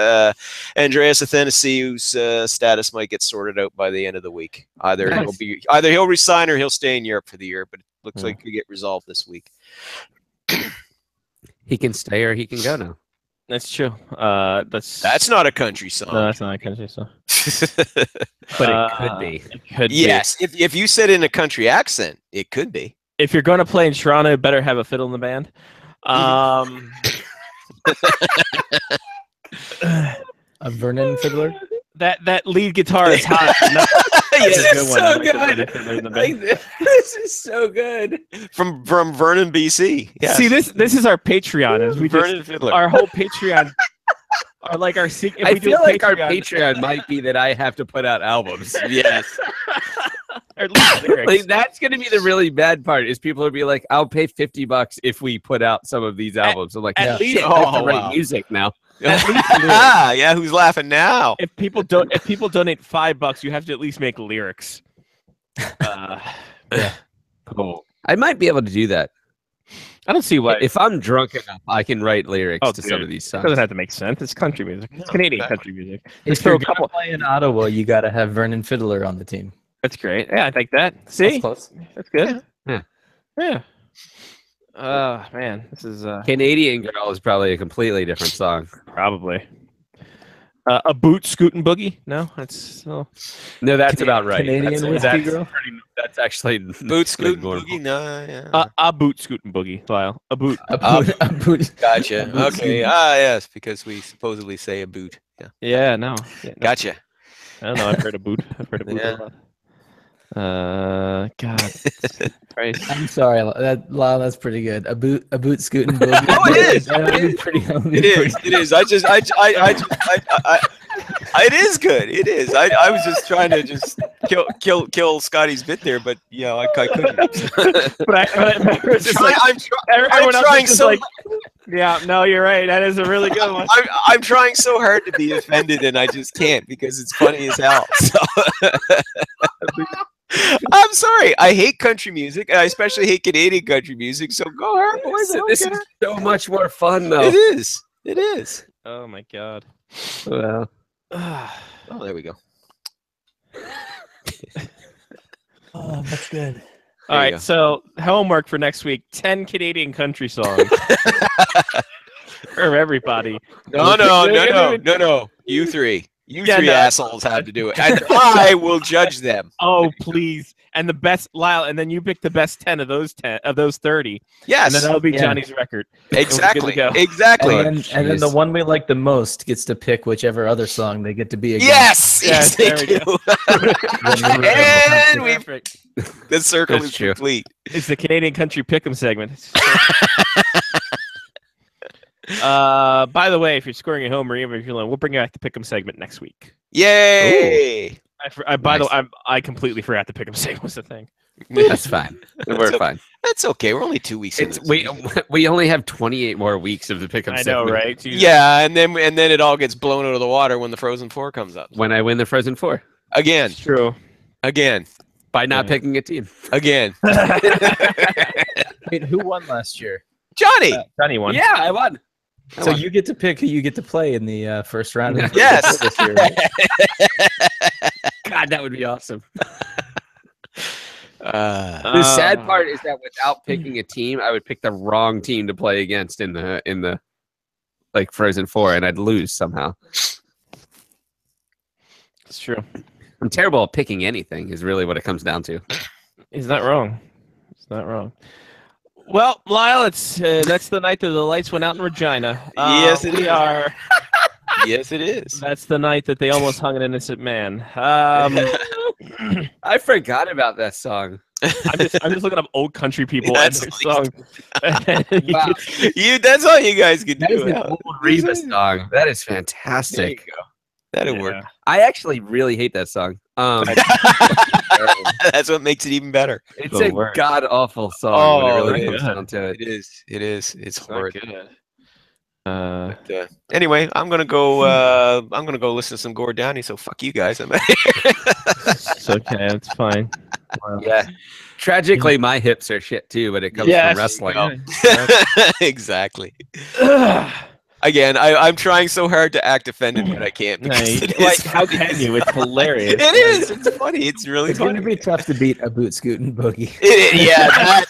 Andreas Athanasiou's status might get sorted out by the end of the week. Either he'll resign or he'll stay in Europe for the year, but it looks like it could get resolved this week. He can stay or he can go now. That's true. That's not a country song. No, that's not a country song. But it could be. It could yes, be. If you said in a country accent, it could be. If you're going to play in Toronto, better have a fiddle in the band. A Vernon fiddler. That lead guitar is hot. It's so good. This is so good. From Vernon, BC. Yes. See, this is our Patreon. As we Vernon fiddler. Our whole Patreon. Or like our secret. I feel like our Patreon might be that I have to put out albums. Yes. Or at least lyrics. That's going to be the really bad part. Is people will be like, "I'll pay $50 if we put out some of these albums." I'm like, at least, shit, I have to write music now. Yeah, who's laughing now? If people donate $5, you have to at least make lyrics. Cool. I might be able to do that. I don't see why. If I'm drunk enough, I can write lyrics to some of these songs. It doesn't have to make sense. It's country music. It's Canadian country music. If you're going to play in Ottawa, you got to have Vernon Fiddler on the team. That's great. Yeah, I like that. See? That's close. That's good. Yeah. Man, this is Canadian Girl is probably a completely different song. Probably. A boot scootin' boogie? No, that's about right. Canadian whiskey girl. That's actually boot scootin' boogie. No, yeah. A boot scootin' boogie. Lyle. A boot. A boot. Gotcha. Okay. Yes, because we supposedly say a boot. Yeah. Yeah. No. Gotcha. I don't know. I've heard a boot. A lot. God. Christ. I'm sorry, Lyle. That's pretty good. A boot scootin' boogie. Oh, it is. It is. It is good. It is. I was just trying to just kill Scotty's bit there, but I couldn't. But I'm trying so. Yeah, no, you're right. That is a really good one. I'm trying so hard to be offended, and I just can't because it's funny as hell. So I'm sorry. I hate country music. I especially hate Canadian country music. So go hard, boys. I don't This care. is so much more fun, though. It is. It is. Oh my god. Well, Oh, there we go. Oh, that's good. All There you right, go. so homework for next week: 10 Canadian country songs for everybody. No. You three. You Yeah, three no. assholes have to do it. And I will judge them. Oh, please! And the best, Lyle, and then you pick the best 10 of those 30. Yes. And then that'll be Yeah. Johnny's record. Exactly. go. Exactly. And then the one we like the most gets to pick whichever other song they get to be against. Yes. Yes, Yes, there they we do. And we Perfect. the circle That's is true. complete. It's the Canadian Country Pick'em segment. By the way, if you're scoring at home or even if you're alone, we'll bring back the Pick'em segment next week. Yay. By the way, I completely forgot the Pick'em segment was the thing. that's fine. We're okay. fine. That's okay. We're only 2 weeks in. It's we only have 28 more weeks of the pickup. I know, segment. right? Jesus. Yeah, and then it all gets blown out of the water when the Frozen Four comes up. When I win the Frozen Four Again. It's true. Again. by not Yeah. picking a team. Again. Wait, who won last year? Johnny. Johnny won. Yeah, I won. So you get to pick who you get to play in the first round. Of Yes. this year, right? God, that would be awesome. Uh, The sad part is that without picking a team, I would pick the wrong team to play against in the like Frozen Four, and I'd lose somehow. It's true. I'm terrible at picking anything. Is really what it comes down to. He's not wrong. He's not wrong. Well, Lyle, it's that's the night that the lights went out in Regina. Yes, it we is. are. yes, it is. That's the night that they almost hung an innocent man. I forgot about that song. I'm just looking up old country people Yeah, and their songs. Wow. That's all you guys can That is do. an old Reba song. That is There you fantastic. go. That'll work. Yeah. I actually really hate that song. That's what makes it even better. It's The a worst. god awful song when it Oh, really it comes is. down to it. It is. It is. It's It's not horrid. good. Anyway, I'm gonna go. I'm gonna go listen to some Gord Downie. So fuck you guys. I'm It's okay. It's fine. Yeah. Tragically, my hips are shit too, but it comes Yes. from wrestling. exactly. Again, I'm trying so hard to act offended, but I can't. No, Because it like, is how funny. can you? It's hilarious. It is. It's funny. It's really It's going funny. to be tough to beat a boot scooting boogie. Yeah,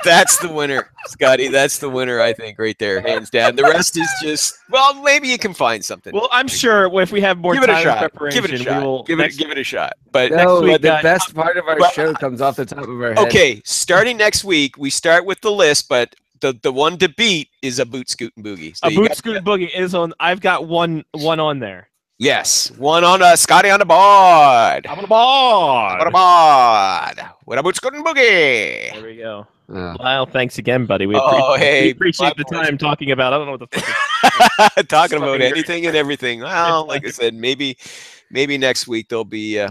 that's the winner, Scotty. That's the winner, I think, right there, hands down. The rest is just maybe you can find something. Well, I'm sure if we have more give it time a in shot. preparation, Give it a shot. we will. Give it a shot. But No, week, but the guys- best part of our But- show comes off the top of our head. okay, starting next week, we start with the list, but the one to beat is a boot scooting boogie. So A you boot got- scooting boogie is on. I've got one on there. Yes, one on Scotty on the board. I'm on the ball. On the board with a boot scooting boogie. There we go. Oh. Lyle, thanks again, buddy. We Oh, appreciate, hey, we appreciate the my pleasure. time talking about. I don't know what the fuck. Talking about fucking anything and everything. Well, like I said, maybe next week there'll be.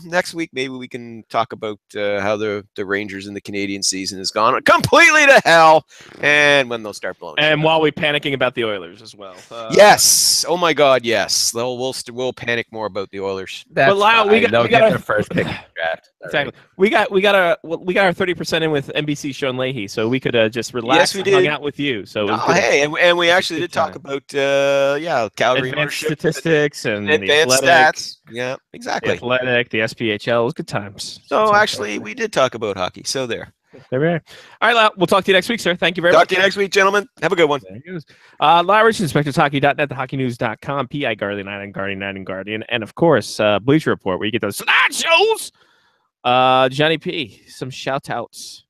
Next week maybe we can talk about how the Rangers in the Canadian season has gone completely to hell, and when they'll start blowing. And while we panicking about the Oilers as well. Yes. Oh my God. Yes. We'll panic more about the Oilers. That's Lyle, we fine. got- They'll we get gotta- their first pick in the draft. Exactly. We got our 30% in with NBC Sean Leahy, so we could just relax we and hung did. out with you. So it was Oh, good. hey, and we actually good did talk time. about Calgary Advanced ownership, statistics and the advanced athletic, stats. Yeah, the exactly. athletic, the SPHL. It was good times. So actually, we did talk about hockey. So there. There we are. All right, Lyle, we'll talk to you next week, sir. Thank you very Talk much. to you next week, gentlemen. Have a good one. There he goes. Lyle Rich, InspectorsHockey.net, thehockeynews.com, PI Guardian 9 and Guardian 9 and Guardian, and of course, Bleacher Report, where you get those slideshows. Johnny P, some shout outs.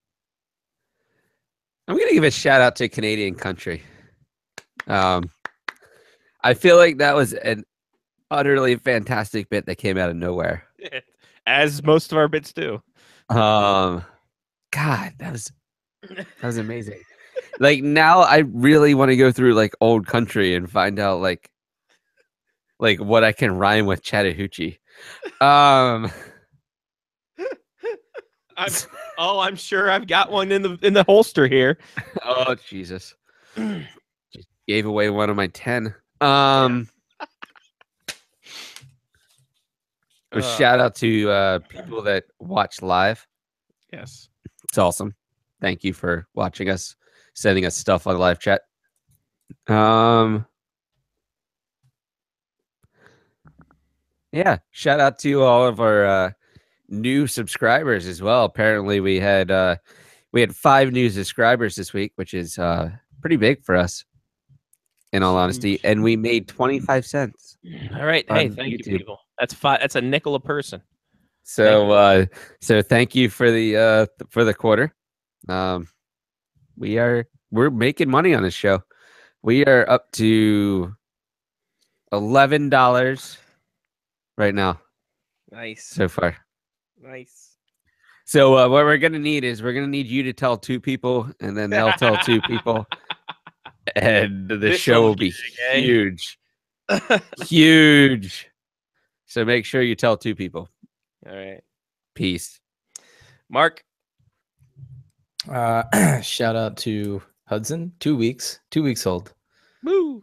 I'm gonna give a shout out to Canadian country. I feel like that was an utterly fantastic bit that came out of nowhere. As most of our bits do. God, that was amazing. Like now, I really want to go through like old country and find out like what I can rhyme with Chattahoochee. I'm sure I've got one in the holster here. Oh Jesus. Gave away one of my 10. A shout out to people that watch live. Yes. It's awesome. Thank you for watching us, sending us stuff on live chat. Yeah, shout out to all of our new subscribers as well. Apparently we had 5 new subscribers this week, which is pretty big for us, in all honesty, and we made 25 cents. All right. Hey, thank YouTube. you, people. That's a nickel a person. So so thank you for the quarter. We're making money on this show. We are up to $11 right now. Nice. So far. Nice. So what we're gonna need is you to tell 2 people, and then they'll tell 2 people, and the show will be huge, huge. So make sure you tell 2 people. All right. Peace. Mark. Shout out to Hudson. 2 weeks old. Woo.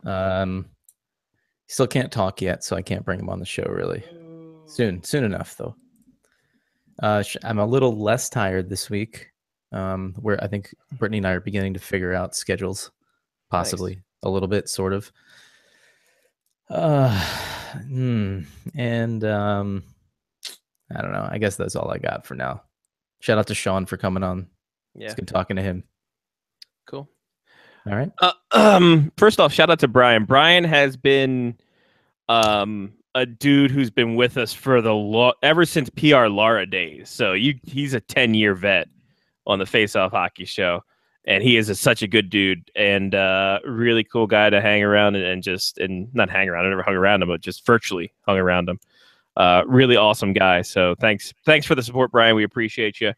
Still can't talk yet, so I can't bring him on the show really. Soon enough though. I'm a little less tired this week. Where I think Brittany and I are beginning to figure out schedules, possibly a little bit, sort of. And I don't know. I guess that's all I got for now. Shout out to Sean for coming on. Yeah. It's good talking to him. Cool. All right. First off, shout out to Brian. Brian has been a dude who's been with us for ever since PR Lara days. So he's a 10-year vet on the Face Off Hockey Show, and he is such a good dude and really cool guy to hang around and not hang around. I never hung around him, but just virtually hung around him. Really awesome guy. So thanks for the support, Brian. We appreciate you,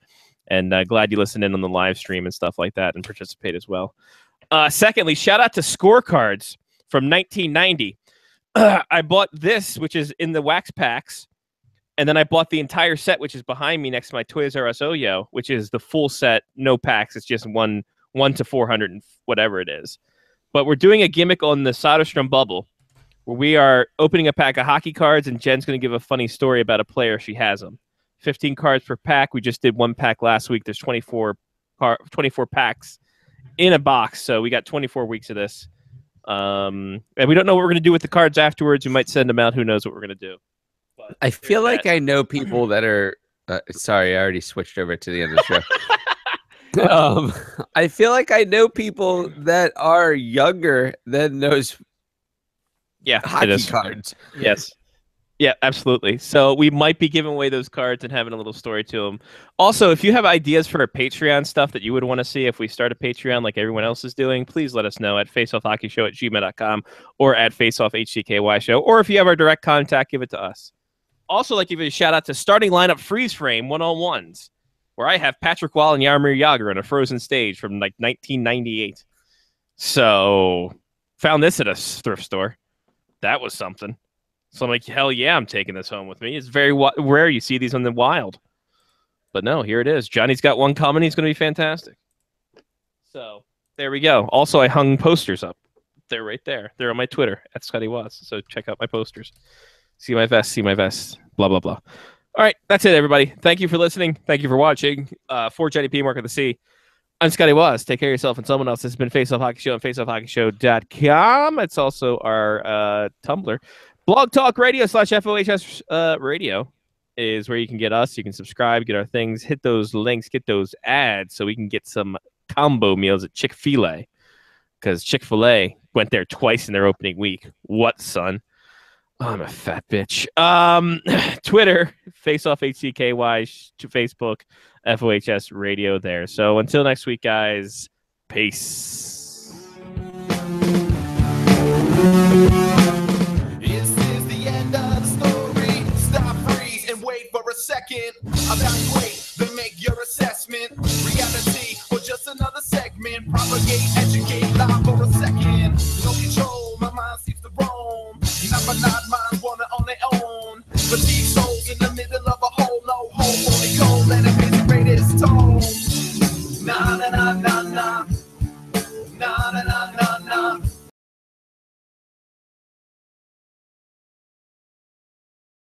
and glad you listened in on the live stream and stuff like that and participate as well. Secondly, shout out to Scorecards from 1990. I bought this, which is in the wax packs, and then I bought the entire set, which is behind me next to my Toys R Us Oyo, which is the full set, no packs. It's just one to 400 and whatever it is. But we're doing a gimmick on the Soderstrom bubble, where we are opening a pack of hockey cards, and Jen's going to give a funny story about a player. She has them. 15 cards per pack. We just did 1 pack last week. There's 24 packs in a box, so we got 24 weeks of this. And we don't know what we're going to do with the cards afterwards. We might send them out. Who knows what we're going to do. But I feel like I know people that are sorry, I already switched over to the end of the show. I feel like I know people that are younger than those hockey cards. Yes. Yeah, absolutely. So we might be giving away those cards and having a little story to them. Also, if you have ideas for a Patreon stuff that you would want to see if we start a Patreon like everyone else is doing, please let us know at faceoffhockeyshow@gmail.com or at faceoffhcky show. Or if you have our direct contact, give it to us. Also, like give a shout out to Starting Lineup Freeze Frame 101s, where I have Patrick Wall and Jaromir Jagr on a frozen stage from like 1998. So found this at a thrift store. That was something. So I'm like, hell yeah, I'm taking this home with me. It's very rare you see these on the wild. But no, here it is. Johnny's got one coming. He's going to be fantastic. So there we go. Also, I hung posters up. They're right there. They're on my Twitter, @ScottyWatts. So check out my posters. See my vest, blah, blah, blah. All right, that's it, everybody. Thank you for listening. Thank you for watching. For Jenny P. Mark of the C. I'm Scotty Watts. Take care of yourself and someone else. This has been Face Off Hockey Show on faceoffhockeyshow.com. It's also our Tumblr. Blog Talk Radio /FOHS radio is where you can get us. You can subscribe, get our things, hit those links, get those ads so we can get some combo meals at Chick-fil-A. Because Chick-fil-A went there twice in their opening week. What, son? Oh, I'm a fat bitch. Twitter, FaceOffHCKY, Facebook, FOHS Radio there. So until next week, guys, peace. For a second, evaluate, then make your assessment. Reality, or just another segment. Propagate, educate, lie for a second. No control, my mind seems to roam. Not my minds wanna on their own. But these souls in the middle